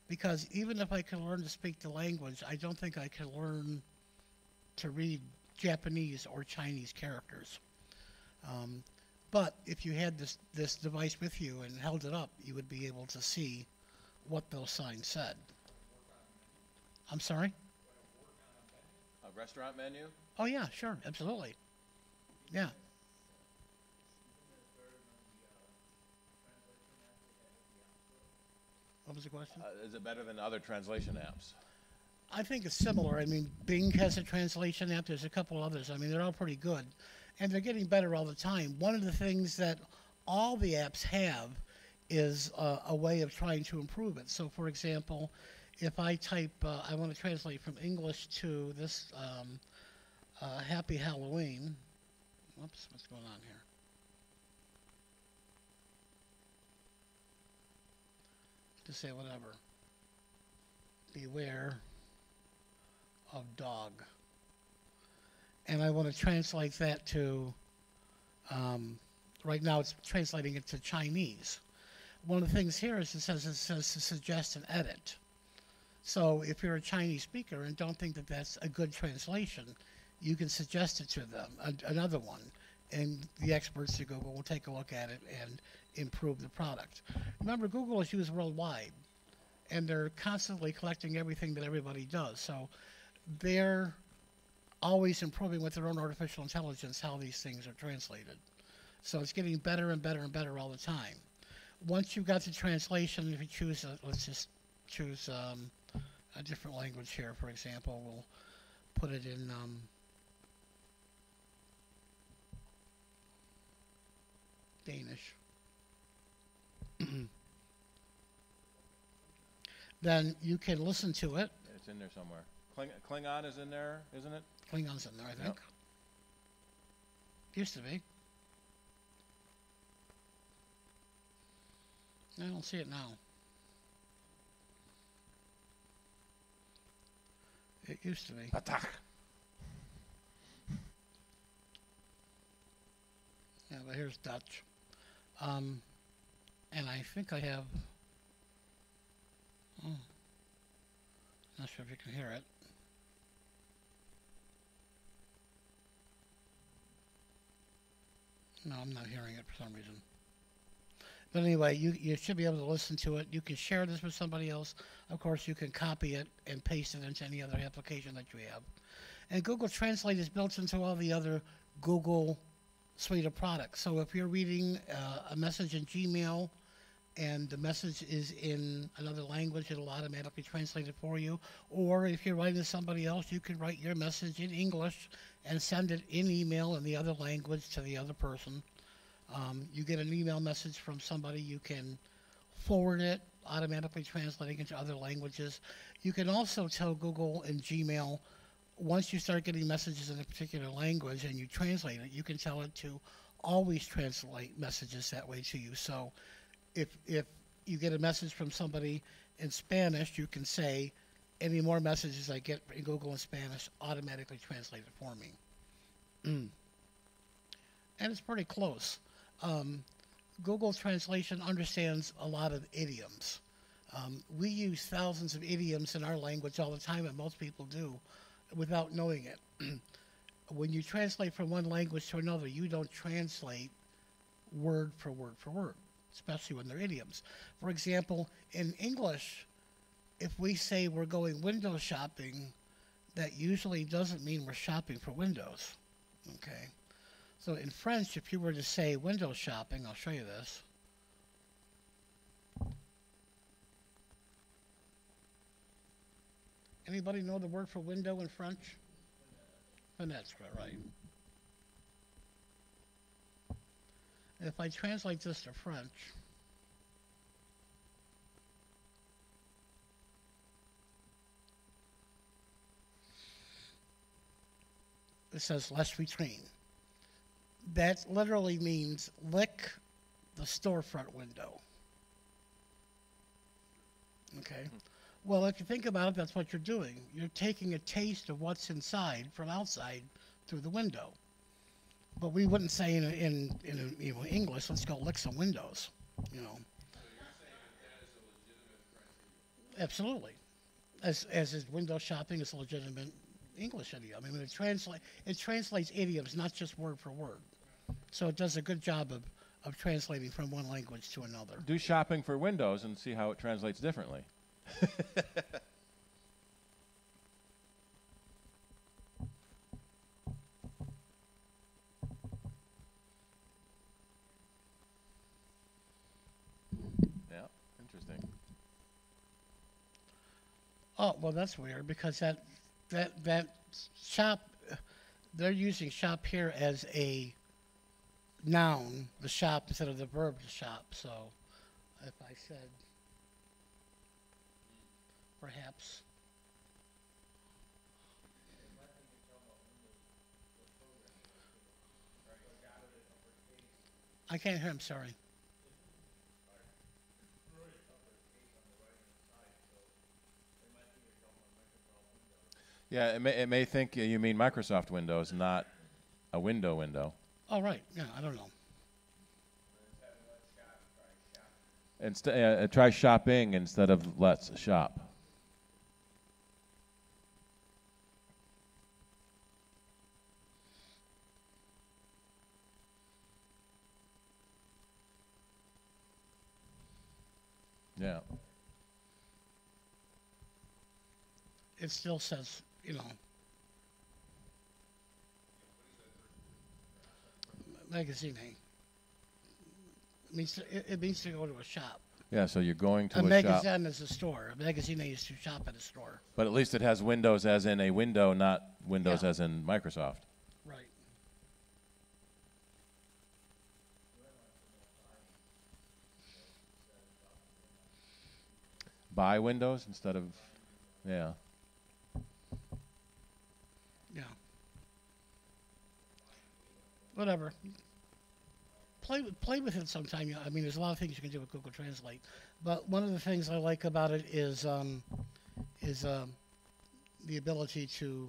because even if I could learn to speak the language, I don't think I could learn to read Japanese or Chinese characters. But if you had this device with you and held it up, you would be able to see what those signs said. I'm sorry? A restaurant menu? Oh, yeah, sure, absolutely. Yeah. What was the question? Is it better than other translation apps? I think it's similar. I mean, Bing has a translation app. There's a couple others. I mean, they're all pretty good. And they're getting better all the time. One of the things that all the apps have is a way of trying to improve it. So, for example, if I type, I want to translate from English to this Happy Halloween. Whoops, what's going on here? To say whatever. Beware of dog. And I want to translate that to, right now it's translating it to Chinese. One of the things here is it says to suggest and edit. So if you're a Chinese speaker and don't think that that's a good translation, you can suggest it to them, another one. And the experts at Google will take a look at it and improve the product. Remember, Google is used worldwide, and they're constantly collecting everything that everybody does. So they're always improving with their own artificial intelligence how these things are translated. So it's getting better and better and better all the time. Once you've got the translation, if you choose, let's just choose a different language here, for example, we'll put it in Danish. Then you can listen to it. It's in there somewhere. Klingon is in there, isn't it? Klingon's in there, I think. Yep. Used to be. I don't see it now. It used to be. Attack. Yeah, but here's Dutch. And I think I have. Oh, not sure if you can hear it. No, I'm not hearing it for some reason. But anyway, you should be able to listen to it. You can share this with somebody else. Of course, you can copy it and paste it into any other application that you have. And Google Translate is built into all the other Google suite of products. So if you're reading a message in Gmail and the message is in another language, it'll automatically translate it for you. Or if you're writing to somebody else, you can write your message in English and send it in email in the other language to the other person. You get an email message from somebody, you can forward it, automatically translating into other languages. You can also tell Google in Gmail, once you start getting messages in a particular language and you translate it, you can tell it to always translate messages that way to you. So if you get a message from somebody in Spanish, you can say, any more messages I get in Google in Spanish, automatically translate it for me. And it's pretty close. Google Translation understands a lot of idioms. We use thousands of idioms in our language all the time, and most people do, without knowing it. When you translate from one language to another, you don't translate word for word for word, especially when they're idioms. For example, in English, if we say we're going window shopping, that usually doesn't mean we're shopping for windows. Okay? So in French, if you were to say window shopping, I'll show you this. Anybody know the word for window in French? Fenêtre, right. If I translate this to French, it says "les vitrines." That literally means lick the storefront window. Okay? Well, if you think about it, that's what you're doing. You're taking a taste of what's inside from outside through the window. But we wouldn't say in English, let's go lick some windows, you know. So you're saying that is a legitimate French idiom? Absolutely. As is window shopping is a legitimate English idiom. I mean, it translates idioms, not just word for word. So it does a good job of translating from one language to another. Do shopping for windows and see how it translates differently. Yeah, interesting. Oh, well, that's weird because that shop, they're using shop here as a noun, the shop, instead of the verb to shop. So if I said, perhaps, I can't hear him, sorry. Yeah, it may think you mean Microsoft Windows, not a window. Oh, right. Yeah, I don't know. Try shopping instead of let's shop. Yeah. It still says, you know, magazine. It means to go to a shop. Yeah, so you're going to A a shop. magazine is a store. A magazine is to shop at a store. But at least it has Windows as in a window, not Windows Yeah. as in Microsoft. Right. Buy Windows instead of, yeah. Yeah. Whatever. play with it sometime. I mean, there's a lot of things you can do with Google Translate, but one of the things I like about it is the ability to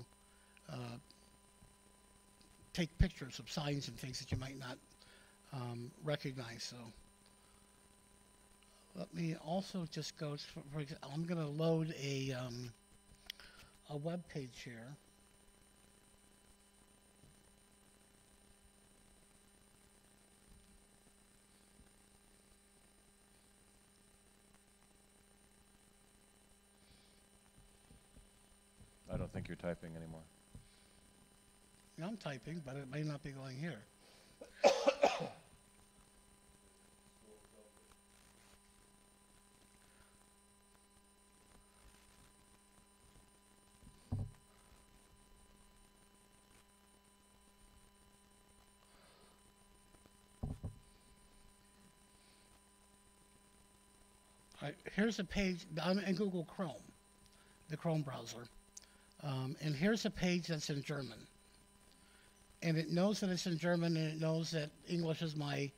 take pictures of signs and things that you might not recognize. So let me also just go. For example, I'm going to load a web page here. I don't think you're typing anymore. Yeah, I'm typing, but it may not be going here. All right, here's a page. I'm in Google Chrome, the Chrome browser. And here's a page that's in German. And it knows that it's in German, and it knows that English is my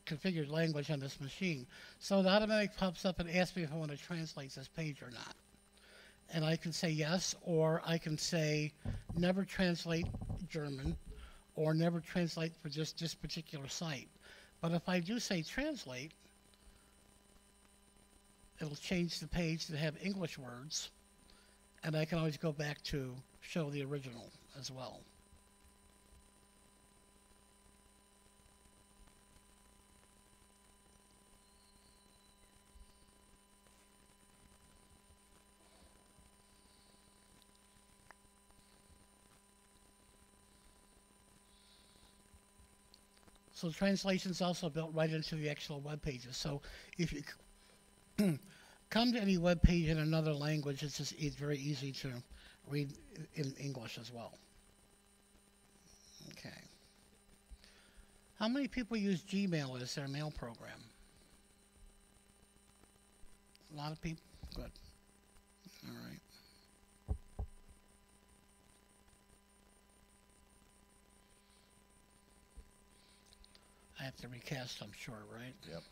configured language on this machine. So it automatically pops up and asks me if I want to translate this page or not. And I can say yes, or I can say never translate German, or never translate for just this particular site. But if I do say translate, it'll change the page to have English words, and I can always go back to show the original as well. So translation is also built right into the actual web pages. So if you come to any web page in another language, it's very easy to read in English as well. Okay. How many people use Gmail as their mail program? A lot of people? Good. All right. I have to recast, I'm sure, right? Yep.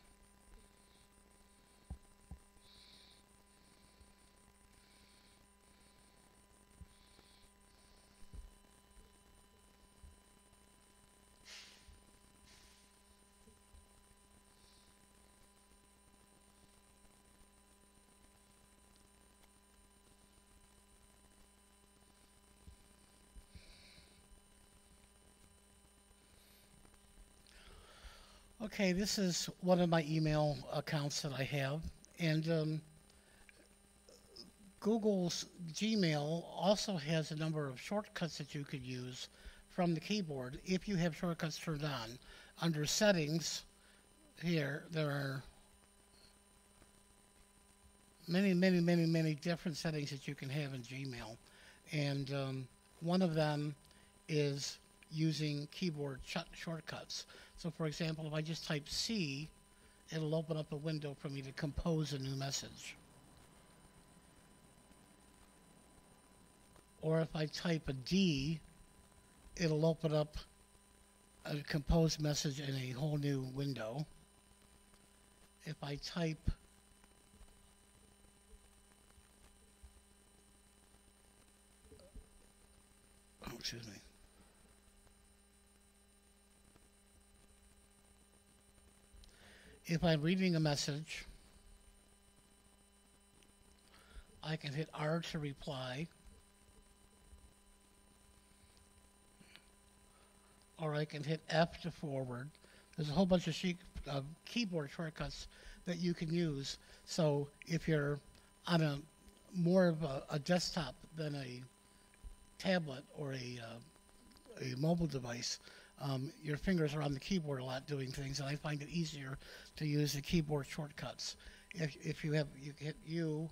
Okay, this is one of my email accounts that I have, and Google's Gmail also has a number of shortcuts that you could use from the keyboard if you have shortcuts turned on. Under settings, here, there are many different settings that you can have in Gmail, and one of them is using keyboard shortcuts. So for example, if I just type C, it'll open up a window for me to compose a new message. Or if I type a D, it'll open up a composed message in a whole new window. If I type excuse me. If I'm reading a message, I can hit R to reply, or I can hit F to forward. There's a whole bunch of keyboard shortcuts that you can use. So if you're on a more of a desktop than a tablet or a mobile device, your fingers are on the keyboard a lot doing things, and I find it easier to use the keyboard shortcuts. If you hit U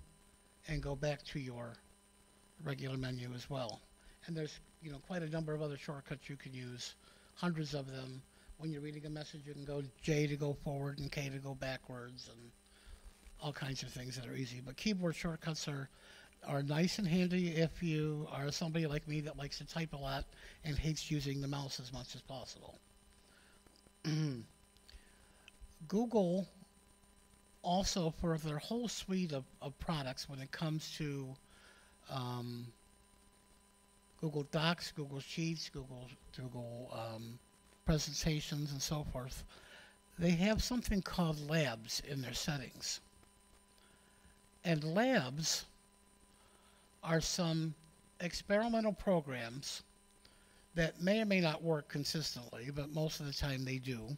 and go back to your regular menu as well. And there's quite a number of other shortcuts you can use, hundreds of them. When you're reading a message, you can go J to go forward and K to go backwards, and all kinds of things that are easy. But keyboard shortcuts are nice and handy if you are somebody like me that likes to type a lot and hates using the mouse as much as possible. Google also, for their whole suite of products when it comes to Google Docs, Google Sheets, Google presentations, and so forth, they have something called Labs in their settings. And Labs are some experimental programs that may or may not work consistently, but most of the time they do,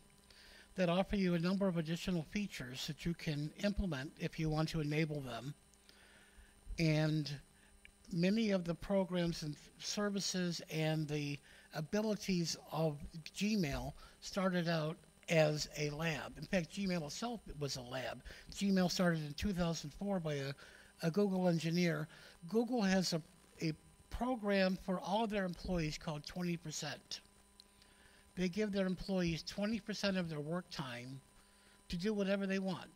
that offer you a number of additional features that you can implement if you want to enable them. And many of the programs and services and the abilities of Gmail started out as a lab. In fact, Gmail itself was a lab. Gmail started in 2004 by a Google engineer. Google has a program for all of their employees called 20%. They give their employees 20% of their work time to do whatever they want.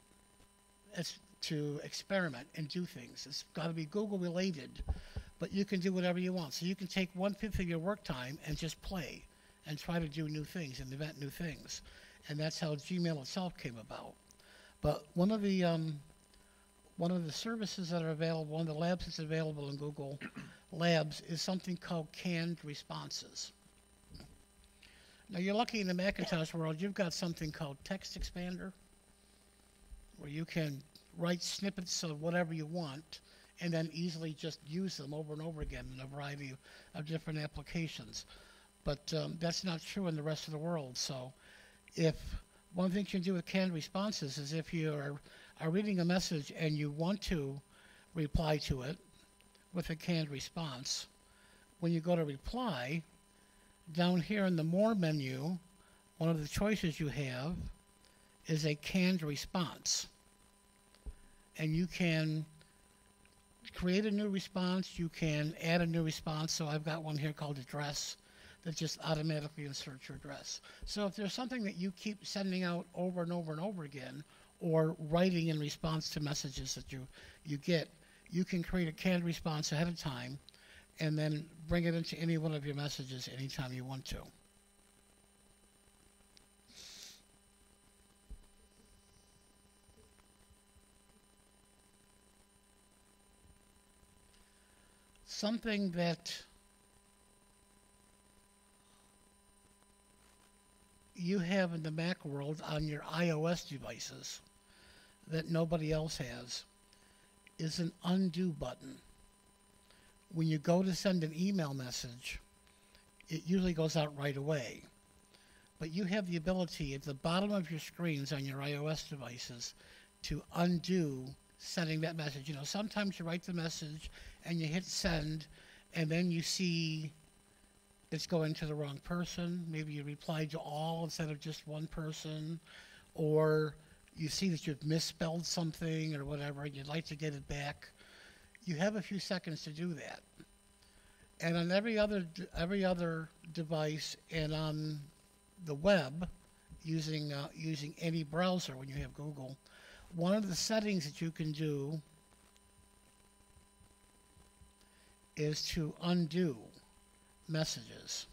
It's to experiment and do things. It's got to be Google related, but you can do whatever you want. So you can take 1/5 of your work time and just play and try to do new things and invent new things. And that's how Gmail itself came about. But one of the services that are available, one of the labs that's available in Google Labs is something called canned responses. Now you're lucky in the Macintosh world, you've got something called Text Expander, where you can write snippets of whatever you want and then easily just use them over and over again in a variety of different applications. But that's not true in the rest of the world. So if one thing you can do with canned responses is if you are reading a message and you want to reply to it with a canned response, when you go to reply, down here in the More menu, one of the choices you have is a canned response. And you can create a new response, you can add a new response. So I've got one here called address that just automatically inserts your address. So if there's something that you keep sending out over and over and over again, or writing in response to messages that you get, you can create a canned response ahead of time and then bring it into any one of your messages anytime you want to. Something that you have in the Mac world on your iOS devices that nobody else has is an undo button. When you go to send an email message, it usually goes out right away. But you have the ability at the bottom of your screens on your iOS devices to undo sending that message. You know, sometimes you write the message and you hit send and then you see it's going to the wrong person. Maybe you replied to all instead of just one person, or you see that you've misspelled something or whatever and you'd like to get it back. You have a few seconds to do that. And on every other device and on the web, using any browser when you have Google, one of the settings that you can do is to undo messages.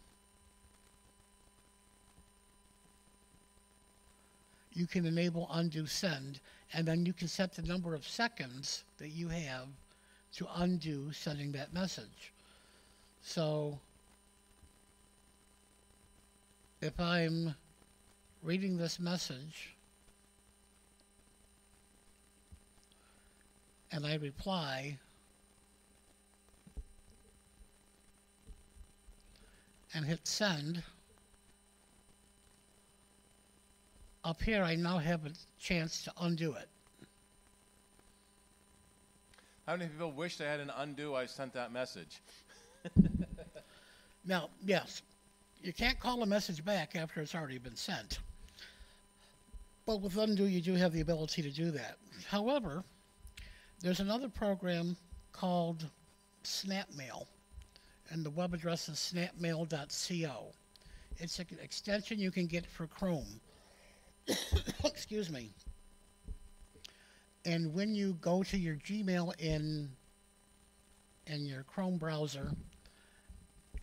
You can enable undo send, and then you can set the number of seconds that you have to undo sending that message. So if I'm reading this message and I reply and hit send, up here I now have a chance to undo it. How many people wish they had an undo I sent that message? Now, yes, you can't call a message back after it's already been sent. But with undo, you do have the ability to do that. However, there's another program called SnapMail, and the web address is snapmail.co. It's an extension you can get for Chrome. Excuse me. And when you go to your Gmail in your Chrome browser,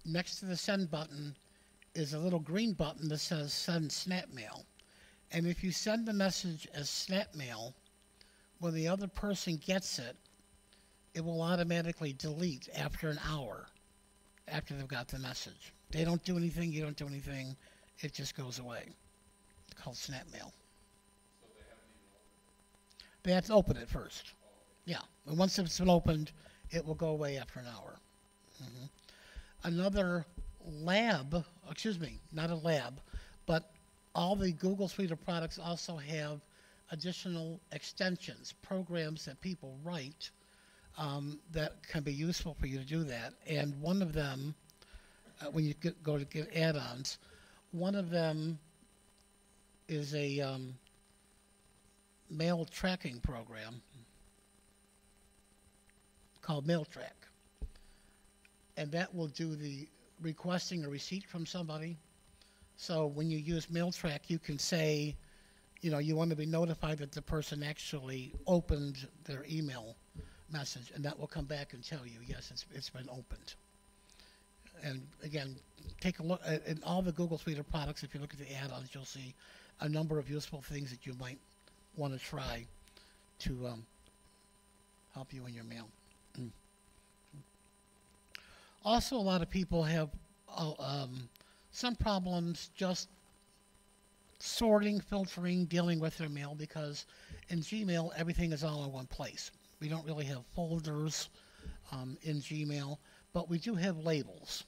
next to the send button is a little green button that says send SnapMail. And if you send the message as snap mail, when the other person gets it, it will automatically delete after an hour after they've got the message. They don't do anything, you don't do anything, it just goes away. It's called snap mail. So they haven't even opened it? They have to open it first. Yeah, and once it's been opened, it will go away after an hour. Another lab, excuse me, not a lab, but all the Google suite of products also have additional extensions, programs that people write that can be useful for you to do that. And one of them, when you go to get add-ons, one of them is a mail tracking program called MailTrack. And that will do the requesting a receipt from somebody. So when you use MailTrack, you can say, you know, you want to be notified that the person actually opened their email message, and that will come back and tell you, yes, it's been opened. And again, take a look at in all the Google suite of products. If you look at the add-ons, you'll see a number of useful things that you might want to try to help you in your mail. Also, a lot of people have some problems just sorting, filtering, dealing with their mail, because in Gmail, everything is all in one place. We don't really have folders in Gmail, but we do have labels.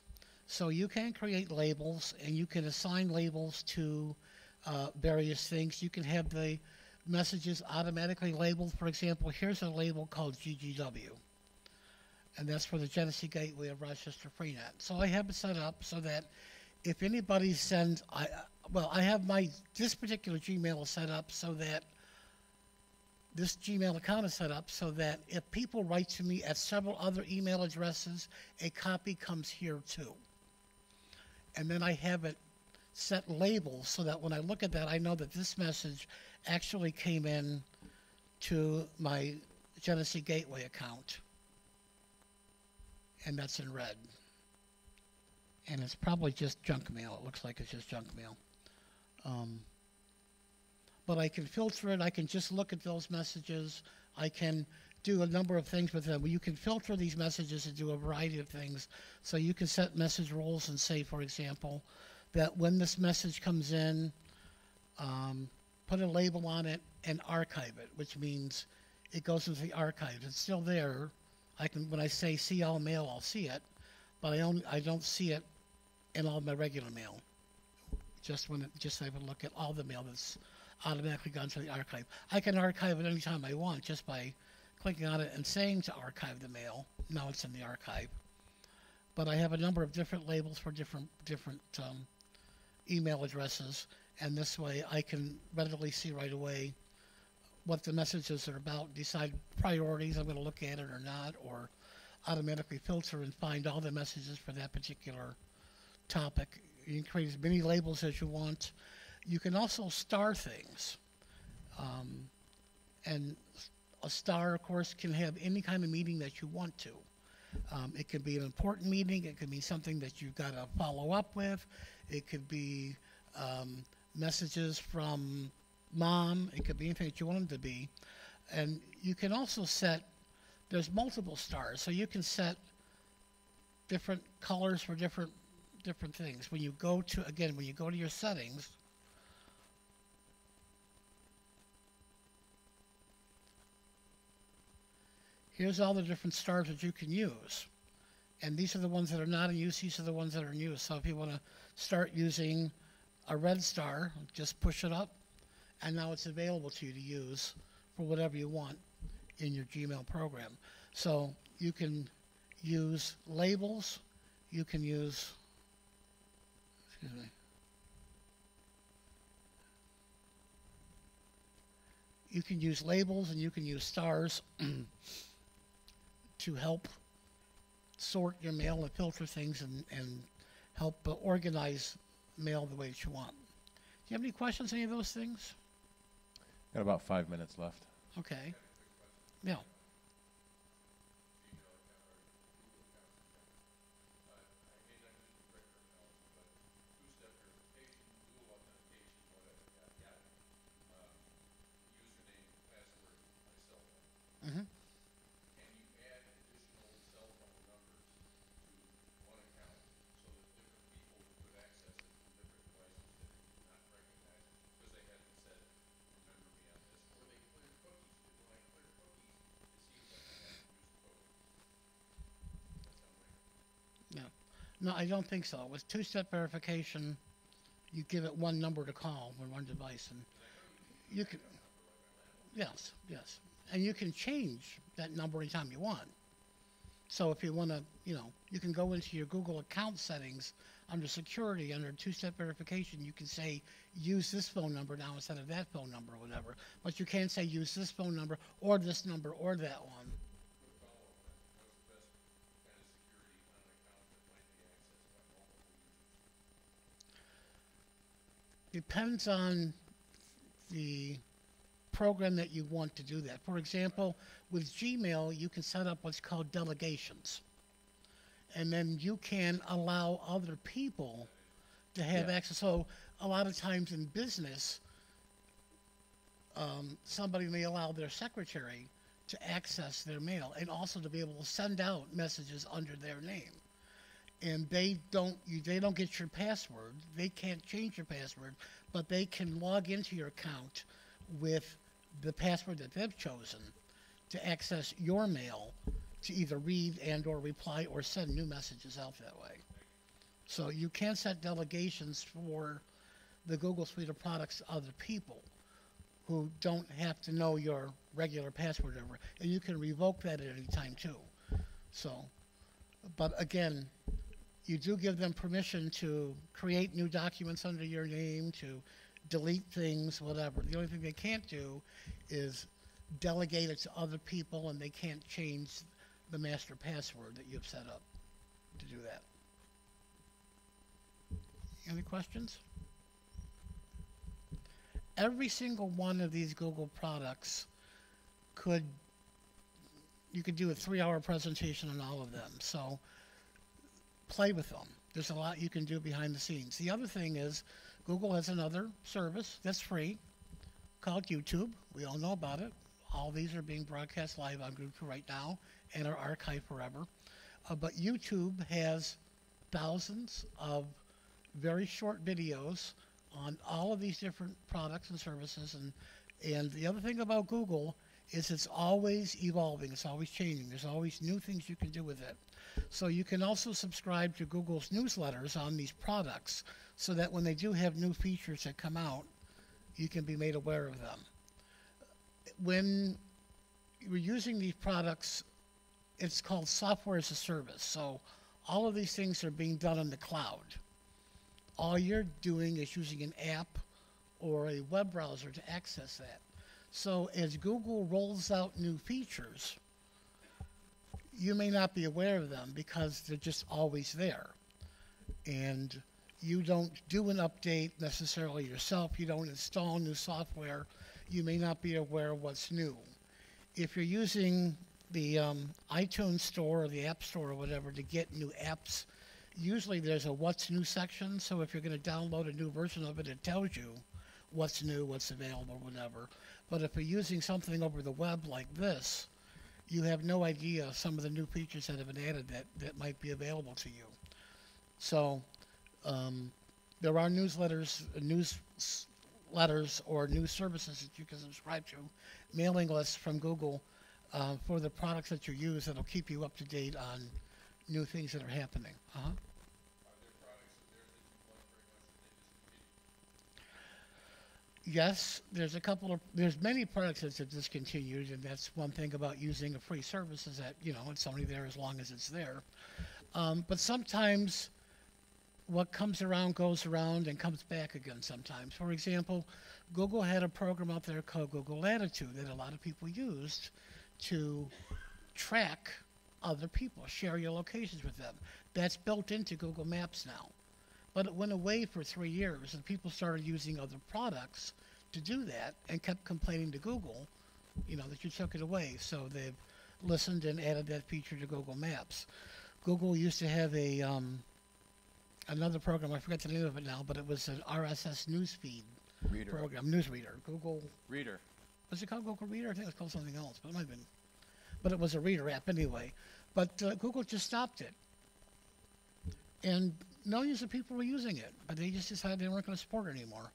So you can create labels, and you can assign labels to various things. You can have the messages automatically labeled. For example, here's a label called GGW, and that's for the Genesee Gateway of Rochester Freenet. So I have it set up so that if anybody sends, I have this particular Gmail set up so that this Gmail account is set up so that if people write to me at several other email addresses, a copy comes here too. And then I have it set labels so that when I look at that, I know that this message actually came in to my Genesee Gateway account. And that's in red. And it's probably just junk mail. It looks like it's just junk mail. But I can filter it. I can just look at those messages. I can do a number of things with them. You can filter these messages and do a variety of things. So you can set message rules and say, for example, that when this message comes in, put a label on it and archive it, which means it goes into the archive. It's still there. When I say see all mail, I'll see it, but I don't see it in all my regular mail. Just so I can look at all the mail that's automatically gone to the archive. I can archive it anytime I want just by clicking on it and saying to archive the mail. Now it's in the archive. But I have a number of different labels for different email addresses, and this way I can readily see right away what the messages are about, decide priorities, I'm going to look at it or not, or automatically filter and find all the messages for that particular topic. You can create as many labels as you want. You can also star things. And a star, of course, can have any kind of meaning that you want to. It could be an important meeting. It could be something that you've got to follow up with. It could be messages from Mom. It could be anything that you want them to be. And you can also set, there's multiple stars, so you can set different colors for different things. When you go to your settings, here's all the different stars that you can use. And these are the ones that are not in use. These are the ones that are in use. So if you want to start using a red star, just push it up, and now it's available to you to use for whatever you want in your Gmail program. So you can use labels. You can use, you can use labels, and you can use stars to help sort your mail and filter things and help organize mail the way that you want. Do you have any questions on any of those things? Got about 5 minutes left. Okay. Yeah. No, I don't think so. With two-step verification, you give it one number to call when one device, and you can. Yes, yes, and you can change that number anytime you want. So if you want to, you can go into your Google account settings under security, under two-step verification. You can say use this phone number now instead of that phone number or whatever. But you can't say use this phone number or this number or that one. Depends on the program that you want to do that. For example, with Gmail, you can set up what's called delegations. And then you can allow other people to have access. So a lot of times in business, somebody may allow their secretary to access their mail and also to be able to send out messages under their name. And they don't get your password. They can't change your password, but they can log into your account with the password that they've chosen to access your mail to either read and or reply or send new messages out that way. So you can set delegations for the Google suite of products to other people who don't have to know your regular password ever. And you can revoke that at any time too. So, but again, you do give them permission to create new documents under your name, to delete things, whatever. The only thing they can't do is delegate it to other people, and they can't change the master password that you've set up to do that. Any questions? Every single one of these Google products you could do a 3-hour presentation on all of them. So play with them. There's a lot you can do behind the scenes. The other thing is Google has another service that's free called YouTube. We all know about it. All these are being broadcast live on YouTube right now and are archived forever. But YouTube has thousands of very short videos on all of these different products and services. And the other thing about Google is it's always evolving. It's always changing. There's always new things you can do with it. So you can also subscribe to Google's newsletters on these products so that when they do have new features that come out, you can be made aware of them. When you're using these products, it's called software as a service. So all of these things are being done in the cloud. All you're doing is using an app or a web browser to access that. So as Google rolls out new features, you may not be aware of them because they're just always there. And you don't do an update necessarily yourself. You don't install new software. You may not be aware of what's new. If you're using the iTunes Store or the App Store or whatever to get new apps, usually there's a what's new section. So if you're going to download a new version of it, it tells you what's new, what's available, whatever. But if you're using something over the web like this, you have no idea some of the new features that have been added that might be available to you. So there are newsletters or news services that you can subscribe to, mailing lists from Google for the products that you use that'll keep you up to date on new things that are happening. Yes, there's many products that have discontinued, and that's one thing about using a free service is that, it's only there as long as it's there. But sometimes what comes around goes around and comes back again sometimes. For example, Google had a program out there called Google Latitude that a lot of people used to track other people, share your locations with them. That's built into Google Maps now. But it went away for 3 years, and people started using other products to do that and kept complaining to Google, that you took it away. So they've listened and added that feature to Google Maps. Google used to have another program, I forget the name of it now, but it was an RSS newsfeed program, newsreader. Google Reader. Was it called Google Reader? I think it was called something else, but it might have been. But it was a reader app anyway. But Google just stopped it. And millions of people were using it, but they just decided they weren't going to support it anymore.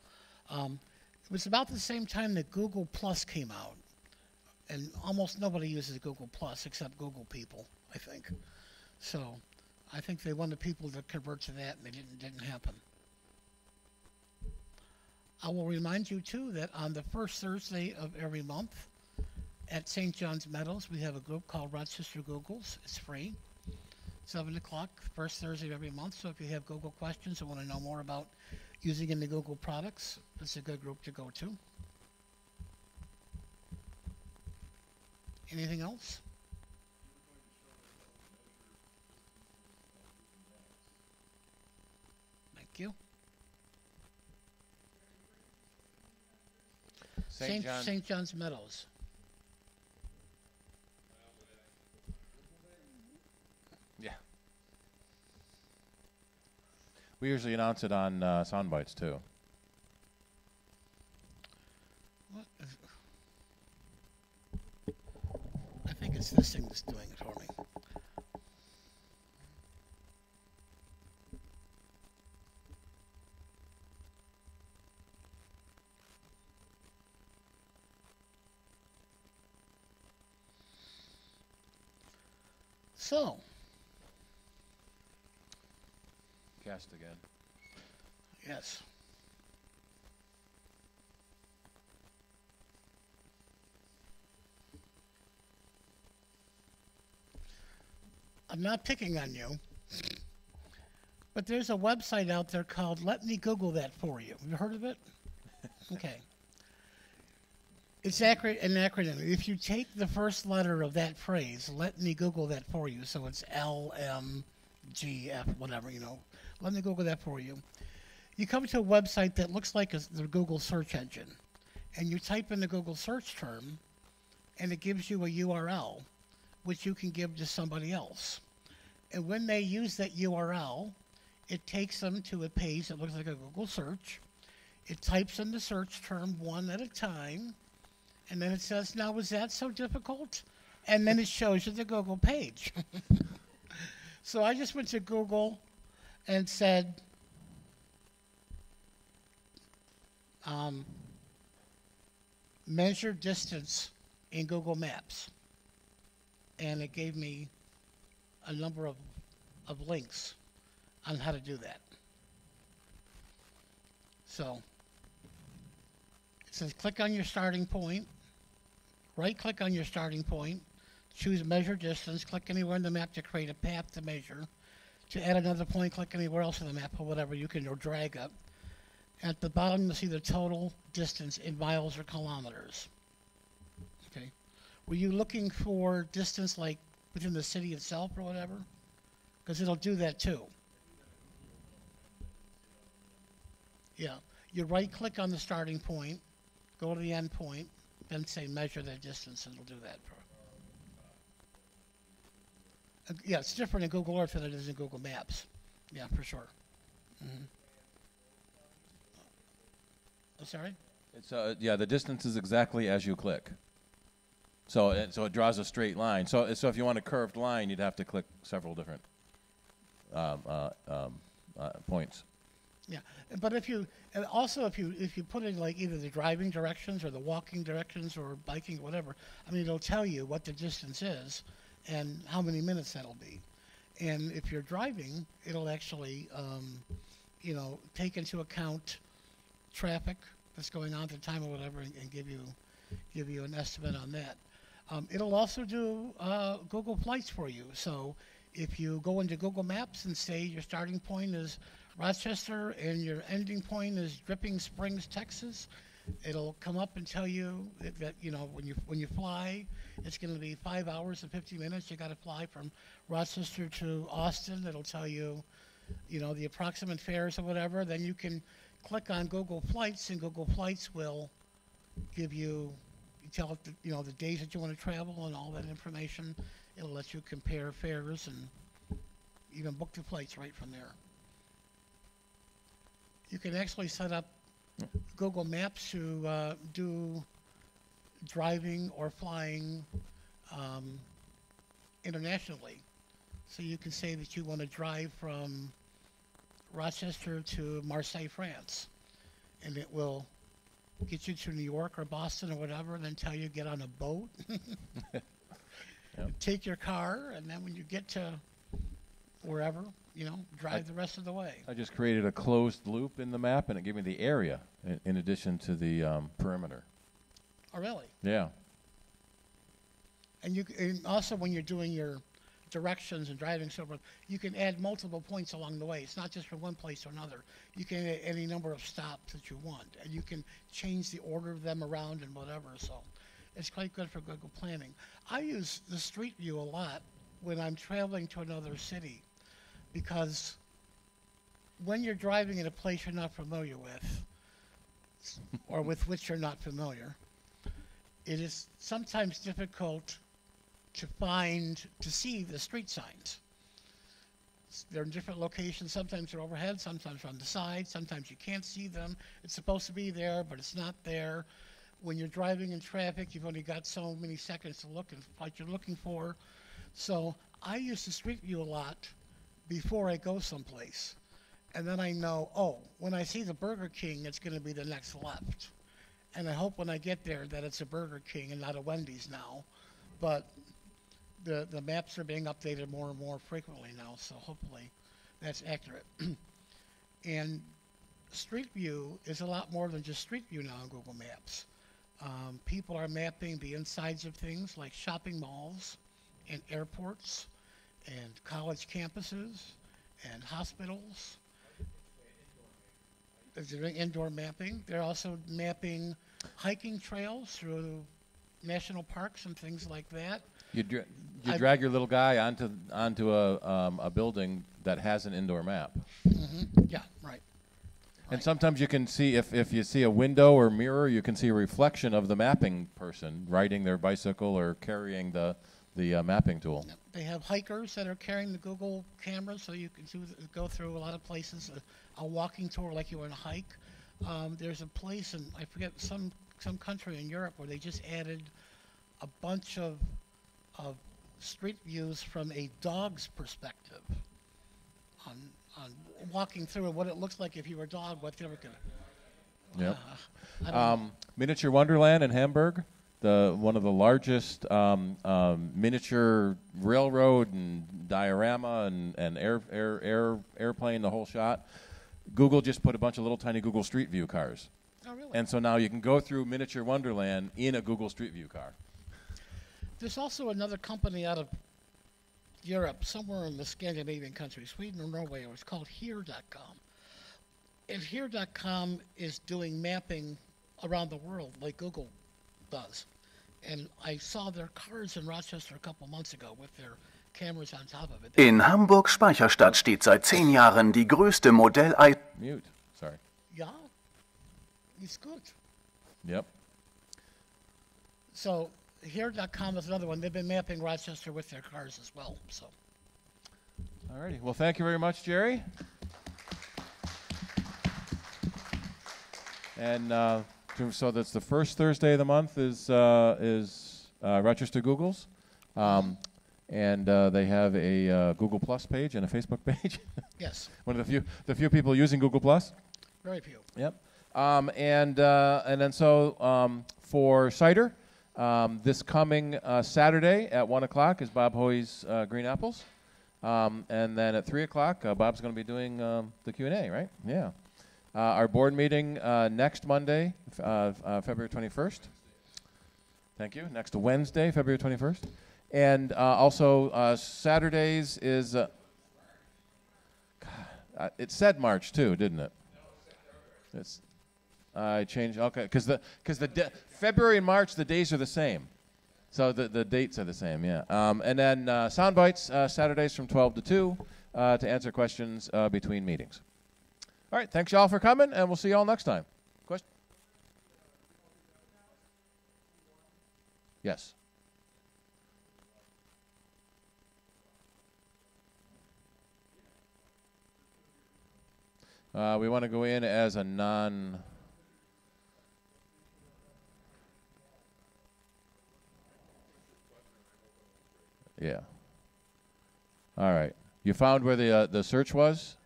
It was about the same time that Google Plus came out. And almost nobody uses Google Plus except Google people, I think. So I think they wanted people to convert to that, and it didn't happen. I will remind you, too, that on the first Thursday of every month at St. John's Meadows, we have a group called Rochester Googles. It's free. 7 o'clock, first Thursday of every month. So if you have Google questions or want to know more about using any Google products, it's a good group to go to. Anything else? Thank you. St. John's Meadows. Yeah. We usually announce it on sound bites too. What is, I think it's this thing that's doing it for me. So, Cast again. yes. I'm not picking on you, but there's a website out there called Let Me Google That For You. Have you heard of it? Okay. It's an acronym. If you take the first letter of that phrase, let me Google that for you, so it's LMGF, whatever, you know. Let me Google that for you. You come to a website that looks like the Google search engine, and you type in the Google search term, and it gives you a URL, which you can give to somebody else. And when they use that URL, it takes them to a page that looks like a Google search. It types in the search term one at a time, and then it says, now, was that so difficult? And then it shows you the Google page. So I just went to Google and said, measure distance in Google Maps. And it gave me a number of links on how to do that. So it says click on your starting point, right-click on your starting point, choose measure distance, click anywhere in the map to create a path to measure. To add another point, click anywhere else in the map or whatever you can, or drag up. At the bottom, you'll see the total distance in miles or kilometers. Okay. Were you looking for distance like within the city itself or whatever? Because it'll do that too. Yeah. You right-click on the starting point, go to the end point, then say measure that distance, and it'll do that. Yeah, it's different in Google Earth than it is in Google Maps. Yeah, for sure. Mm-hmm. Oh, sorry? It's yeah, the distance is exactly as you click. So it draws a straight line. So if you want a curved line, you'd have to click several different points. Yeah, but if you put in like either the driving directions or the walking directions or biking, whatever, I mean, it'll tell you what the distance is and how many minutes that'll be. And if you're driving, it'll actually, take into account traffic that's going on at the time or whatever, and give you an estimate on that. It'll also do Google Flights for you. So if you go into Google Maps and say your starting point is Rochester and your ending point is Dripping Springs, Texas, it'll come up and tell you that when you fly, it's going to be 5 hours and 50 minutes. You got to fly from Rochester to Austin. It'll tell you, the approximate fares or whatever. Then you can click on Google Flights, and Google Flights will give you tell it the days that you want to travel and all that information. It'll let you compare fares and even book the flights right from there. You can actually set up Google Maps to do driving or flying internationally. So you can say that you want to drive from Rochester to Marseille, France, and it will get you to New York or Boston or whatever, and then tell you get on a boat, Yep. take your car, and then when you get to wherever, you know, drive the rest of the way. I just created a closed loop in the map, and it gave me the area in addition to the perimeter. Oh, really? Yeah. And and also when you're doing your directions and driving so forth, you can add multiple points along the way. It's not just from one place to another. You can add any number of stops that you want, and you can change the order of them around and whatever. So it's quite good for Google planning. I use the Street View a lot when I'm traveling to another city, because when you're driving in a place you're not familiar with, or with which you're not familiar, it is sometimes difficult to see the street signs. They're in different locations. Sometimes they're overhead, sometimes they're on the side, sometimes you can't see them. It's supposed to be there, but it's not there. When you're driving in traffic, you've only got so many seconds to look at what you're looking for. So I use the Street View a lot before I go someplace. And then I know, oh, when I see the Burger King, it's going to be the next left. And I hope when I get there that it's a Burger King and not a Wendy's now. But the maps are being updated more and more frequently now, so hopefully that's accurate. And Street View is a lot more than just Street View now on Google Maps. People are mapping the insides of things like shopping malls and airports and college campuses and hospitals. They're doing indoor mapping. They're also mapping hiking trails through national parks and things like that. You drag your little guy onto a building that has an indoor map. Mm-hmm. Yeah, right. And sometimes you can see, if you see a window or mirror, you can see a reflection of the mapping person riding their bicycle or carrying the mapping tool. Yep. They have hikers that are carrying the Google cameras, so you can go through a lot of places, a walking tour like you were on a hike. There's a place in, I forget, some country in Europe where they just added a bunch of street views from a dog's perspective on walking through what it looks like if you were a dog, what they were going Yep. to. Miniature Wonderland in Hamburg, one of the largest miniature railroad and diorama and airplane, the whole shot. Google just put a bunch of little tiny Google Street View cars. Oh, really? And so now you can go through Miniature Wonderland in a Google Street View car. There's also another company out of Europe, somewhere in the Scandinavian countries, Sweden or Norway, it's called Here.com. And Here.com is doing mapping around the world like Google does. And I saw their cars in Rochester a couple months ago with their cameras on top of it. In Hamburg-Speicherstadt steht seit 10 Jahren die größte Mute, sorry. Yeah, it's good. Yep. So Here.com is another one. They've been mapping Rochester with their cars as well. So. All righty. Well, thank you very much, Jerry. And so that's the first Thursday of the month is Rochester Google's. And they have a Google Plus page and a Facebook page. Yes. One of the few people using Google Plus. Very few. Yep. And then so for CIDER, this coming Saturday at 1 o'clock is Bob Hoy's Green Apples. And then at 3 o'clock, Bob's going to be doing the Q&A, right? Yeah. Our board meeting next Monday, February 21st. Thank you. Next Wednesday, February 21st. And also Saturdays is... it said March too, didn't it? It's, I changed, okay, because February and March, the days are the same. So the dates are the same, yeah. And then Sound Bites, Saturdays from 12 to 2 to answer questions between meetings. All right, thanks y'all for coming, and we'll see y'all next time. Question? Yes. We want to go in as a non... Yeah. All right. You found where the search was?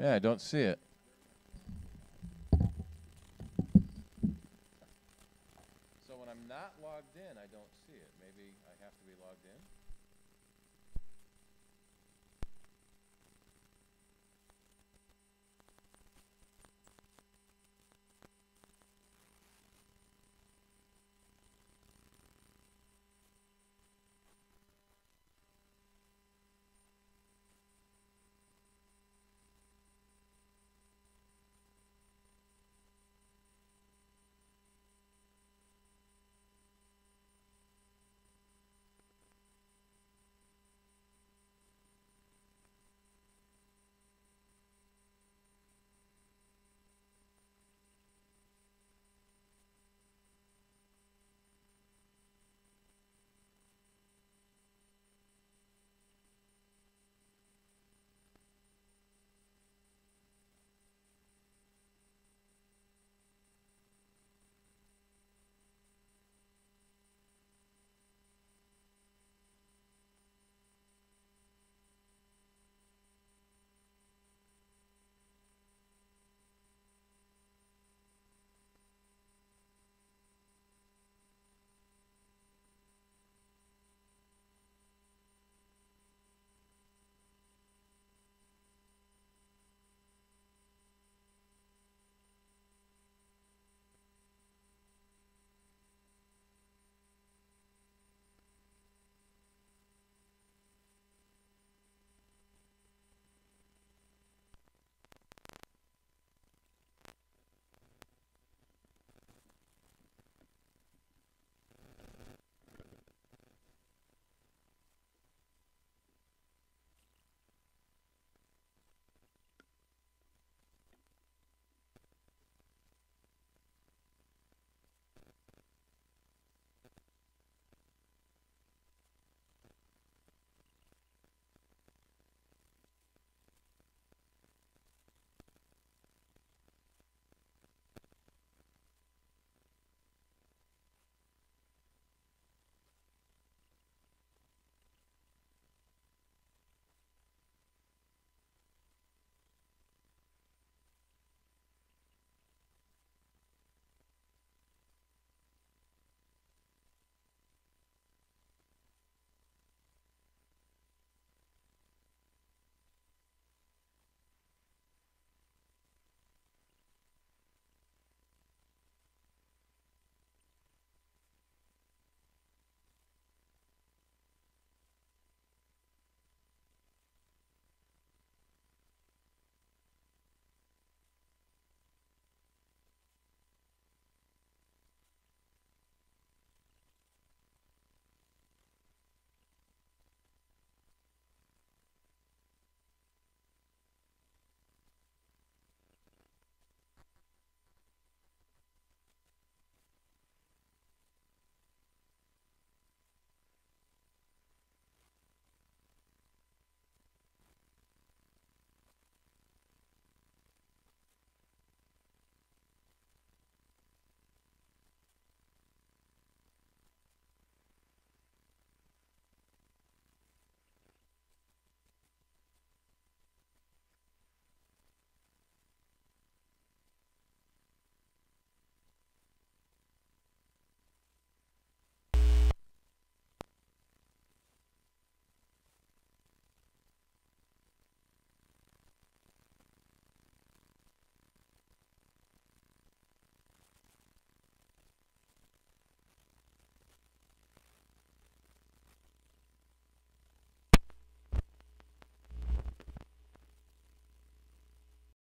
Yeah, I don't see it. So when I'm not logged in, I don't see it. Maybe I have to be logged in?